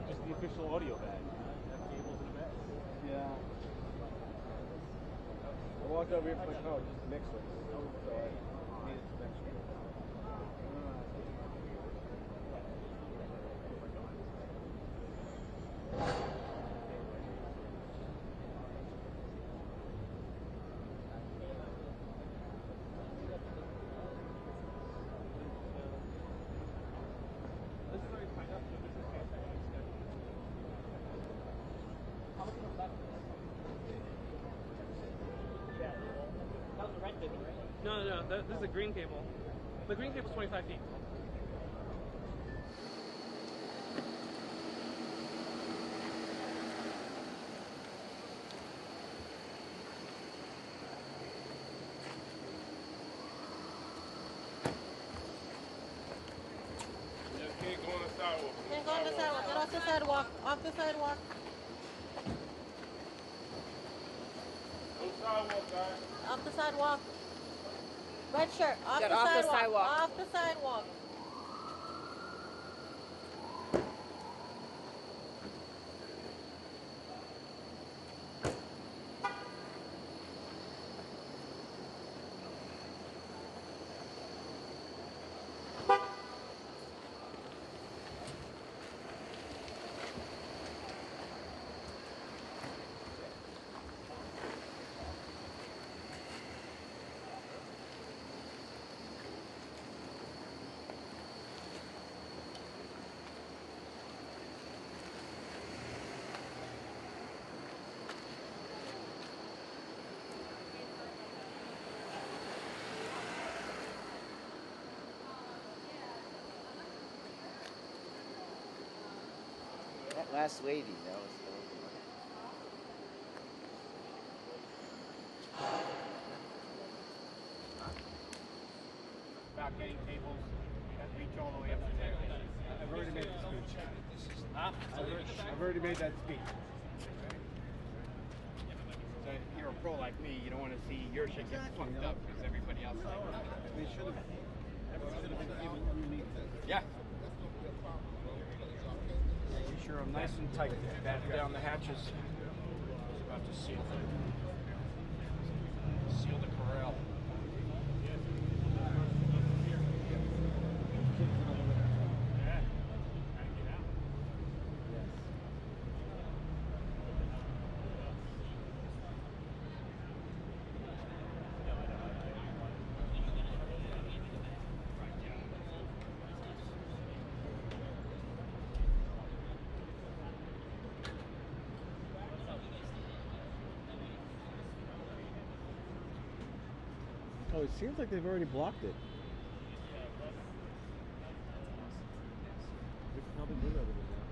S3: Just the official audio bag. Have cables in the bag.
S12: Yeah. I walked over here for my car just to mix it. So I needed some extra.
S11: No, this is a green cable. The green cable's 25 feet.
S6: Just can't go on the sidewalk.
S20: Can't go on the sidewalk. Get off the sidewalk. Off the sidewalk.
S6: No sidewalk, guys.
S20: Off the sidewalk. Red shirt. Off
S16: Get
S20: the
S16: off the
S20: sidewalk.
S16: sidewalk.
S20: Off the sidewalk.
S2: That last lady, that was the one.
S3: About getting cables that reach all the way up to there.
S19: I've already made the speech.
S3: Huh?
S19: I've already made that speech.
S3: So if you're a pro like me, you don't want to see your shit get fucked up because everybody else is like,
S19: They should have been able underneath this.
S3: yeah. Make sure I'm nice and tight. Batten down the hatches. I was about to seal the corral.
S19: it seems like they've already blocked it. They probably did everything now.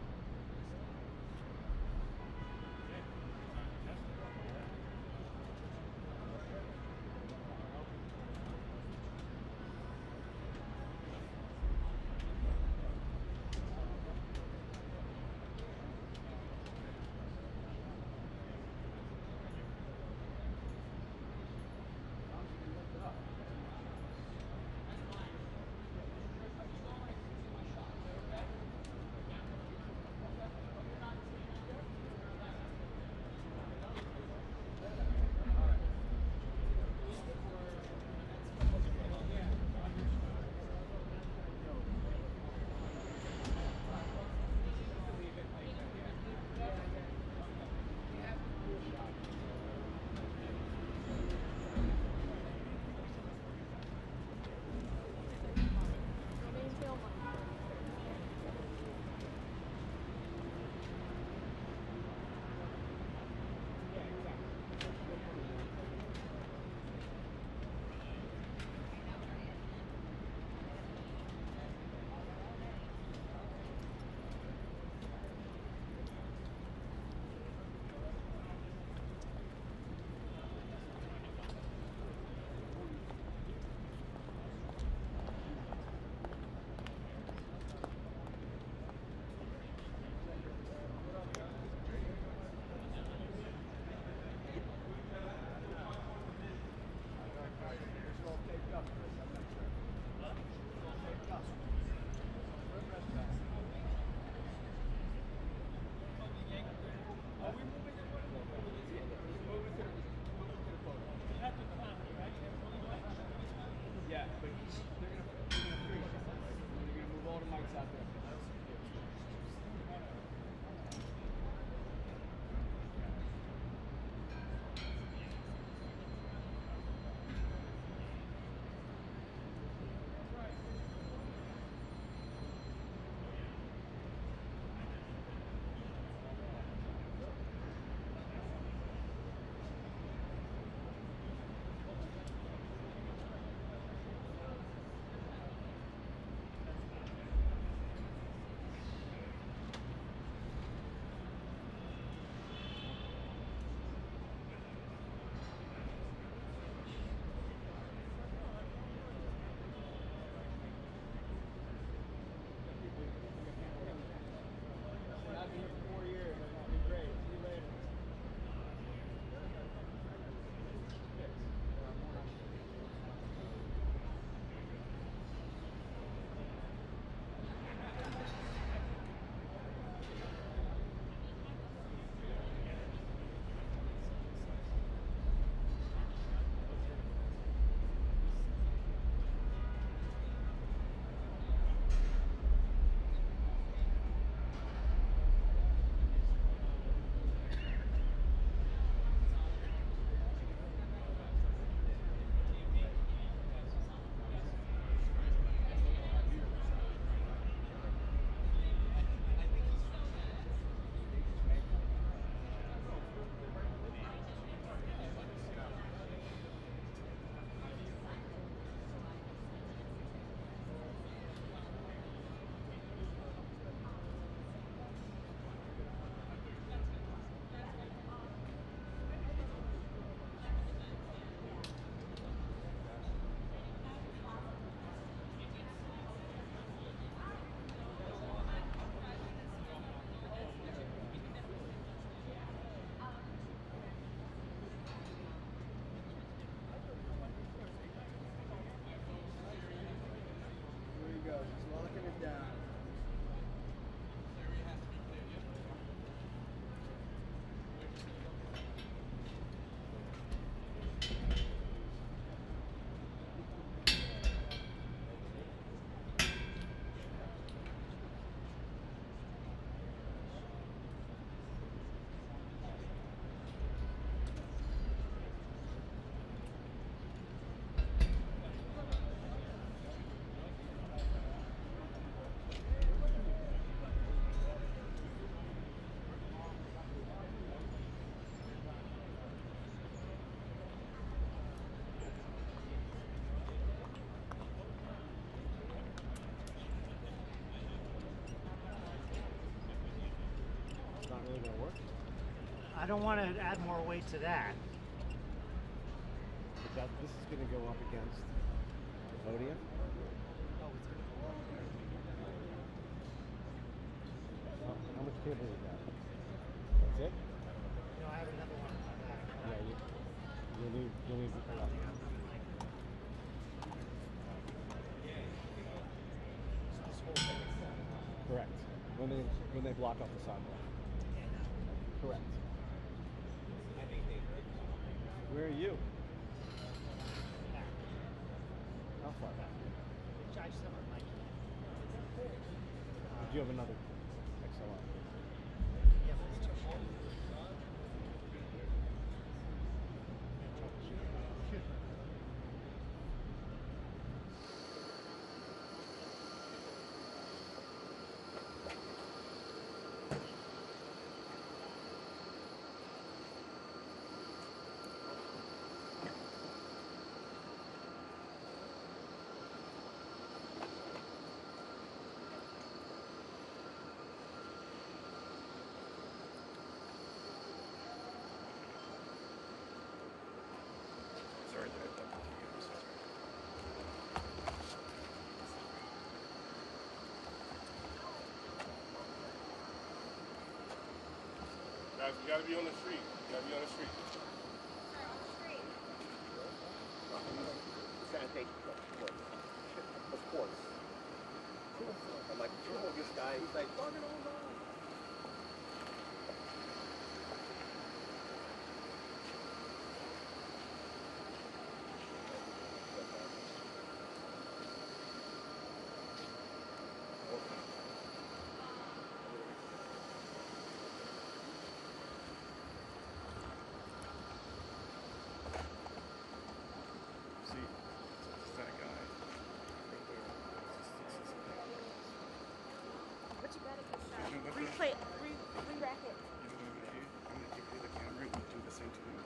S19: really going to work?
S3: I don't want to add more weight to that.
S19: But this is going to go up against the podium. How much cable you got? That's it?
S3: No, I have another one.
S19: Yeah, you'll need a lot. Correct. When they block off the sidewalk. Correct. Where are you? How far back?
S3: I just have a mic.
S19: Do you have another XLR?
S3: Yeah, but it's too short.
S15: Sorry that I dumped the I'm sorry.
S6: Guys, you gotta be on the street. You gotta be on the street.
S11: Sanitation truck, of course. I'm like, this guy, he's like, fucking hold on.
S15: See, it's that guy.
S10: But you gotta get that.
S15: You know what
S10: Re-rack it.
S15: You know what I'm gonna do? I'm gonna give you the camera and do the same to him.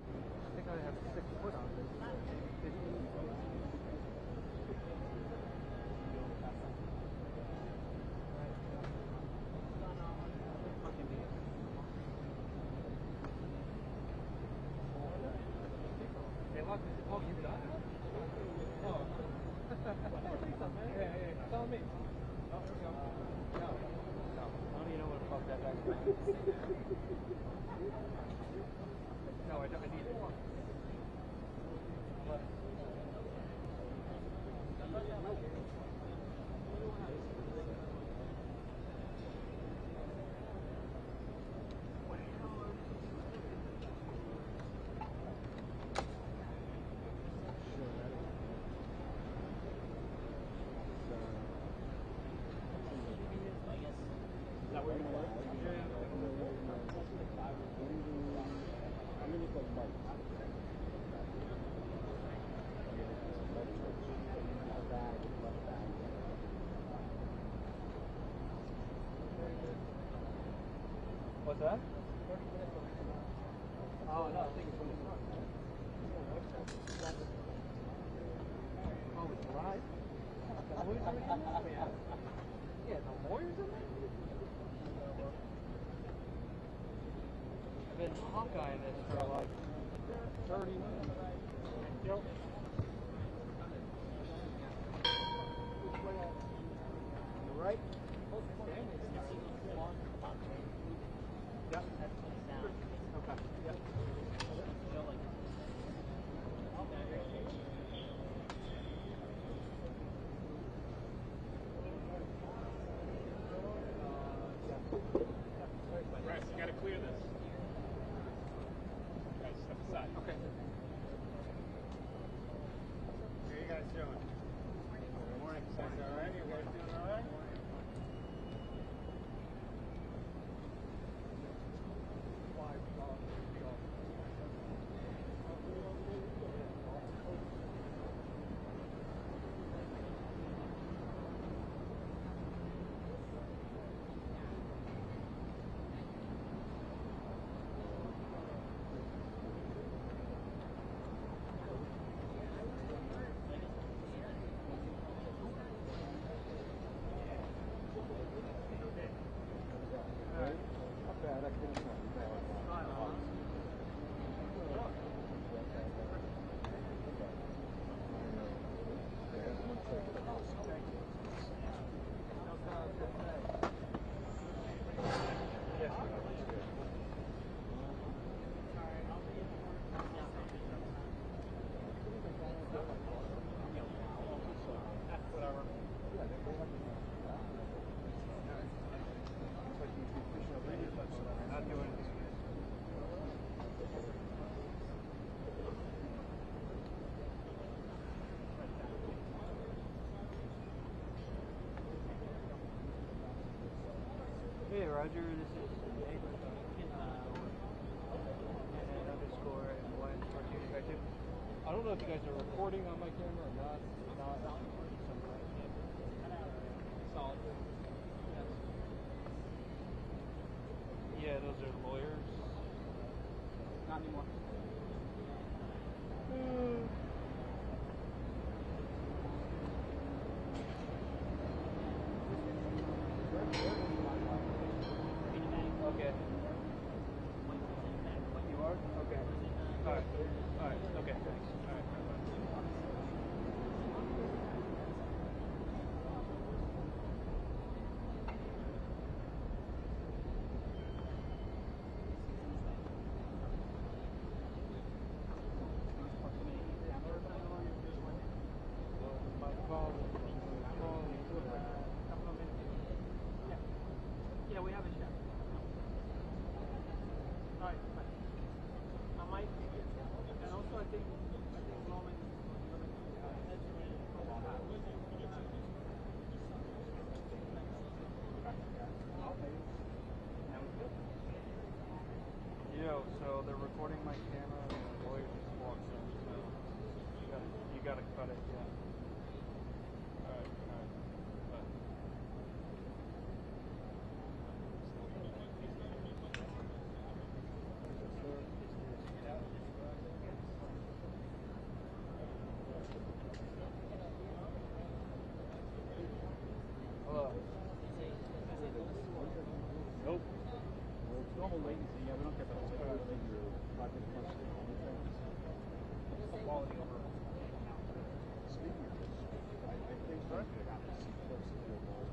S11: I think I have 6 foot on this. Oh, you got it? Oh. Hey, tell me. Oh, here we go. No. I don't even know what the fuck that actually is. No, I need it. What's that? Oh, no, I think it's from the front. Oh, it's live? The lawyers are in there? Yeah, the lawyers in there? I've been Hawkeye this for like 30 minutes. Yep. You right? Yep. Okay. Yep.
S6: Bryce, you gotta clear this. Guys, step aside.
S11: Okay.
S3: How are you guys doing? Good morning. All right? You guys doing all right?
S21: Roger, this is Nate. And underscore and Y_2. I don't know if you guys are recording on my camera or not. Solid. Yeah, those are lawyers. Not anymore. Okay. You are? Okay. Alright. Alright. Okay, thanks. Alright. Yeah, we have a chat. Alright, fine. I might, and also I think Roman, yo, so they're recording my camera and the lawyer just walks in, so you gotta cut it, yeah. Alright, alright. Hello. Nope.
S12: Well, it's normal latency. Yeah, we don't get the whole code in your project plus anything.
S21: Quality over.
S12: Speaking of which, I think we're going to have to see close to the wall.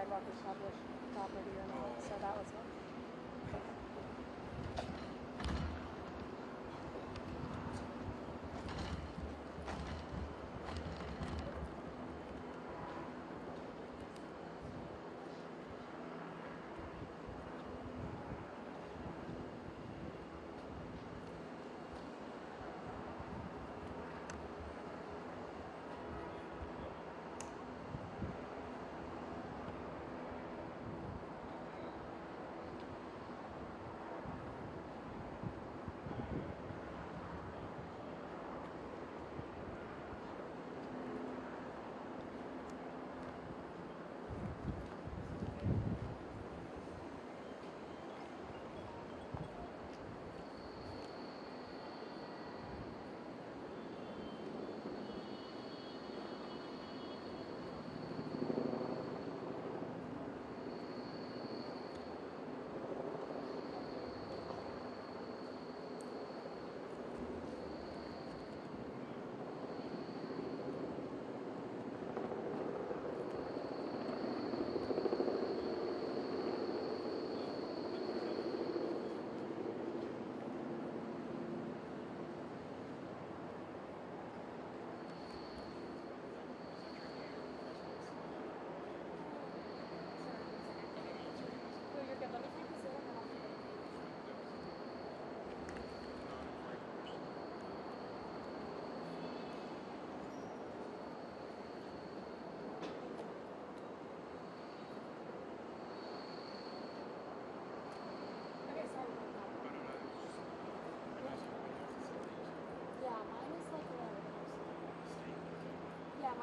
S10: sidewalk is public property or not, so that was it.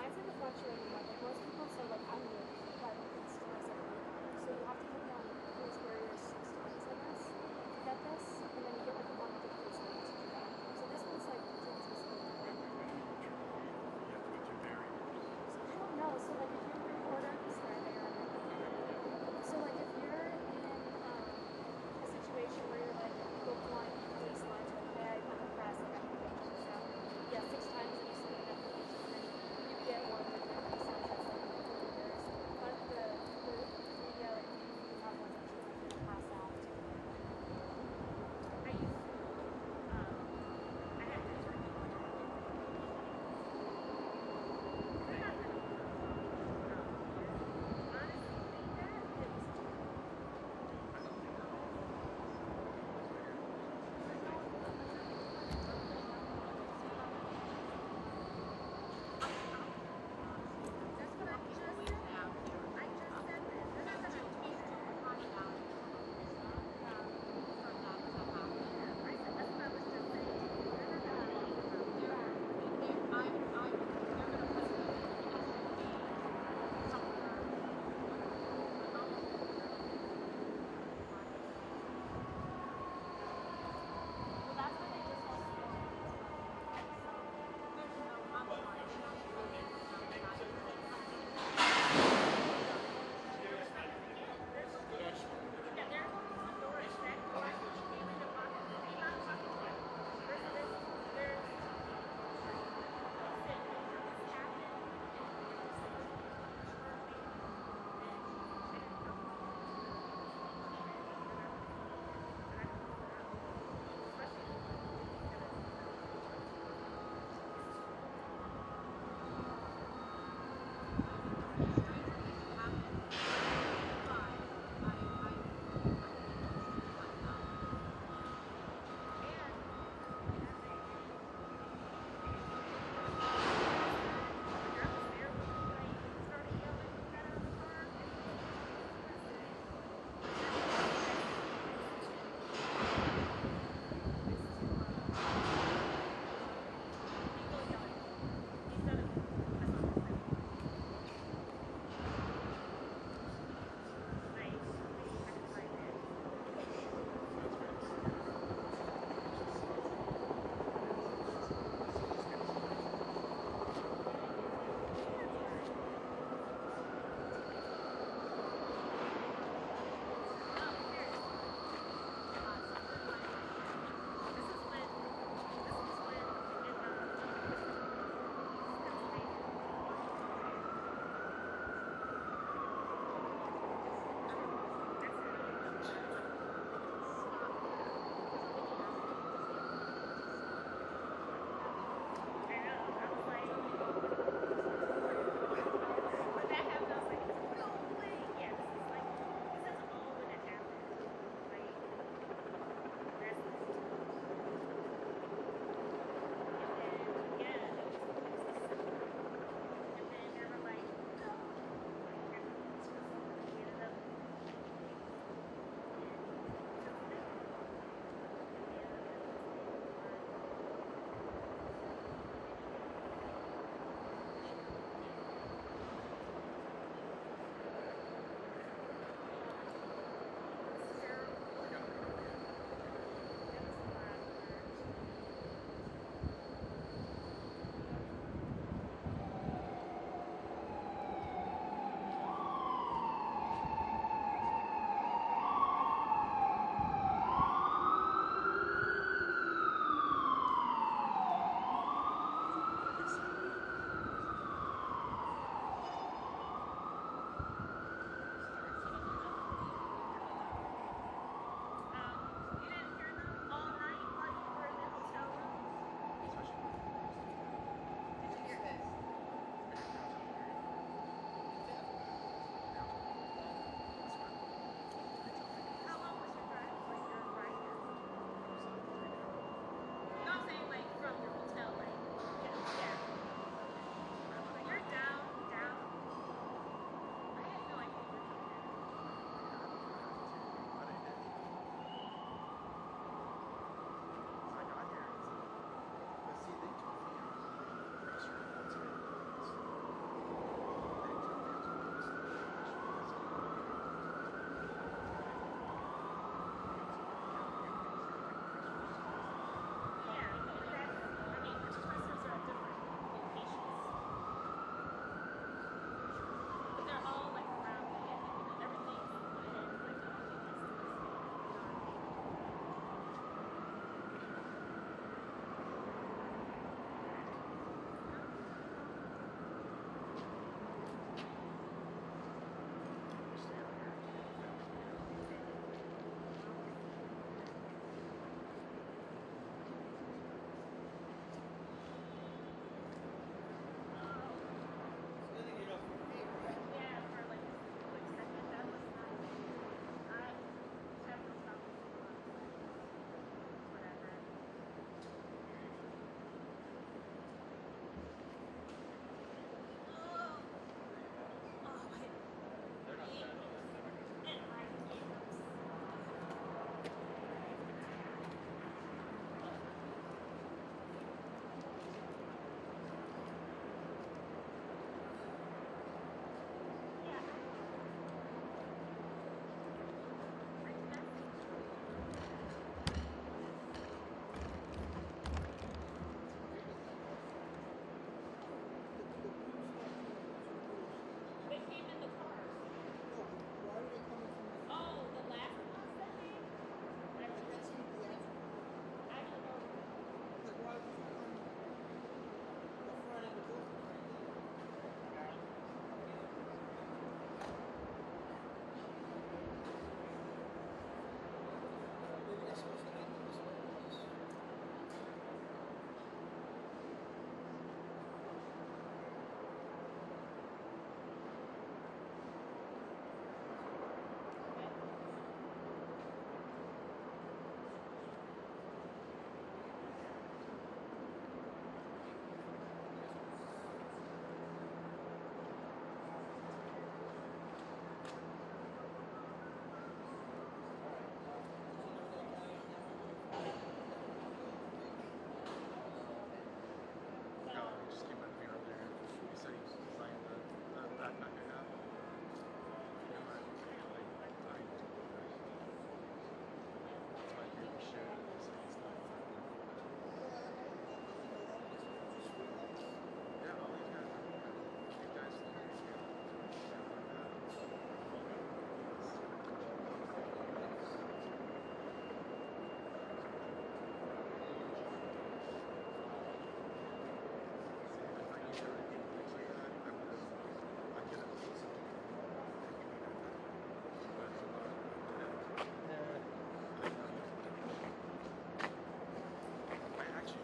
S10: Mine's like a fluctuating one. Like most people, so like I'm new, but it's twice every week. So you have to put down face barriers 6 times, I guess, to get this, and then you get like a month of face masks to do that. So this one's like specific. So I don't know. So like if you reorder, sorry, so like if you're in a situation where you're like go flying police lines with a bag on the press, like I'm stuff. Yeah, 6 times and you submit an application. You get one with your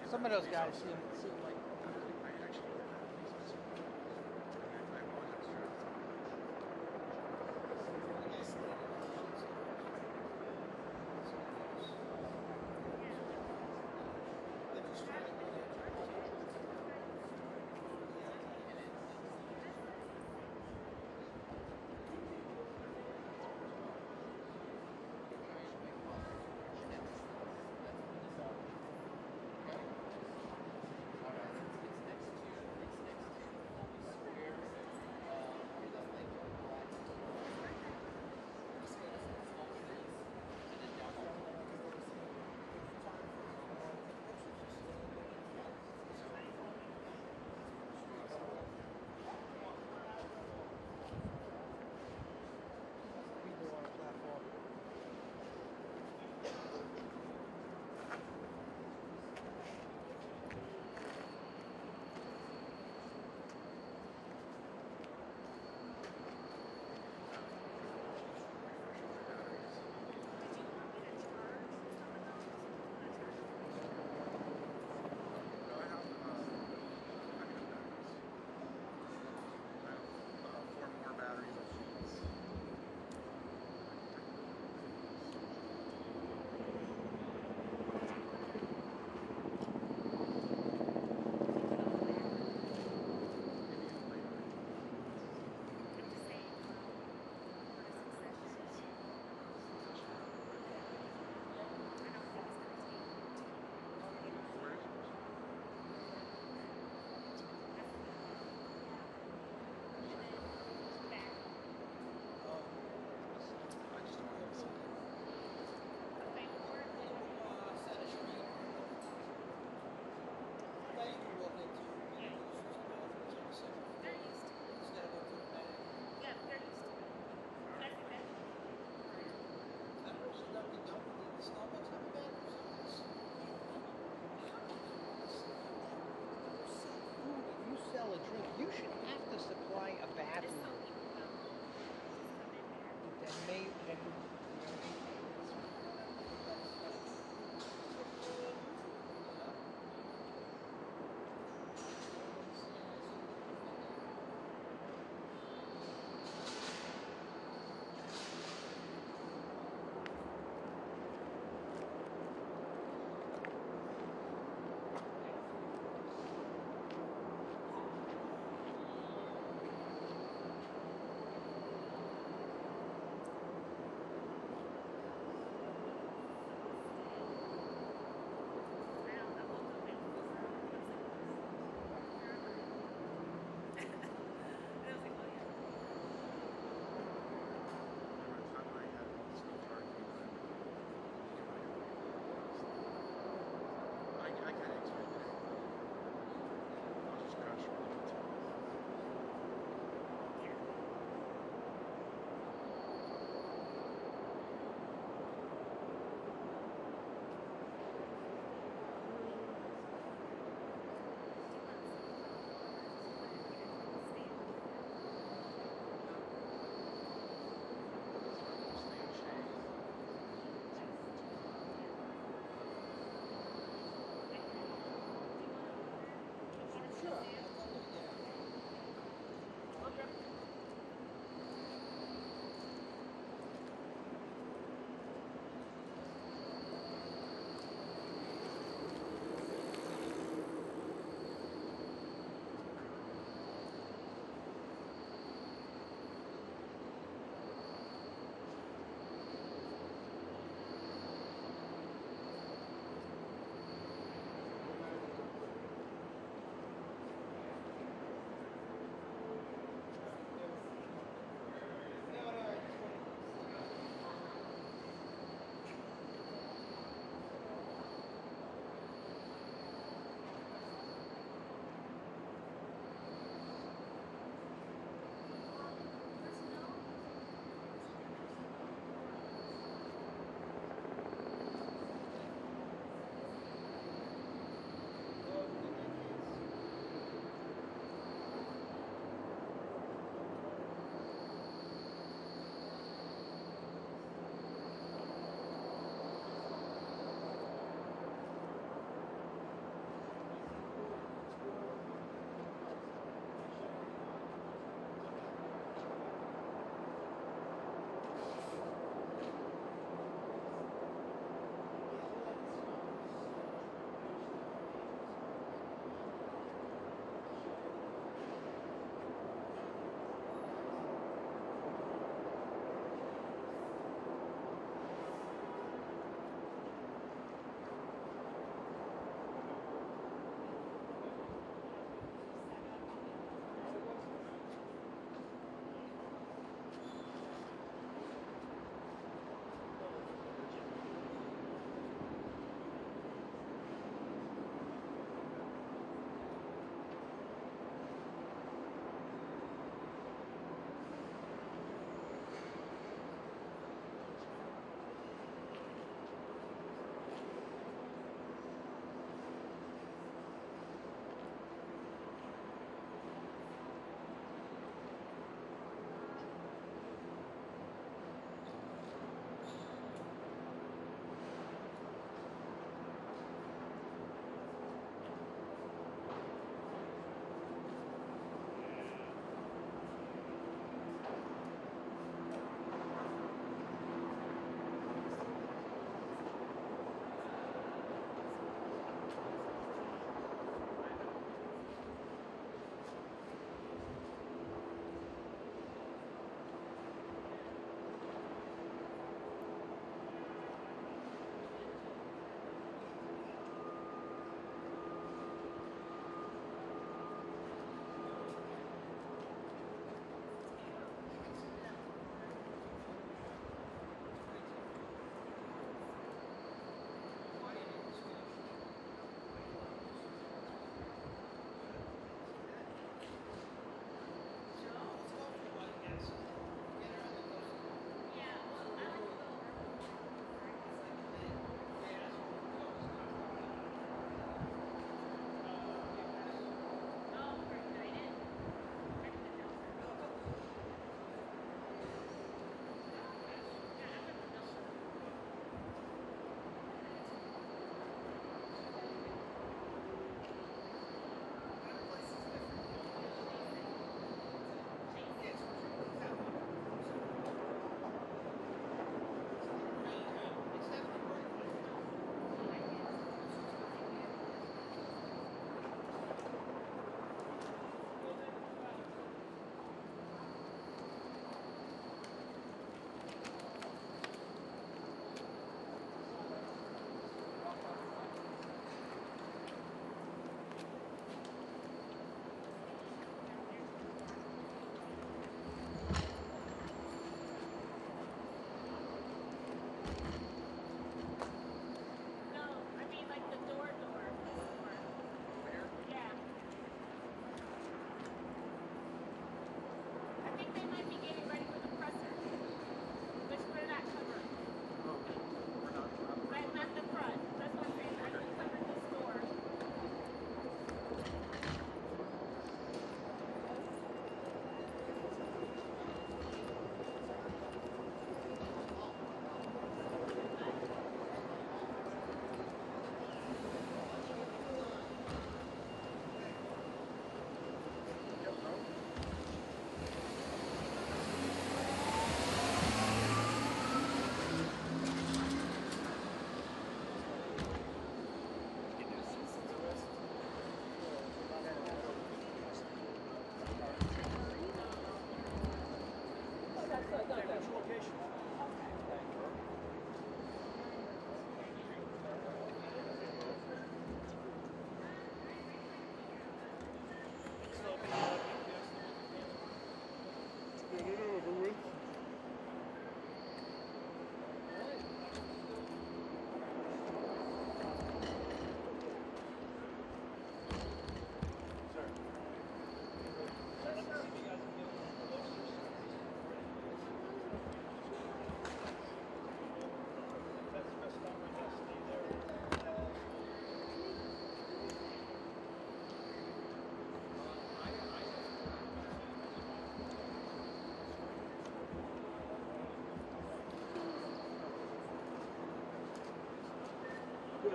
S21: Some of those guys seem like.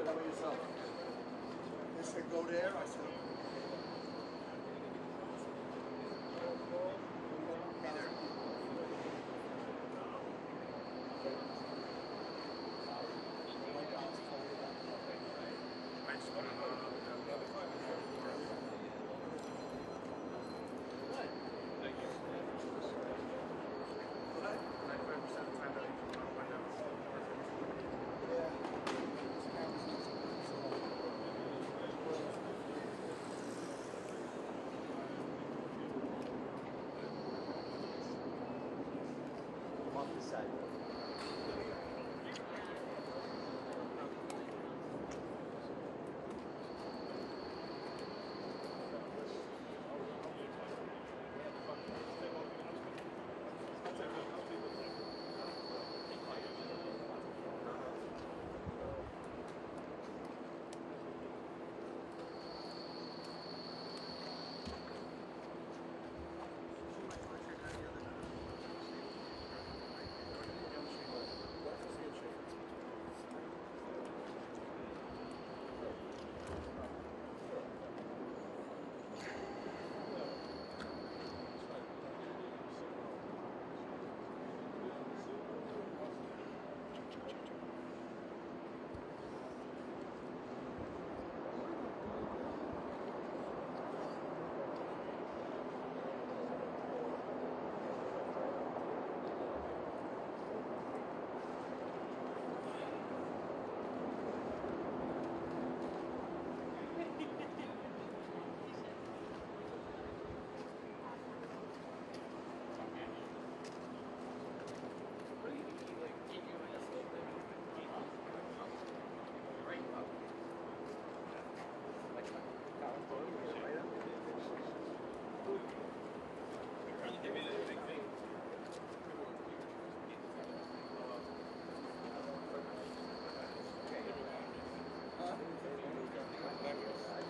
S5: How about yourself? They said go there. I said. Be there.
S15: I just want to know.
S5: What?
S15: 95% of the time that you can find out.
S2: I'm off the sidewalk.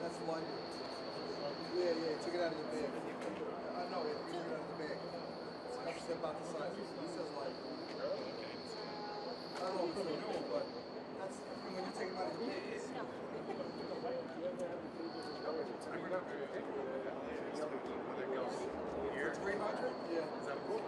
S5: That's London. Yeah, took it out of the bag. I know, he took it out of the bag. That's about the size. He says like, I don't know if it's new, but that's when you take it out of the bag.
S15: Whether it goes here.
S5: 300? Yeah.
S15: Is that cool?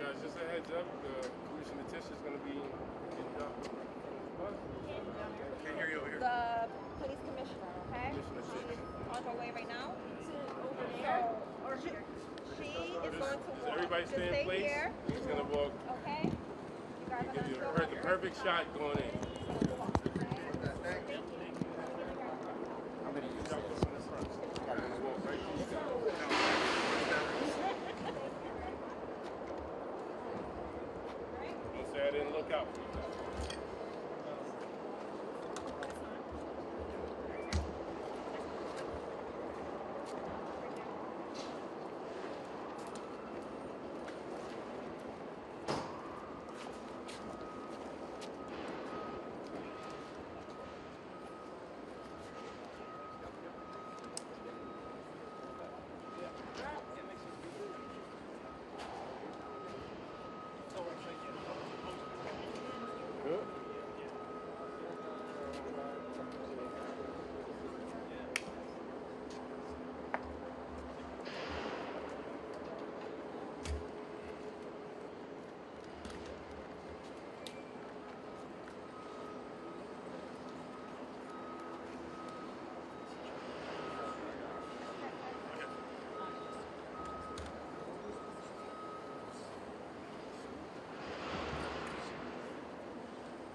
S1: guys, just a heads up, the Commissioner Tish is going to be getting up. Can't hear you over here.
S10: The police commissioner, okay?
S1: Commissioner Tish.
S10: On her way right now.
S20: Over there? Or
S10: She is going to walk.
S1: Everybody
S10: Just
S1: stay in place.
S10: here.
S1: He's going to walk.
S10: Okay? You guys are
S1: Give you
S10: going to
S1: the perfect shot going in.
S12: Thank you. I'm going to use this.
S1: I'm going to walk right to you guys. Don't say I didn't look out for you guys.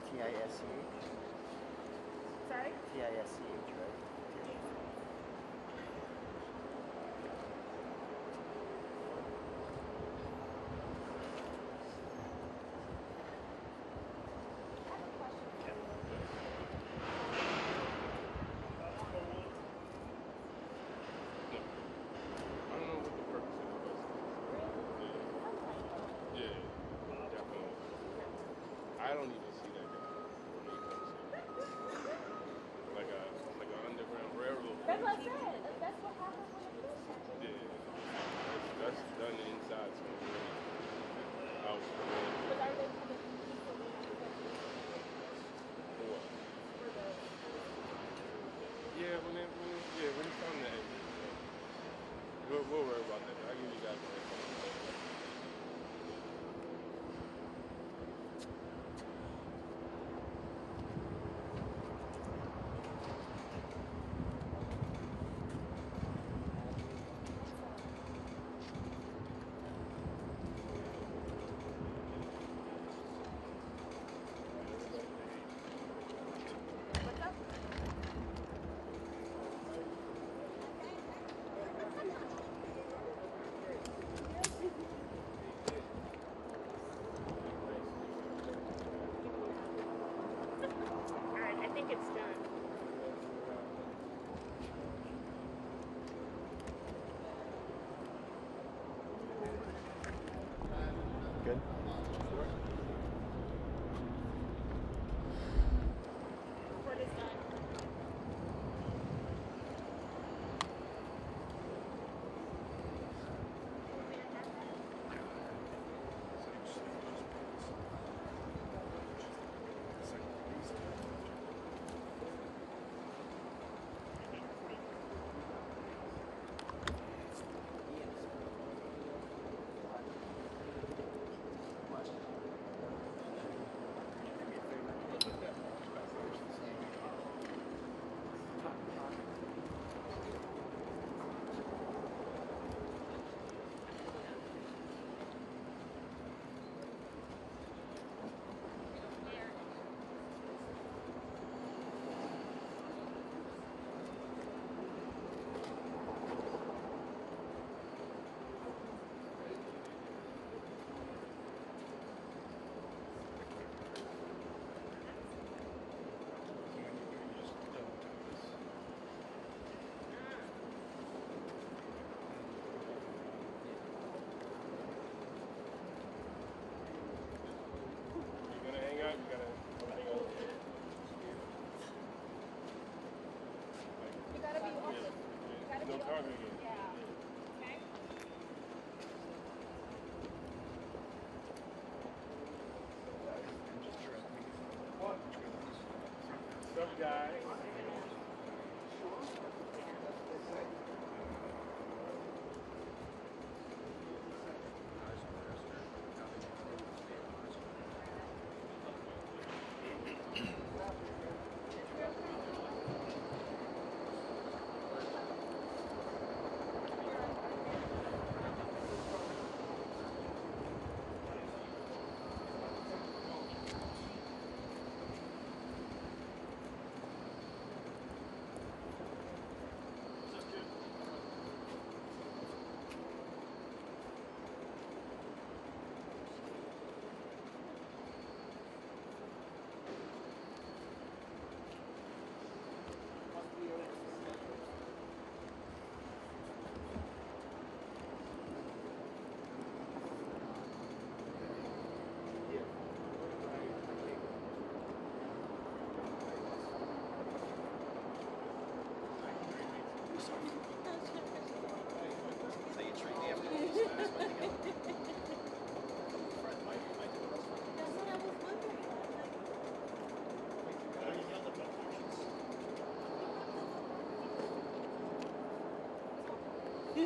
S12: T-I-S-C-H?
S10: Sorry?
S12: T-I-S-C-H, right?
S1: I don't know what the purpose of the bus is. Yeah, definitely. I don't even see that guy when he comes in. Like a underground railroad.
S10: That's what I said. That's what happened when the police happened.
S1: Yeah, that's done inside somewhere. Out
S10: Was everything coming
S1: for what? Yeah, when it's on the end. We'll worry about that. I'll give you guys the info.
S10: Alright, I think it's done.
S19: Good.
S10: Report is done.
S1: What's up, guys?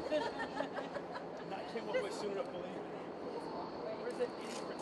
S7: can't walk away soon enough, believe me. Where's that idiot back?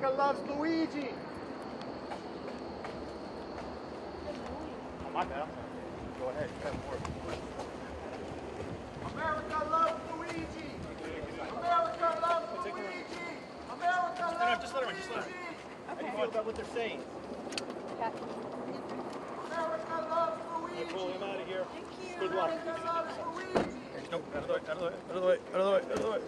S5: America loves Luigi.
S3: Oh, my bad. Go ahead.
S5: America loves Luigi. America loves Luigi. America loves
S3: Just let her in. How do you feel about what they're saying?
S5: America loves Luigi.
S3: Pull him out of here.
S5: Thank you.
S3: Good luck.
S5: America loves Luigi.
S3: Nope. Out of the way. Out of the way. Out of the way. Out of the way. Out of the way.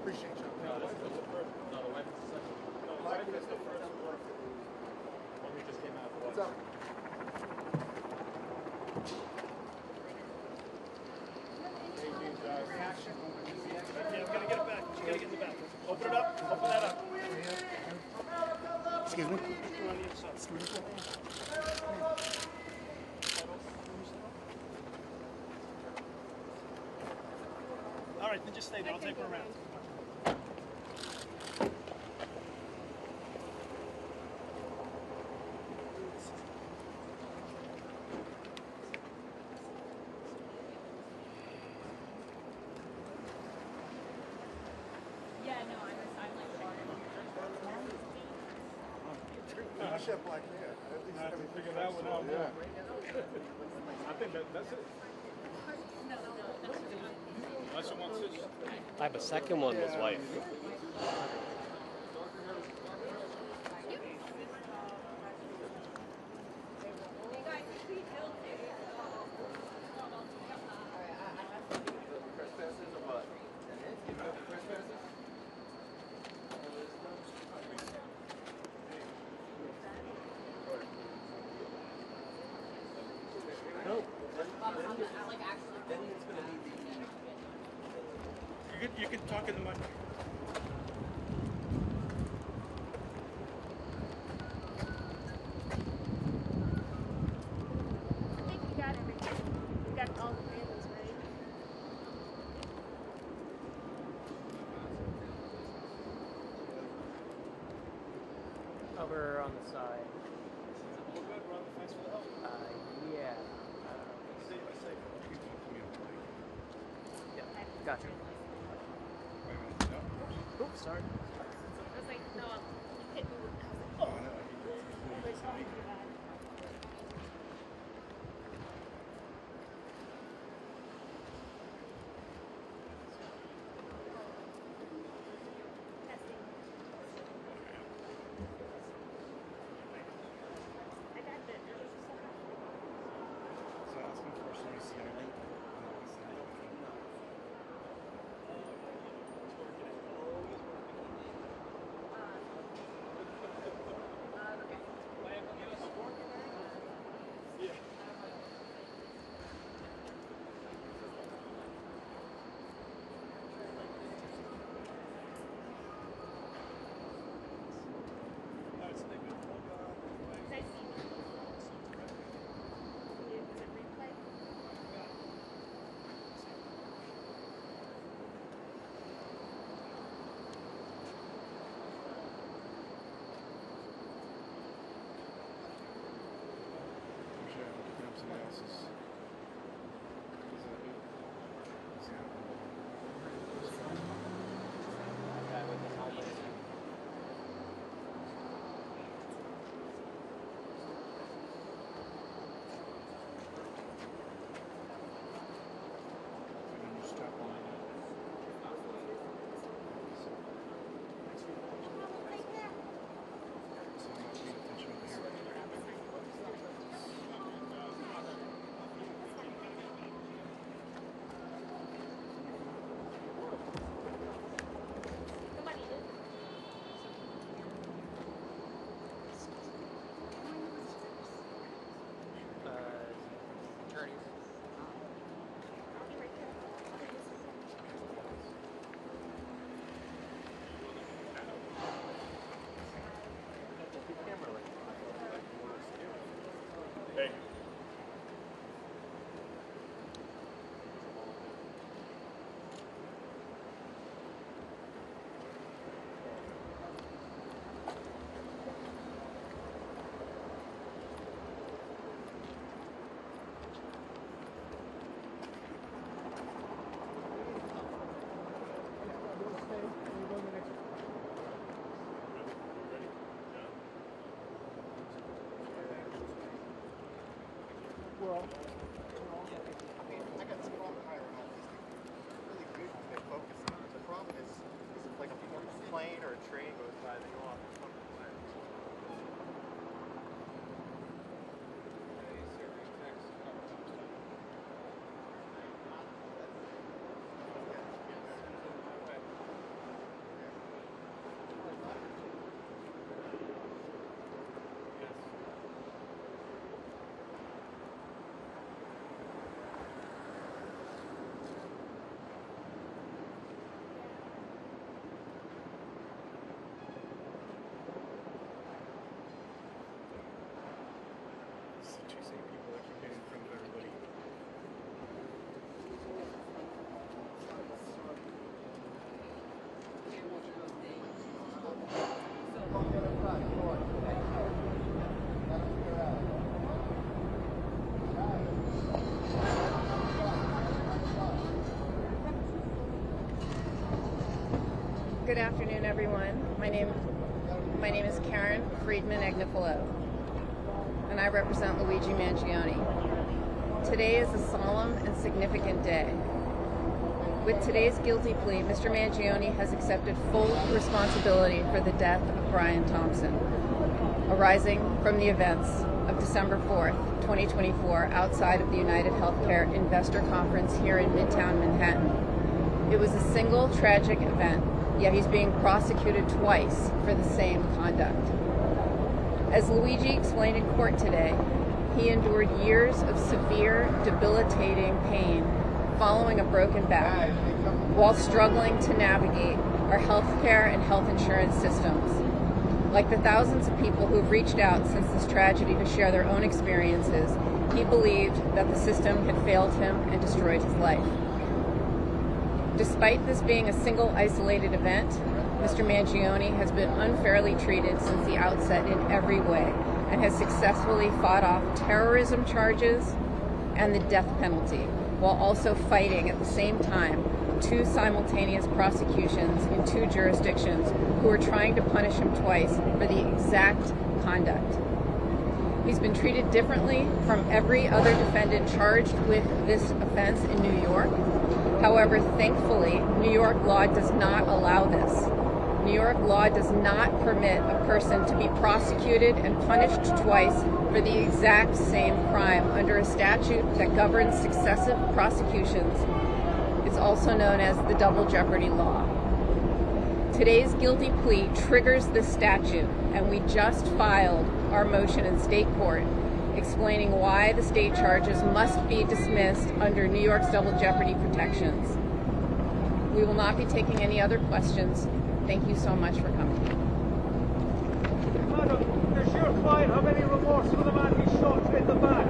S18: Appreciate you.
S3: No, the wife is the second. No, the wife is the first one. When we just came out.
S5: What's up?
S3: Reaction. Yeah, we gotta get it back. We gotta get in the back. Open it up. Open that up.
S18: Excuse me?
S3: On the inside.
S18: Excuse me?
S3: All right, then just stay there. I'll take her around.
S10: Yeah, no, I'm like
S18: I should have black hair. At least
S3: I have to
S18: everything
S3: figure that one out.
S18: Yeah.
S3: I think that's it. Unless you want to.
S13: The second one was wife.
S3: You can talk in the mic.
S10: I think we got everything. We got all the families ready.
S11: Over on the side.
S3: We're good, Ron. Thanks for the help.
S11: Yeah. Yeah. Gotcha. Oops, sorry.
S10: I was like, no, he hit me with
S3: Oh, no.
S12: I got some problem hiring autistic. Really good because they focus on it. The problem is like a plane or a train goes by, they go off the fucking planet.
S4: Good afternoon, everyone. My name is Karen Friedman Agnifilo, and I represent Luigi Mangione. Today is a solemn and significant day. With today's guilty plea, Mr. Mangione has accepted full responsibility for the death of Brian Thompson, arising from the events of December 4th, 2024, outside of the UnitedHealthcare Investor Conference here in Midtown Manhattan. It was a single tragic event, yet he's being prosecuted twice for the same conduct. As Luigi explained in court today, he endured years of severe, debilitating pain following a broken back, while struggling to navigate our healthcare and health insurance systems. Like the thousands of people who've reached out since this tragedy to share their own experiences, he believed that the system had failed him and destroyed his life. Despite this being a single isolated event, Mr. Mangione has been unfairly treated since the outset in every way and has successfully fought off terrorism charges and the death penalty, while also fighting at the same time two simultaneous prosecutions in two jurisdictions who are trying to punish him twice for the exact conduct. He's been treated differently from every other defendant charged with this offense in New York. However, thankfully, New York law does not allow this. New York law does not permit a person to be prosecuted and punished twice for the exact same crime under a statute that governs successive prosecutions. It's also known as the double jeopardy law. Today's guilty plea triggers this statute, and we just filed our motion in state court explaining why the state charges must be dismissed under New York's double jeopardy protections. We will not be taking any other questions. Thank you so much for coming.
S21: Madam, does your client have any remorse for the man he shot in the back?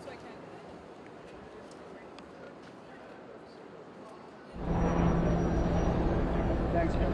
S5: Thanks, man.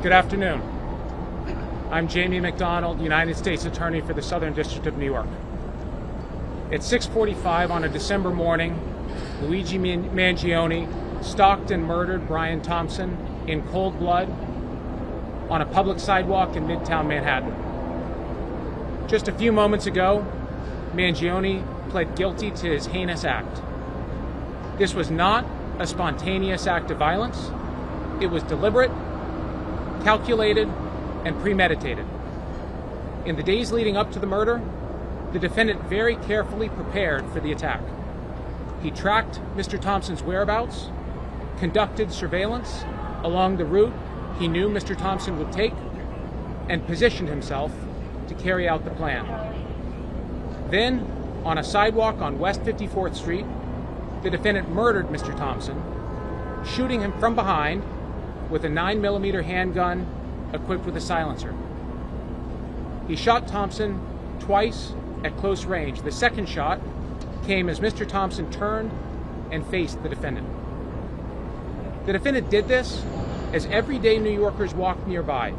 S9: Good afternoon. I'm Jamie McDonald, United States Attorney for the Southern District of New York. At 6:45 on a December morning, Luigi Mangione stalked and murdered Brian Thompson in cold blood on a public sidewalk in Midtown Manhattan. Just a few moments ago, Mangione pled guilty to his heinous act. This was not a spontaneous act of violence. It was deliberate, calculated, and premeditated. In the days leading up to the murder, the defendant very carefully prepared for the attack. He tracked Mr. Thompson's whereabouts, conducted surveillance along the route he knew Mr. Thompson would take, and positioned himself to carry out the plan. Then, on a sidewalk on West 54th Street, the defendant murdered Mr. Thompson, shooting him from behind with a 9mm handgun equipped with a silencer. He shot Thompson twice at close range. The second shot came as Mr. Thompson turned and faced the defendant. The defendant did this as everyday New Yorkers walked nearby,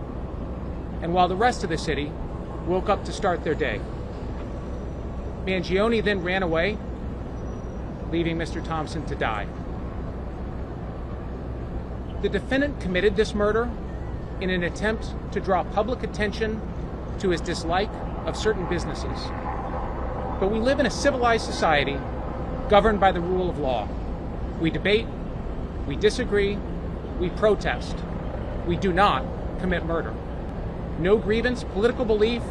S9: and while the rest of the city woke up to start their day. Mangione then ran away, leaving Mr. Thompson to die. The defendant committed this murder in an attempt to draw public attention to his dislike of certain businesses. But we live in a civilized society governed by the rule of law. We debate, we disagree, we protest. We do not commit murder. No grievance, political belief,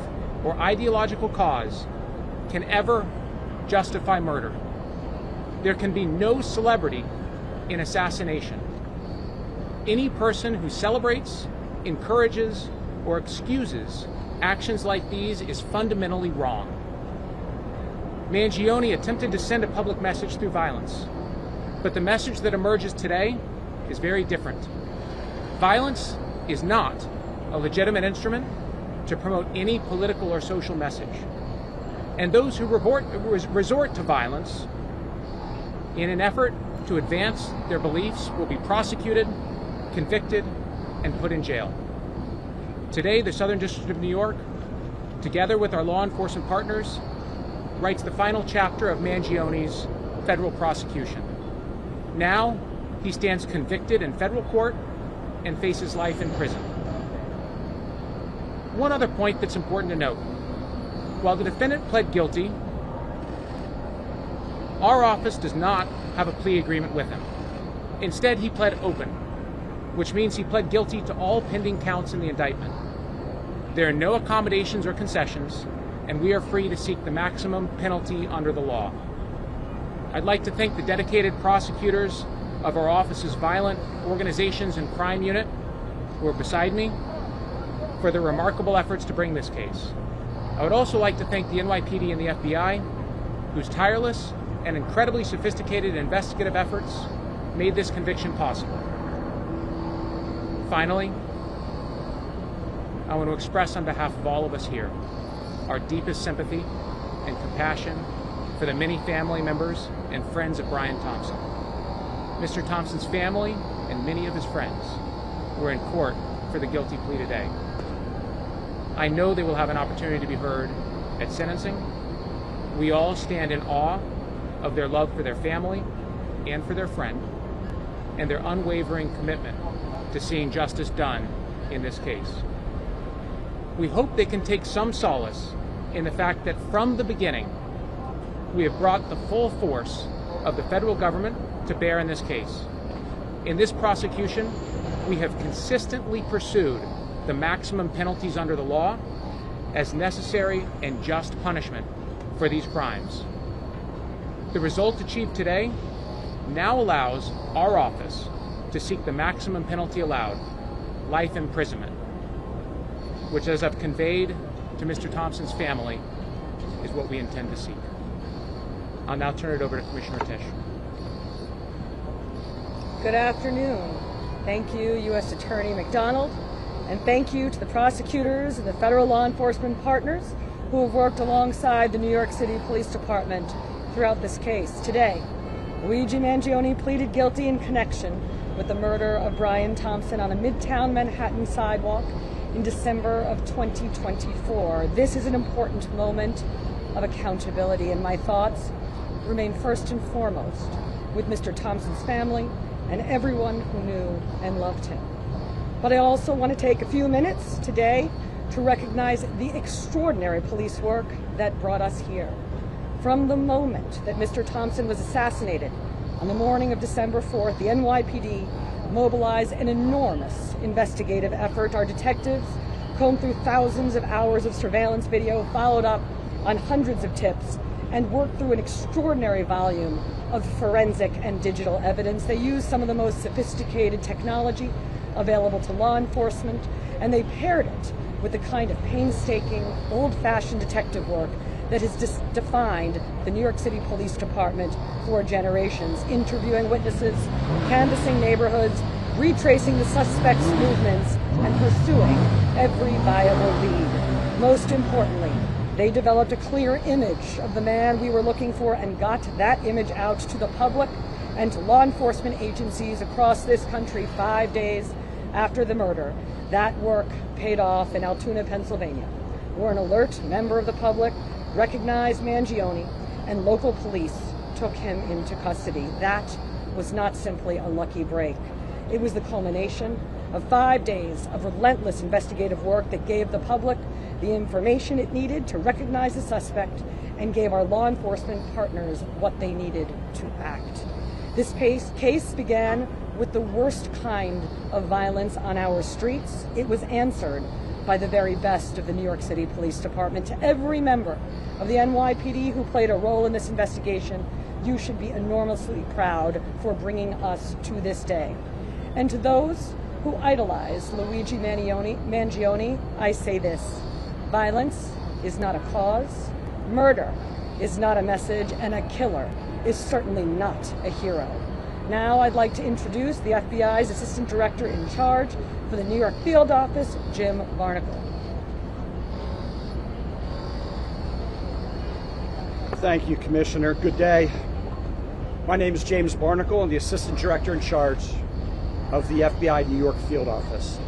S9: or ideological cause can ever justify murder. There can be no celebrity in assassination. Any person who celebrates, encourages, or excuses actions like these is fundamentally wrong. Mangione attempted to send a public message through violence, but the message that emerges today is very different. Violence is not a legitimate instrument to promote any political or social message. And those who resort to violence in an effort to advance their beliefs will be prosecuted, convicted, and put in jail. Today, the Southern District of New York, together with our law enforcement partners, writes the final chapter of Mangione's federal prosecution. Now, he stands convicted in federal court and faces life in prison. One other point that's important to note. While the defendant pled guilty, our office does not have a plea agreement with him. Instead, he pled open, which means he pled guilty to all pending counts in the indictment. There are no accommodations or concessions, and we are free to seek the maximum penalty under the law. I'd like to thank the dedicated prosecutors of our office's Violent Organizations and Crime Unit, who are beside me, for their remarkable efforts to bring this case. I would also like to thank the NYPD and the FBI, whose tireless and incredibly sophisticated investigative efforts made this conviction possible. Finally, I want to express on behalf of all of us here our deepest sympathy and compassion for the many family members and friends of Brian Thompson. Mr. Thompson's family and many of his friends were in court for the guilty plea today. I know they will have an opportunity to be heard at sentencing. We all stand in awe of their love for their family and for their friend, and their unwavering commitment to seeing justice done in this case. We hope they can take some solace in the fact that from the beginning, we have brought the full force of the federal government to bear in this case. In this prosecution, we have consistently pursued the maximum penalties under the law as necessary and just punishment for these crimes. The result achieved today now allows our office to seek the maximum penalty allowed, life imprisonment, which, as I've conveyed to Mr. Thompson's family, is what we intend to seek. I'll now turn it over to Commissioner Tisch.
S8: Good afternoon. Thank you, U.S. Attorney McDonald, and thank you to the prosecutors and the federal law enforcement partners who have worked alongside the New York City Police Department throughout this case. Today, Luigi Mangione pleaded guilty in connection with the murder of Brian Thompson on a Midtown Manhattan sidewalk in December of 2024. This is an important moment of accountability, and my thoughts remain first and foremost with Mr. Thompson's family and everyone who knew and loved him. But I also want to take a few minutes today to recognize the extraordinary police work that brought us here. From the moment that Mr. Thompson was assassinated on the morning of December 4th, the NYPD mobilized an enormous investigative effort. Our detectives combed through thousands of hours of surveillance video, followed up on hundreds of tips, and worked through an extraordinary volume of forensic and digital evidence. They used some of the most sophisticated technology available to law enforcement, and they paired it with the kind of painstaking, old-fashioned detective work that has defined the New York City Police Department for generations, interviewing witnesses, canvassing neighborhoods, retracing the suspects' movements, and pursuing every viable lead. Most importantly, they developed a clear image of the man we were looking for and got that image out to the public and to law enforcement agencies across this country 5 days after the murder. That work paid off in Altoona, Pennsylvania, where an alert member of the public recognized Mangione and local police took him into custody. That was not simply a lucky break. It was the culmination of 5 days of relentless investigative work that gave the public the information it needed to recognize the suspect and gave our law enforcement partners what they needed to act. This case began with the worst kind of violence on our streets. It was answered by the very best of the New York City Police Department. To every member of the NYPD who played a role in this investigation, you should be enormously proud for bringing us to this day. And to those who idolize Luigi Mangione, I say this: violence is not a cause, murder is not a message, and a killer is certainly not a hero. Now I'd like to introduce the FBI's Assistant Director in Charge for the New York Field Office, Jim Barnacle.
S22: Thank you, Commissioner. Good day. My name is James Barnacle. I'm the Assistant Director in Charge of the FBI New York Field Office.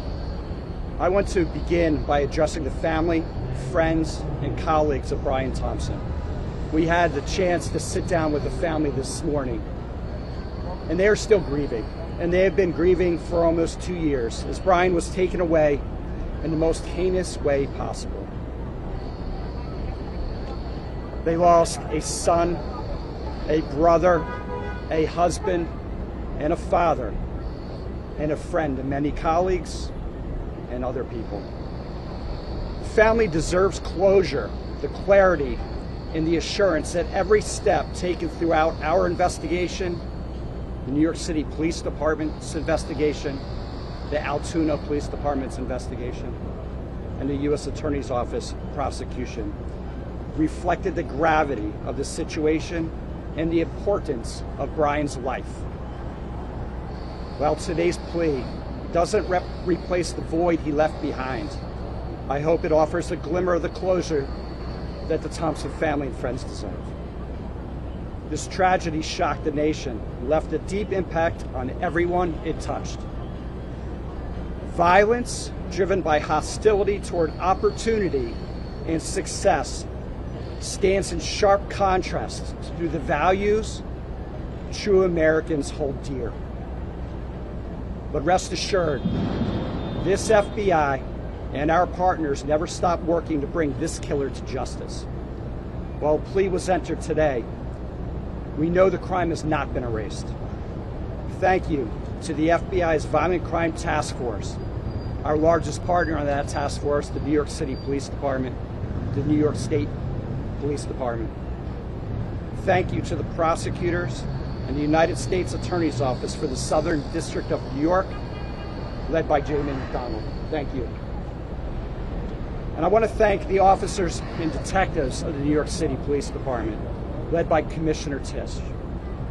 S22: I want to begin by addressing the family, friends, and colleagues of Brian Thompson. We had the chance to sit down with the family this morning, and they are still grieving. And they have been grieving for almost 2 years as Brian was taken away in the most heinous way possible. They lost a son, a brother, a husband, and a father, and a friend, and many colleagues and other people. The family deserves closure, the clarity, and the assurance that every step taken throughout our investigation, the New York City Police Department's investigation, the Altoona Police Department's investigation, and the U.S. Attorney's Office prosecution reflected the gravity of the situation and the importance of Brian's life. While today's plea doesn't replace the void he left behind, I hope it offers a glimmer of the closure that the Thompson family and friends deserve. This tragedy shocked the nation and left a deep impact on everyone it touched. Violence driven by hostility toward opportunity and success stands in sharp contrast to the values true Americans hold dear. But rest assured, this FBI and our partners never stopped working to bring this killer to justice. While a plea was entered today, we know the crime has not been erased. Thank you to the FBI's Violent Crime Task Force, our largest partner on that task force, the New York City Police Department, the New York State Police Department. Thank you to the prosecutors and the United States Attorney's Office for the Southern District of New York, led by Jamie McDonald. Thank you. And I want to thank the officers and detectives of the New York City Police Department, led by Commissioner Tisch,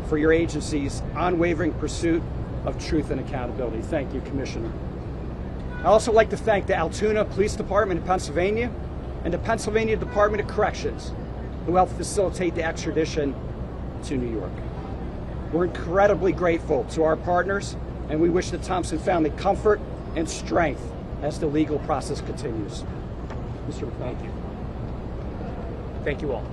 S22: for your agency's unwavering pursuit of truth and accountability. Thank you, Commissioner. I'd also like to thank the Altoona Police Department in Pennsylvania and the Pennsylvania Department of Corrections, who helped facilitate the extradition to New York. We're incredibly grateful to our partners, and we wish the Thompson family comfort and strength as the legal process continues. Mr. McDonald.
S9: Thank you. Thank you all.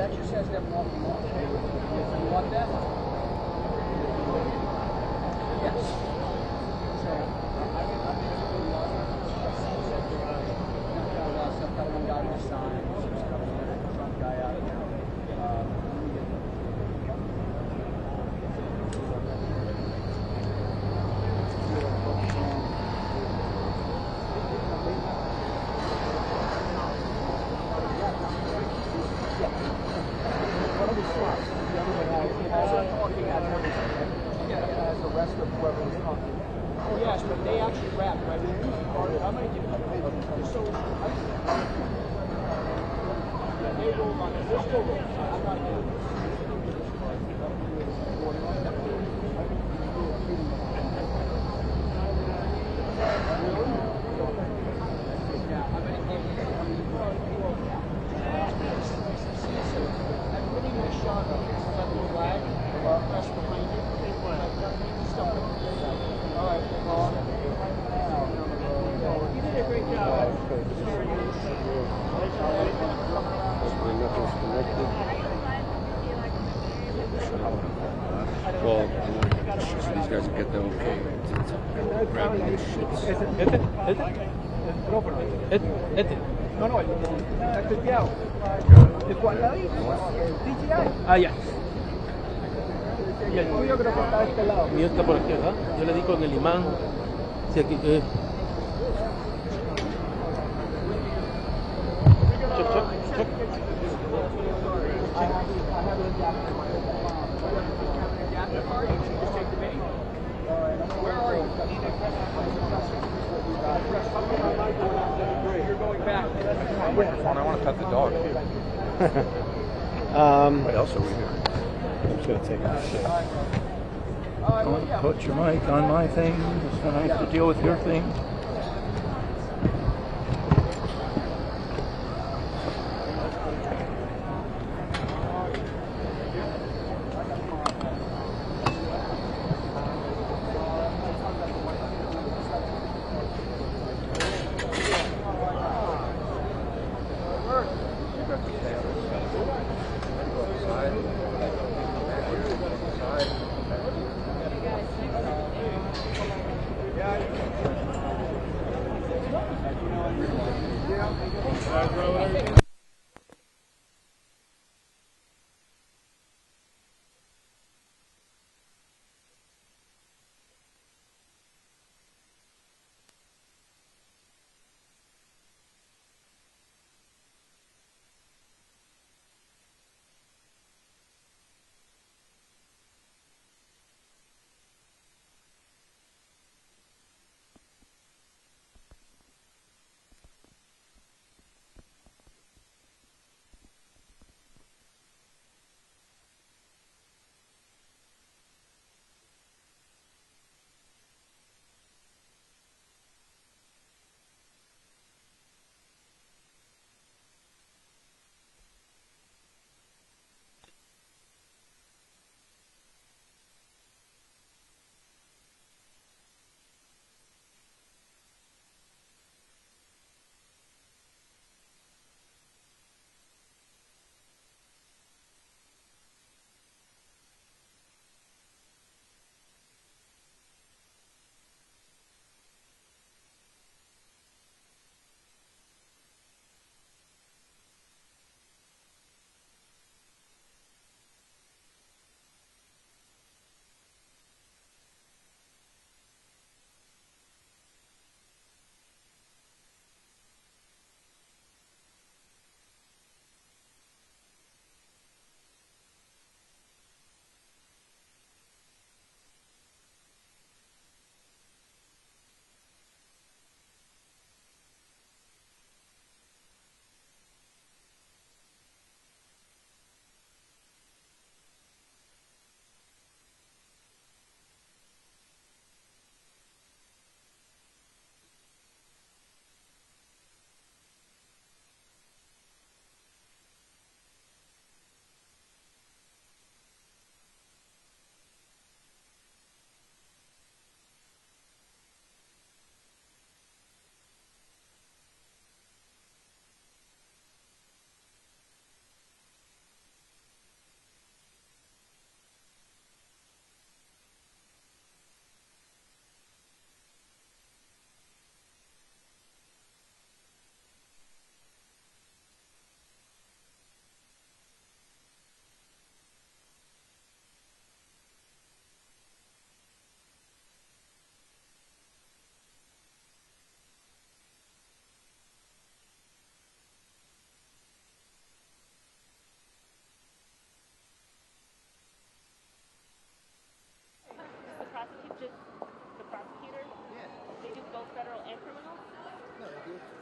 S5: that just says them walking off. You want that? Yes. So, some kind of one guy with a sign, some coming in, drunk guy out there. Yes, but they actually wrapped right in. I'm going to give you so they rolled on it. They're still rolling. I'm not going to.
S14: Well, so these guys will get the okay to grab these shits.
S5: No, no, ¿el cuál ahí? DJI.
S11: Ah, ya. Y el tuyo creo que está de este lado. Mío está por aquí, ¿verdad? Yo le di con el imán. Sí, aquí. Check, check, check.
S5: Where are you? You're going back.
S6: I'm waiting for one. I want to pet the dog.
S14: What else are we here?
S19: I'm just going to take a shit.
S6: Don't put your mic on my thing. Just don't have to deal with your thing.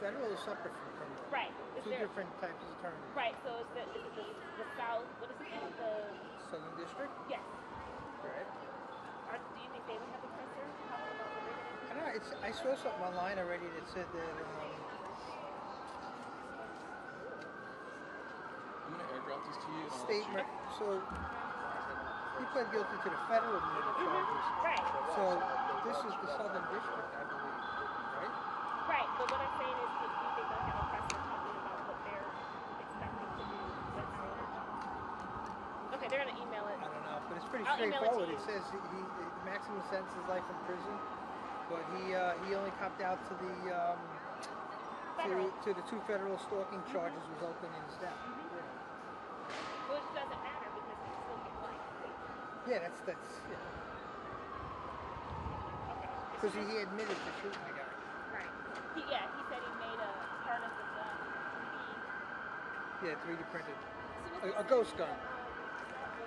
S5: federal is separate from criminal.
S10: Right. Is
S5: Two
S10: there,
S5: different types of attorneys.
S10: Right. So is the South? What is it called? The
S5: Southern District.
S10: Yes.
S5: Right.
S10: Do you think they would have a presser talking about the regulation?
S5: I don't know. I saw something online already that said that.
S6: I'm gonna airdrop these to you. And I'll
S5: State.
S6: let you.
S5: So he pled guilty to the federal murder charges.
S10: Right.
S5: So this is the Southern District, I believe. Right.
S10: Right. But what I'm saying is, do you think they'll have a presser talking about what they're expecting to do with our? Okay, they're gonna email it.
S5: I don't know, but it's pretty
S10: I'll email it to
S5: straightforward.
S10: you.
S5: It says the maximum sentence is life in prison, but he only copped out to the to the 2 federal stalking charges resulting in his death.
S10: Which doesn't matter because he still gets life.
S5: Yeah, that's yeah. Because he admitted to shooting the guy.
S10: Right. He said he made a part of the gun 3D.
S5: Yeah, 3D printed. A ghost gun.
S10: The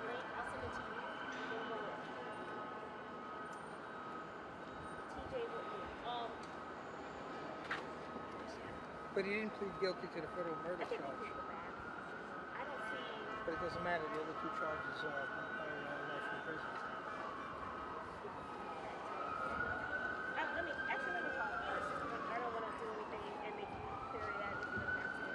S10: link, I'll send it to you. TJ Whitney.
S5: But he didn't plead guilty to the federal murder charge.
S10: I don't see.
S5: But it doesn't matter. The other 2 charges are life in prison.
S10: Let me talk first. I don't want to do anything and make you carry that if you don't have to.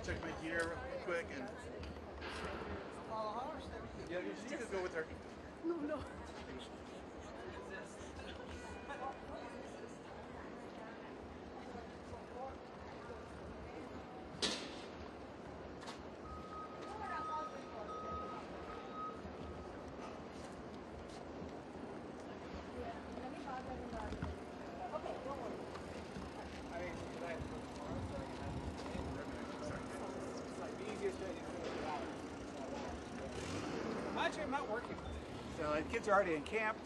S15: check my gear real quick and. Yeah, you could go with her.
S8: No, no.
S5: Actually, I'm not working. So the kids are already in camp.